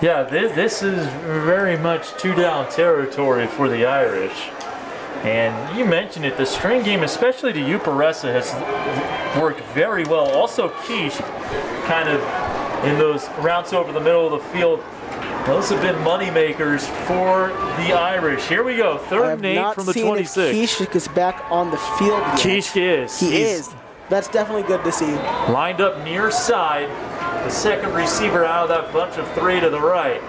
Yeah, this is very much 2-down territory for the Irish. And you mentioned it, the screen game, especially to Uparessa, has worked very well. Also, Quiche, kind of in those routes over the middle of the field, those have been money makers for the Irish. Here we go, 3rd and 8 from the 26. Quiche is back on the field yet. Quiche is. He is. That's definitely good to see. Lined up near side, the second receiver out of that bunch of 3 to the right.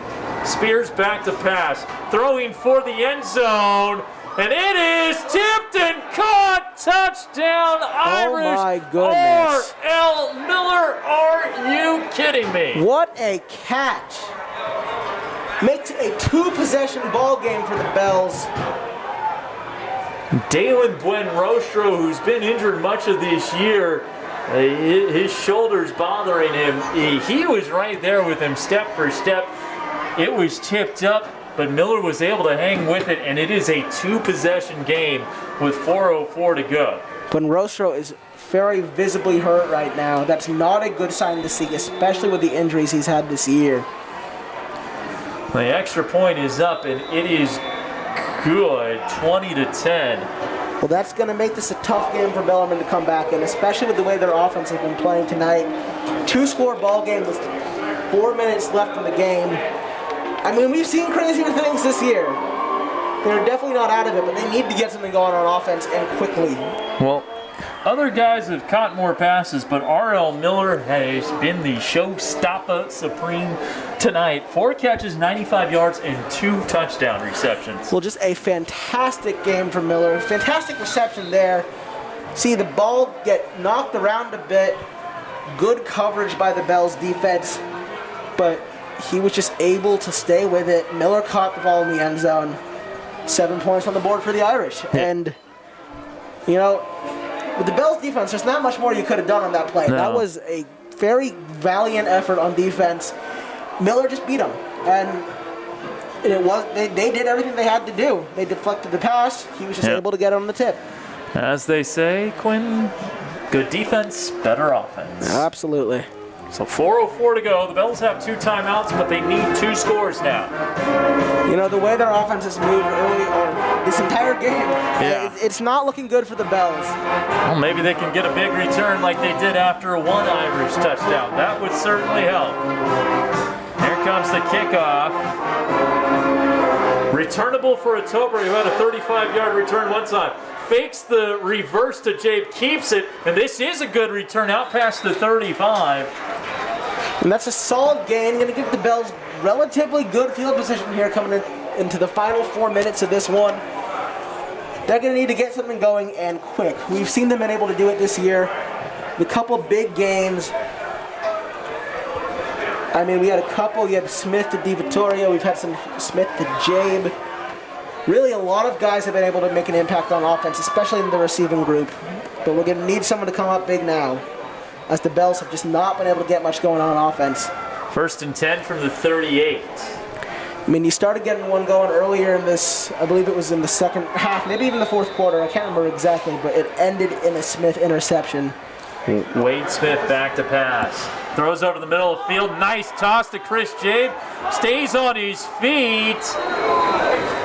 Spears back to pass, throwing for the end zone, and it is tipped and caught. Touchdown, Irish. Oh my goodness. R.L. Miller, are you kidding me? What a catch. Makes it a 2-possession ball game for the Bells. Dalen Buenrostro, who's been injured much of this year, his shoulder's bothering him. He was right there with him step for step. It was tipped up, but Miller was able to hang with it, and it is a 2-possession game with 4:04 to go. Buenrostro is very visibly hurt right now. That's not a good sign to see, especially with the injuries he's had this year. The extra point is up, and it is good, 20-10. Well, that's going to make this a tough game for Bellarmine to come back in, especially with the way their offense has been playing tonight. 2-score ball game with 4 minutes left in the game. I mean, we've seen crazier things this year. They're definitely not out of it, but they need to get something going on offense and quickly. Well, other guys have caught more passes, but R.L. Miller has been the showstopper supreme tonight. 4 catches, 95 yards, and 2 touchdown receptions. Well, just a fantastic game for Miller. Fantastic reception there. See the ball get knocked around a bit. Good coverage by the Bells defense, but he was just able to stay with it. Miller caught the ball in the end zone. 7 points on the board for the Irish. Yeah. And, you know, with the Bells defense, there's not much more you could have done on that play. No. That was a very valiant effort on defense. Miller just beat them, and it was they did everything they had to do. They deflected the pass. He was just able to get it on the tip. As they say, Quinn, good defense, better offense. Absolutely. So 4:04 to go. The Bells have 2 timeouts, but they need 2 scores now. You know, the way their offense has moved early on this entire game, it's not looking good for the Bells. Well, maybe they can get a big return like they did after one Irish touchdown. That would certainly help. Here comes the kickoff. Returnable for Atobre, who had a 35-yard return one time. Fakes the reverse to Jabe, keeps it, and this is a good return out past the 35. And that's a solid gain. Going to give the Bells relatively good field position here coming into the final 4 minutes of this one. They're going to need to get something going and quick. We've seen them been able to do it this year. A couple big games. I mean, we had a couple. You had Smith to DiVittorio. We've had some Smith to Jabe. Really, a lot of guys have been able to make an impact on offense, especially in the receiving group. But we're going to need someone to come up big now, as the Bells have just not been able to get much going on offense. 1st and 10 from the 38. I mean, you started getting one going earlier in this, I believe it was in the second half, maybe even the 4th quarter. I can't remember exactly, but it ended in a Smith interception. Wade Smith back to pass. Throws over the middle of the field. Nice toss to Chris Jabe. Stays on his feet.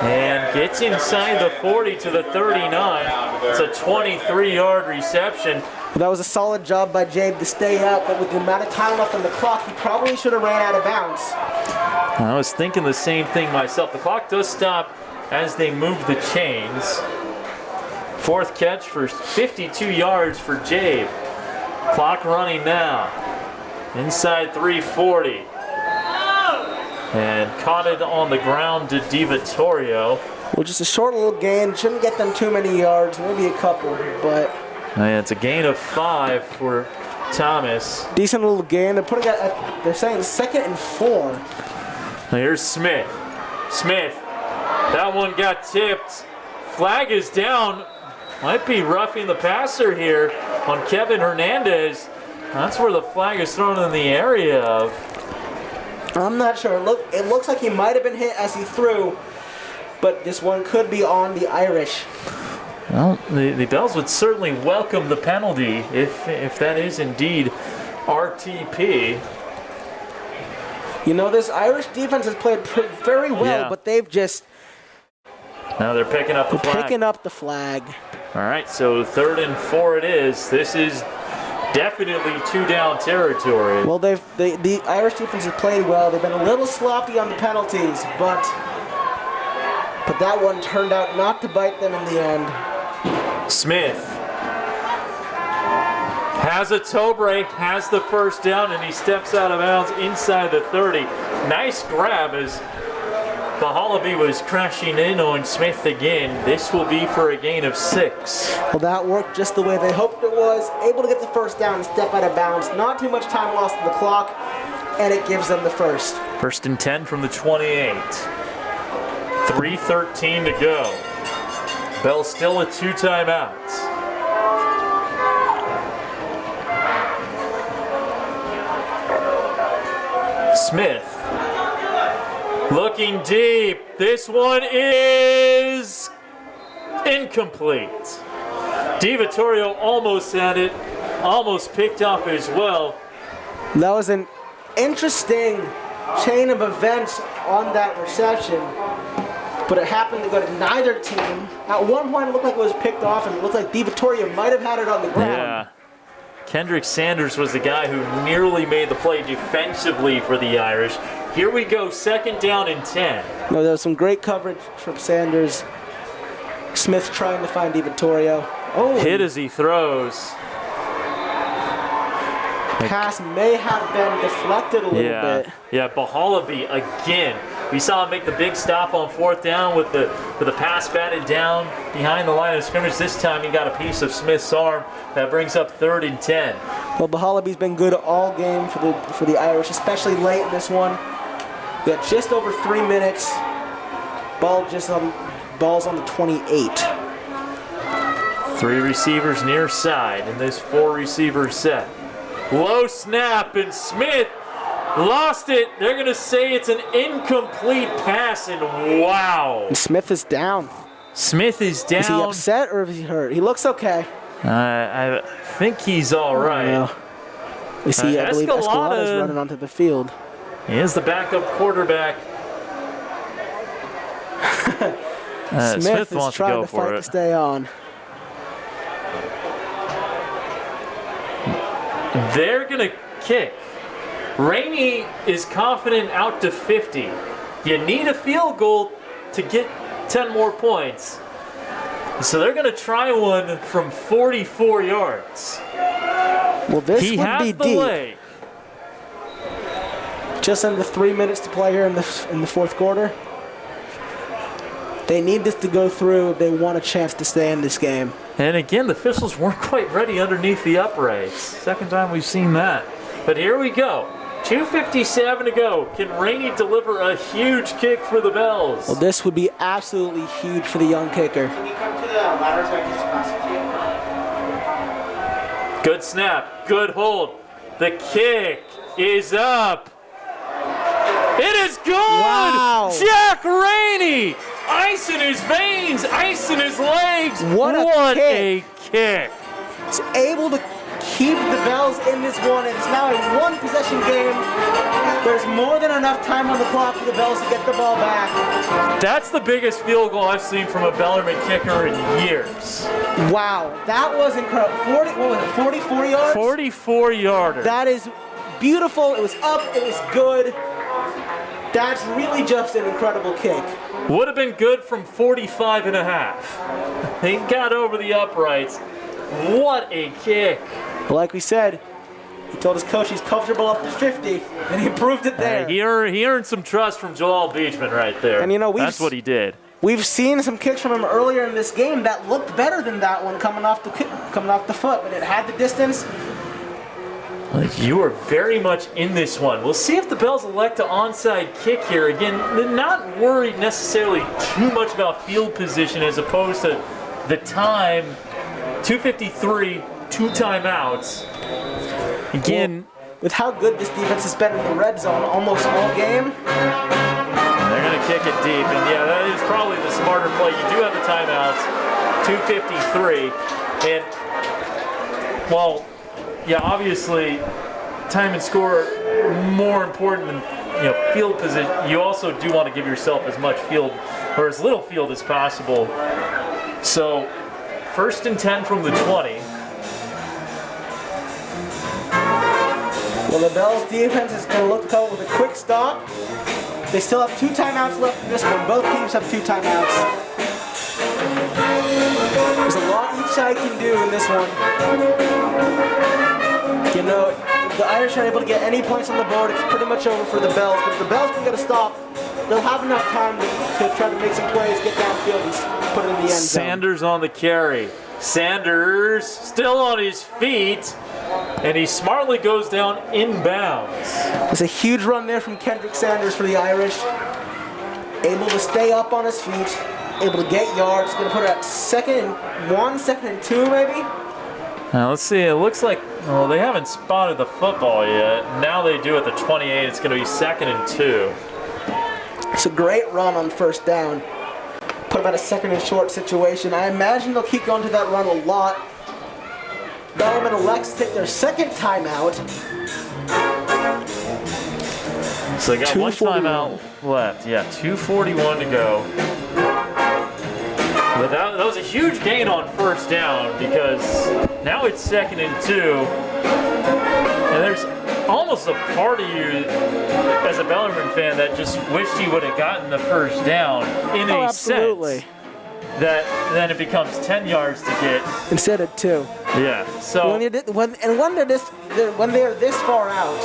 And gets inside the 40 to the 39. It's a 23-yard reception. Well, that was a solid job by Jabe to stay up, but with the amount of time left on the clock, he probably should have ran out of bounds. I was thinking the same thing myself. The clock does stop as they move the chains. 4th catch for 52 yards for Jabe. Clock running now. Inside 340. And caught it on the ground to DiVittorio. Well, just a short little gain. Shouldn't get them too many yards, maybe a couple, but... And it's a gain of 5 for Thomas. Decent little gain. They're putting it at, they're saying 2nd and 4. Now here's Smith. Smith. That one got tipped. Flag is down. Might be roughing the passer here on Kevin Hernandez. That's where the flag is thrown in the area of. I'm not sure. It looks like he might have been hit as he threw, but this one could be on the Irish. Well, the Bells would certainly welcome the penalty if that is indeed RTP. You know, this Irish defense has played very well, but they've just... Now they're picking up the flag. Picking up the flag. All right, so 3rd and 4 it is. This is definitely 2-down territory. Well, the Irish defense has played well. They've been a little sloppy on the penalties, but that one turned out not to bite them in the end. Smith has Atobre, has the 1st down, and he steps out of bounds inside the 30. Nice grab as Bahalaby was crashing in on Smith again. This will be for a gain of 6. Well, that worked just the way they hoped it was. Able to get the 1st down and step out of bounds. Not too much time lost on the clock, and it gives them the 1st. 1st and 10 from the 28. 3:13 to go. Bell still with 2 timeouts. Smith looking deep. This one is incomplete. DiVittorio almost had it, almost picked up as well. That was an interesting chain of events on that reception, but it happened to go to neither team. At one point, it looked like it was picked off, and it looked like DiVittorio might have had it on the ground. Yeah. Kendrick Sanders was the guy who nearly made the play defensively for the Irish. Here we go, 2nd down and 10. No, there was some great coverage from Sanders. Smith trying to find DiVittorio. Oh, hit as he throws. Pass may have been deflected a little bit. Yeah, Bahalaby again. We saw him make the big stop on 4th down with the pass batted down behind the line of scrimmage. This time he got a piece of Smith's arm. That brings up 3rd and 10. Well, Bahalaby's been good all game for the Irish, especially late in this one. We got just over 3 minutes. Ball's on the 28. 3 receivers near side in this 4-receiver set. Low snap, and Smith lost it. They're going to say it's an incomplete pass, and wow. And Smith is down. Smith is down. Is he upset or is he hurt? He looks okay. I think he's all right. Yeah. You see, I believe Escalada's running onto the field. He is the backup quarterback. Smith wants is trying go to for fight it. to stay on. They're going to kick. Rainey is confident out to 50. You need a field goal to get 10 more points. So they're going to try one from 44 yards. Well, this He would has be the deep. leg. Just under 3 minutes to play here in the fourth quarter. They need this to go through if they want a chance to stay in this game. And again, the officials weren't quite ready underneath the uprights. Second time we've seen that. But here we go. 2:57 to go. Can Rainey deliver a huge kick for the Bells? Well, this would be absolutely huge for the young kicker. Can you come to the ladder so I can just pass it to you? Good snap, good hold. The kick is up. It is good! Wow. Jack Rainey! Ice in his veins, ice in his legs. What a kick. He's able to keep the Bells in this one. It's now a one-possession game. There's more than enough time on the clock for the Bells to get the ball back. That's the biggest field goal I've seen from a Bellarmine kicker in years. Wow, that was incredible. 44 yards? 44-yarder. That is beautiful. It was up. It was good. That's really just an incredible kick. Would have been good from 45 and a half. He got over the uprights. What a kick. Like we said, he told his coach he's comfortable up to 50, and he proved it there. He earned some trust from Joel Beachman right there. And, you know, that's what he did. We've seen some kicks from him earlier in this game that looked better than that one coming off the foot, but it had the distance. You are very much in this one. We'll see if the Bells elect to onside kick here. Again, they're not worried necessarily too much about field position as opposed to the time. 2:53, 2 timeouts. Again, with how good this defense has been in the red zone almost all game. They're going to kick it deep, and yeah, that is probably the smarter play. You do have the timeouts, 2:53, and, well, yeah, obviously, time and score more important than field position. You also do want to give yourself as much field or as little field as possible. So, 1st and 10 from the 20. Well, the Bells defense is going to look to come up with a quick stop. They still have 2 timeouts left in this one. Both teams have 2 timeouts. There's a lot each side can do in this one. You know, if the Irish are able to get any points on the board, it's pretty much over for the Bells. But if the Bells can get a stop, they'll have enough time to try to make some plays, get downfield, and put it in the end zone. Sanders on the carry. Sanders still on his feet, and he smartly goes down inbounds. There's a huge run there from Kendrick Sanders for the Irish. Able to stay up on his feet, able to get yards. Going to put it at 2nd and 1, 2nd and 2 maybe. Now let's see, it looks like, well, they haven't spotted the football yet. Now they do at the 28, it's going to be 2nd and 2. It's a great run on 1st down. Put about a 2nd and short situation. I imagine they'll keep going to that run a lot. Bellarmine elects to take their 2nd timeout. So they got 1 timeout left. Yeah, 2:41 to go. But that was a huge gain on 1st down because now it's 2nd and 2. And there's almost a part of you as a Bellarmine fan that just wished he would have gotten the 1st down in a sense. That then it becomes 10 yards to get instead of 2. Yeah. So when they're this far out.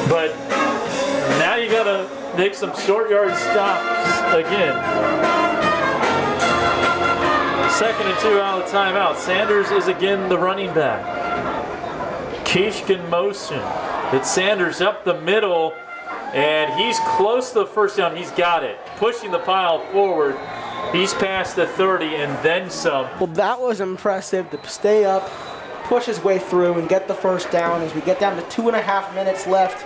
But now you gotta make some short yard stops again. 2nd and 2 out of the timeout. Sanders is again the running back. Kishkin motion. It's Sanders up the middle, and he's close to the 1st down. He's got it. Pushing the pile forward. He's past the 30 and then some. Well, that was impressive to stay up, push his way through, and get the first down as we get down to 2.5 minutes left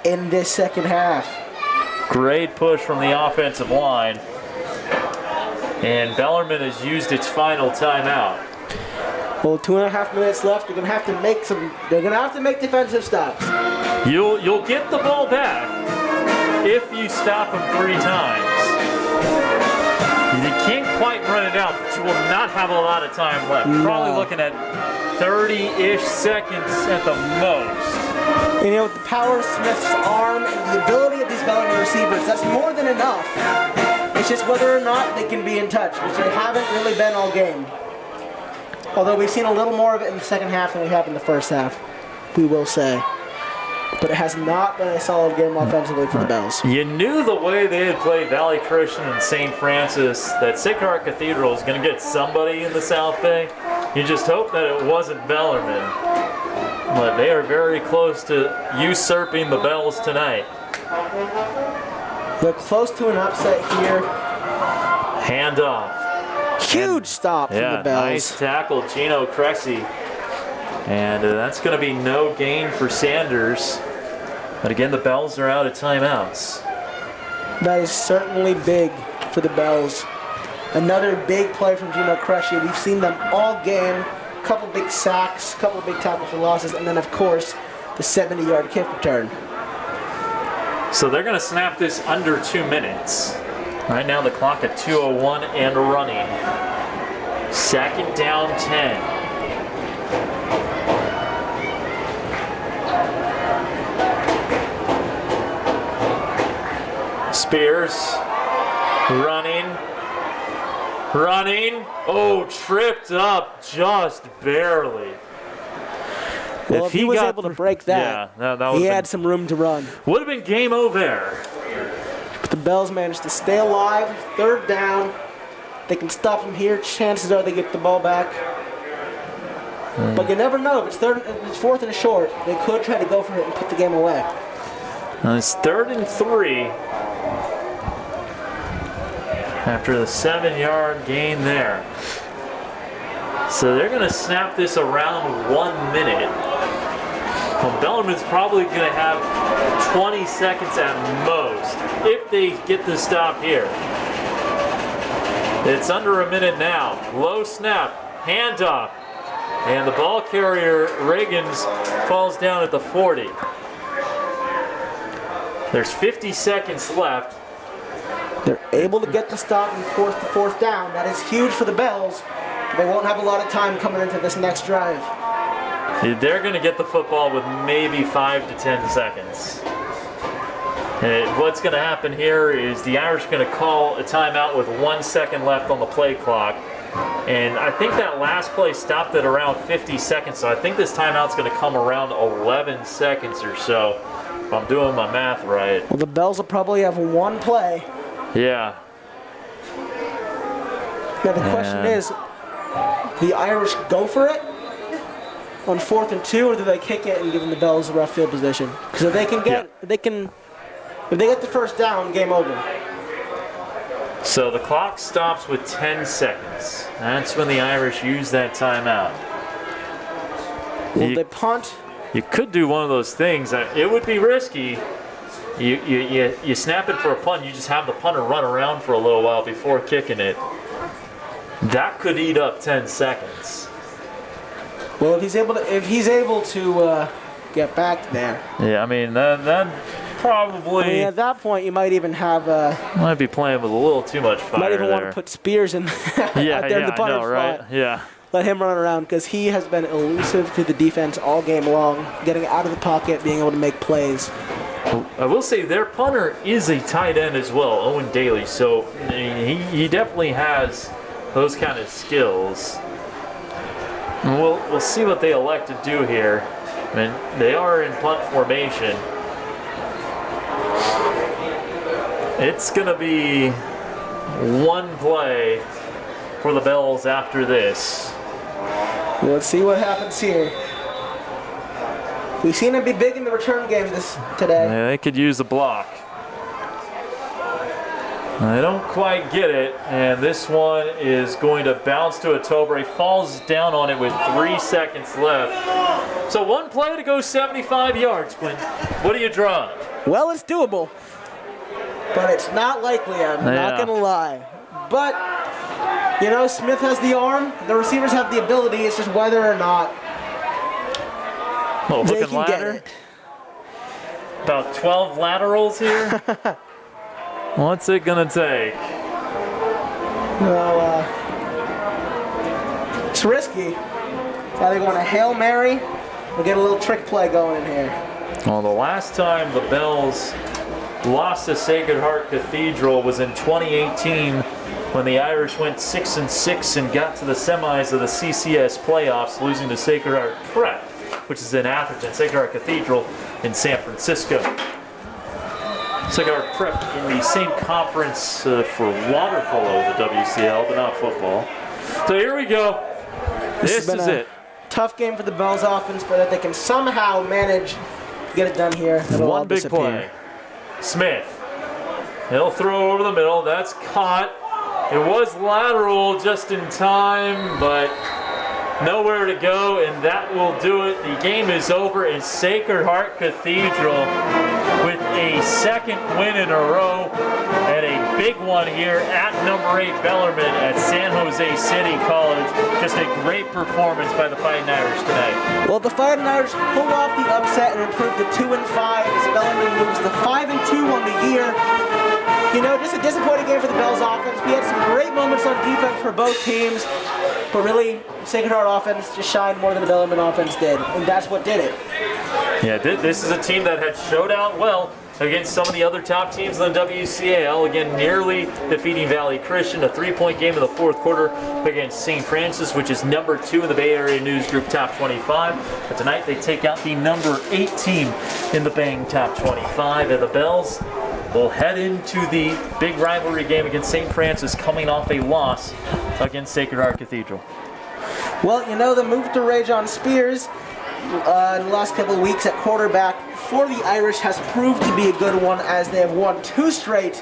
in this second half. Great push from the offensive line. And Bellarmine has used its final timeout. Well, 2.5 minutes left. They're gonna have to make some. They're gonna have to make defensive stops. You'll get the ball back if you stop them 3 times. You can't quite run it out, but you will not have a lot of time left. No. Probably looking at 30-ish seconds at the most. You know, with the power of Smith's arm and the ability of these Bellarmine receivers, that's more than enough. It's just whether or not they can be in touch, which they haven't really been all game. Although we've seen a little more of it in the second half than we have in the first half, we will say. But it has not been a solid game offensively for the Bells. You knew the way they had played Valley Christian and St. Francis that Sacred Heart Cathedral is going to get somebody in the South Bay. You just hope that it wasn't Bellarmine. But they are very close to usurping the Bells tonight. They're close to an upset here. Hand off. Huge stop from the Bells. Nice tackle, Gino Cressy. And that's going to be no gain for Sanders. But again, the Bells are out of timeouts. That is certainly big for the Bells. Another big play from Gino Cressy. We've seen them all game. A couple big sacks, a couple big tackles for losses, and then, of course, the 70-yard kick return. So they're going to snap this under 2 minutes. Right now the clock at 2:01 and running. Second down 10. Spears running. Oh, tripped up just barely. Well, if he was able to break that, he had some room to run. Would have been game over. But the Bells managed to stay alive. Third down. They can stop him here. Chances are they get the ball back. But you never know. If it's fourth and short, they could try to go for it and put the game away. It's 3rd and 3. After the 7-yard gain there. So they're going to snap this around 1 minute. Well, Bellarmine's probably going to have 20 seconds at most if they get the stop here. It's under a minute now. Low snap, handoff, and the ball carrier, Reagans, falls down at the 40. There's 50 seconds left. They're able to get the stop and force the fourth down. That is huge for the Bells. They won't have a lot of time coming into this next drive. They're going to get the football with maybe 5 to 10 seconds. And what's going to happen here is the Irish are going to call a timeout with 1 second left on the play clock. And I think that last play stopped at around 50 seconds, so I think this timeout's going to come around 11 seconds or so, if I'm doing my math right. Well, the Bells will probably have one play. Yeah. Now the question is, the Irish go for it on 4th and 2, or do they kick it and give them the Bells a rough field position? Because if they can get, if they get the first down, game over. So the clock stops with 10 seconds. That's when the Irish use that timeout. Will they punt? You could do one of those things. It would be risky. You snap it for a punt. You just have the punter run around for a little while before kicking it. That could eat up 10 seconds. Well, if he's able to get back there. Yeah, I mean that probably. I mean, at that point, you might even have. Might be playing with a little too much fire. Might even there. want to put Spears in out there in the punter spot. Right? Yeah. Let him run around because he has been elusive to the defense all game long, getting out of the pocket, being able to make plays. I will say their punter is a tight end as well, Owen Daly. So he definitely has those kind of skills. And we'll see what they elect to do here. I mean, they are in punt formation. It's going to be one play for the Bells after this. Well, let's see what happens here. We've seen him be big in the return game today. Yeah, they could use a block. I don't quite get it, and this one is going to bounce to a Tobre. Falls down on it with 3 seconds left. So one play to go 75 yards, Quinn. What do you draw? Well, it's doable, but it's not likely, I'm not going to lie. But, you know, Smith has the arm, the receivers have the ability, it's just whether or not they can get it. About 12 laterals here. What's it gonna take? Well, it's risky. Either going to Hail Mary or get a little trick play going in here. Well, the last time the Bells lost to Sacred Heart Cathedral was in 2018 when the Irish went 6-6 and got to the semis of the CCS playoffs, losing to Sacred Heart Prep, which is in Atherton, Sacred Heart Cathedral in San Francisco. Sacred Heart Prep in the same conference for water polo, the WCL, but not football. So here we go. This is it. Tough game for the Bells offense, but if they can somehow manage to get it done here, it'll all One big disappear. play. Smith. He'll throw over the middle. That's caught. It was lateral just in time, but nowhere to go, and that will do it. The game is over in Sacred Heart Cathedral with a second win in a row and a big one here at number 8 Bellarmine at San Jose City College. Just a great performance by the Fighting Irish tonight. Well, the Fighting Irish pull off the upset and improve to 2-5 as Bellarmine moves to 5-2 on the year. You know, just a disappointing game for the Bells offense. We had some great moments on defense for both teams, but really, Sacred Heart offense just shined more than the Bellarmine offense did, and that's what did it. Yeah, this is a team that had showed out well against some of the other top teams in the WCAL. Again, nearly defeating Valley Christian, a 3-point game in the fourth quarter against St. Francis, which is number 2 in the Bay Area News Group Top 25. But tonight they take out the number 8 team in the Bang Top 25, and the Bells will head into the big rivalry game against St. Francis, coming off a loss against Sacred Heart Cathedral. Well, you know, the move to Rajon Spears in the last couple of weeks at quarterback for the Irish has proved to be a good one, as they have won 2 straight.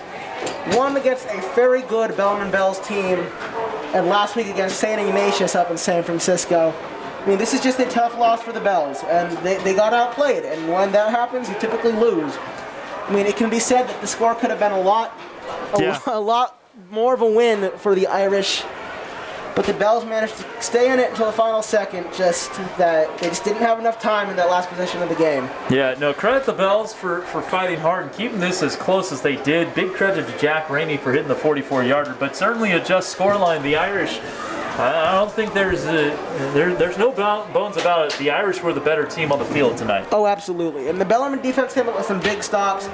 One against a very good Bellarmine Bells team, and last week against St. Ignatius up in San Francisco. I mean, this is just a tough loss for the Bells, and they got outplayed, and when that happens, you typically lose. I mean, it can be said that the score could have been a lot more of a win for the Irish, but the Bells managed to stay in it until the final second, just that they just didn't have enough time in that last possession of the game. Yeah, no, credit the Bells for fighting hard and keeping this as close as they did. Big credit to Jack Ramey for hitting the 44-yarder, but certainly a just scoreline. The Irish, I don't think there's no bones about it. The Irish were the better team on the field tonight. Oh, absolutely. And the Bellarmine defense came up with some big stops,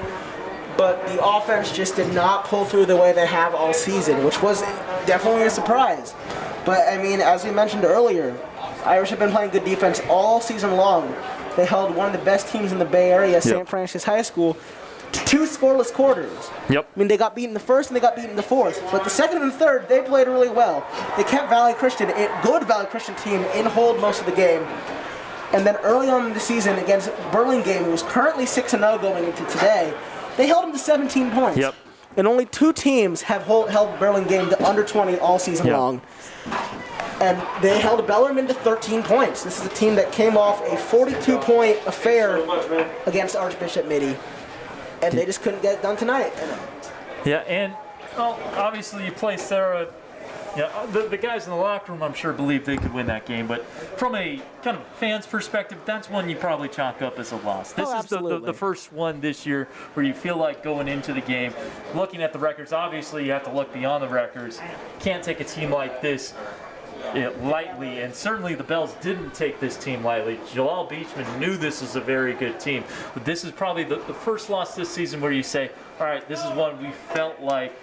but the offense just did not pull through the way they have all season, which was definitely a surprise. But, I mean, as we mentioned earlier, Irish have been playing good defense all season long. They held one of the best teams in the Bay Area, St. Francis High School, to 2 scoreless quarters. Yep. I mean, they got beaten in the first and they got beaten in the fourth. But the second and third, they played really well. They kept Valley Christian, a good Valley Christian team, in hold most of the game. And then early on in the season against Burlingame, who is currently 6-0 going into today, they held them to 17 points. Yep. And only 2 teams have held Burlingame to under 20 all season long. And they held Bellarmine to 13 points. This is a team that came off a 42-point affair against Archbishop Mitty, and they just couldn't get it done tonight. Yeah, and well, obviously you play Sarah. Yeah, the guys in the locker room, I'm sure, believed they could win that game. But from a kind of fans' perspective, that's one you probably chalk up as a loss. This is the first one this year where you feel like going into the game, looking at the records. Obviously, you have to look beyond the records. Can't take a team like this lightly, and certainly the Bells didn't take this team lightly. Jalal Beachman knew this was a very good team, but this is probably the first loss this season where you say, all right, this is one we felt like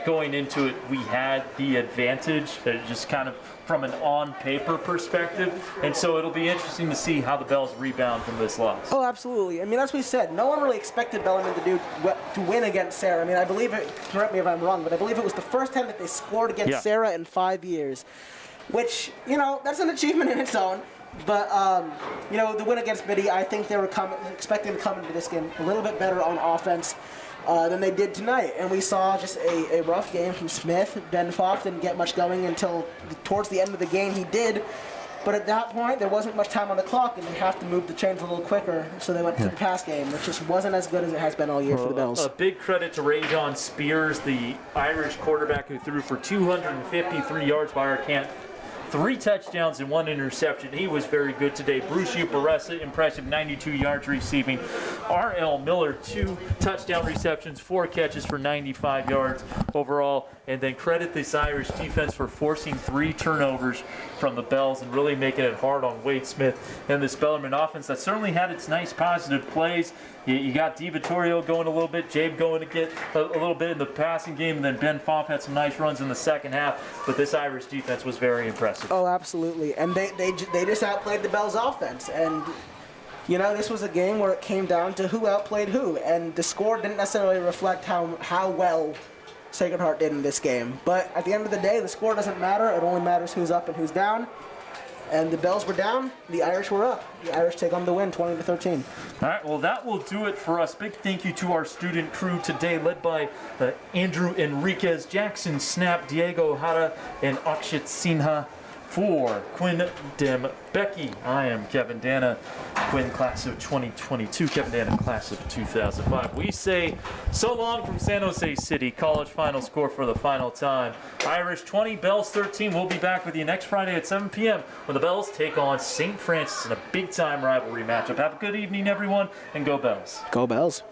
going into it we had the advantage, just kind of from an on-paper perspective, and so it'll be interesting to see how the Bells rebound from this loss. Oh, absolutely. I mean, as we said, no one really expected Bellarmine to win against Sarah. I mean, I believe it, correct me if I'm wrong, but I believe it was the first time that they scored against Sarah in 5 years, which, you know, that's an achievement in its own. But, you know, the win against Mitty, I think they were expecting to come into this game a little bit better on offense. than they did tonight. And we saw just a rough game from Smith. Ben Foff didn't get much going until towards the end of the game he did. But at that point, there wasn't much time on the clock, and you have to move the chains a little quicker. So they went to the pass game, which just wasn't as good as it has been all year for the Bills. A big credit to Rajon Spears, the Irish quarterback who threw for 253 yards by our camp. 3 touchdowns and 1 interception. He was very good today. Bruce Uparessa, impressive, 92 yards receiving. R.L. Miller, 2 touchdown receptions, 4 catches for 95 yards overall. And then credit this Irish defense for forcing 3 turnovers from the Bells and really making it hard on Wade Smith and this Bellarmine offense that certainly had its nice positive plays. You got DiVittorio going a little bit, Jabe going to get a little bit in the passing game, and then Ben Foff had some nice runs in the second half. But this Irish defense was very impressive. Oh, absolutely. And they just outplayed the Bells offense. And, you know, this was a game where it came down to who outplayed who. And the score didn't necessarily reflect how well Sacred Heart did in this game. But at the end of the day, the score doesn't matter. It only matters who's up and who's down. And the Bells were down, the Irish were up. The Irish take on the win, 20-13. All right, well, that will do it for us. Big thank you to our student crew today, led by Andrew Enriquez, Jackson Snap, Diego Hara, and Akshit Sinha. For Quinn Dembecki, I am Kevin Dana, Quinn class of 2022, Kevin Dana class of 2005. We say so long from San Jose City. College final score for the final time. Irish 20, Bells 13. We'll be back with you next Friday at 7 p.m. when the Bells take on St. Francis in a big-time rivalry matchup. Have a good evening, everyone, and go Bells. Go Bells.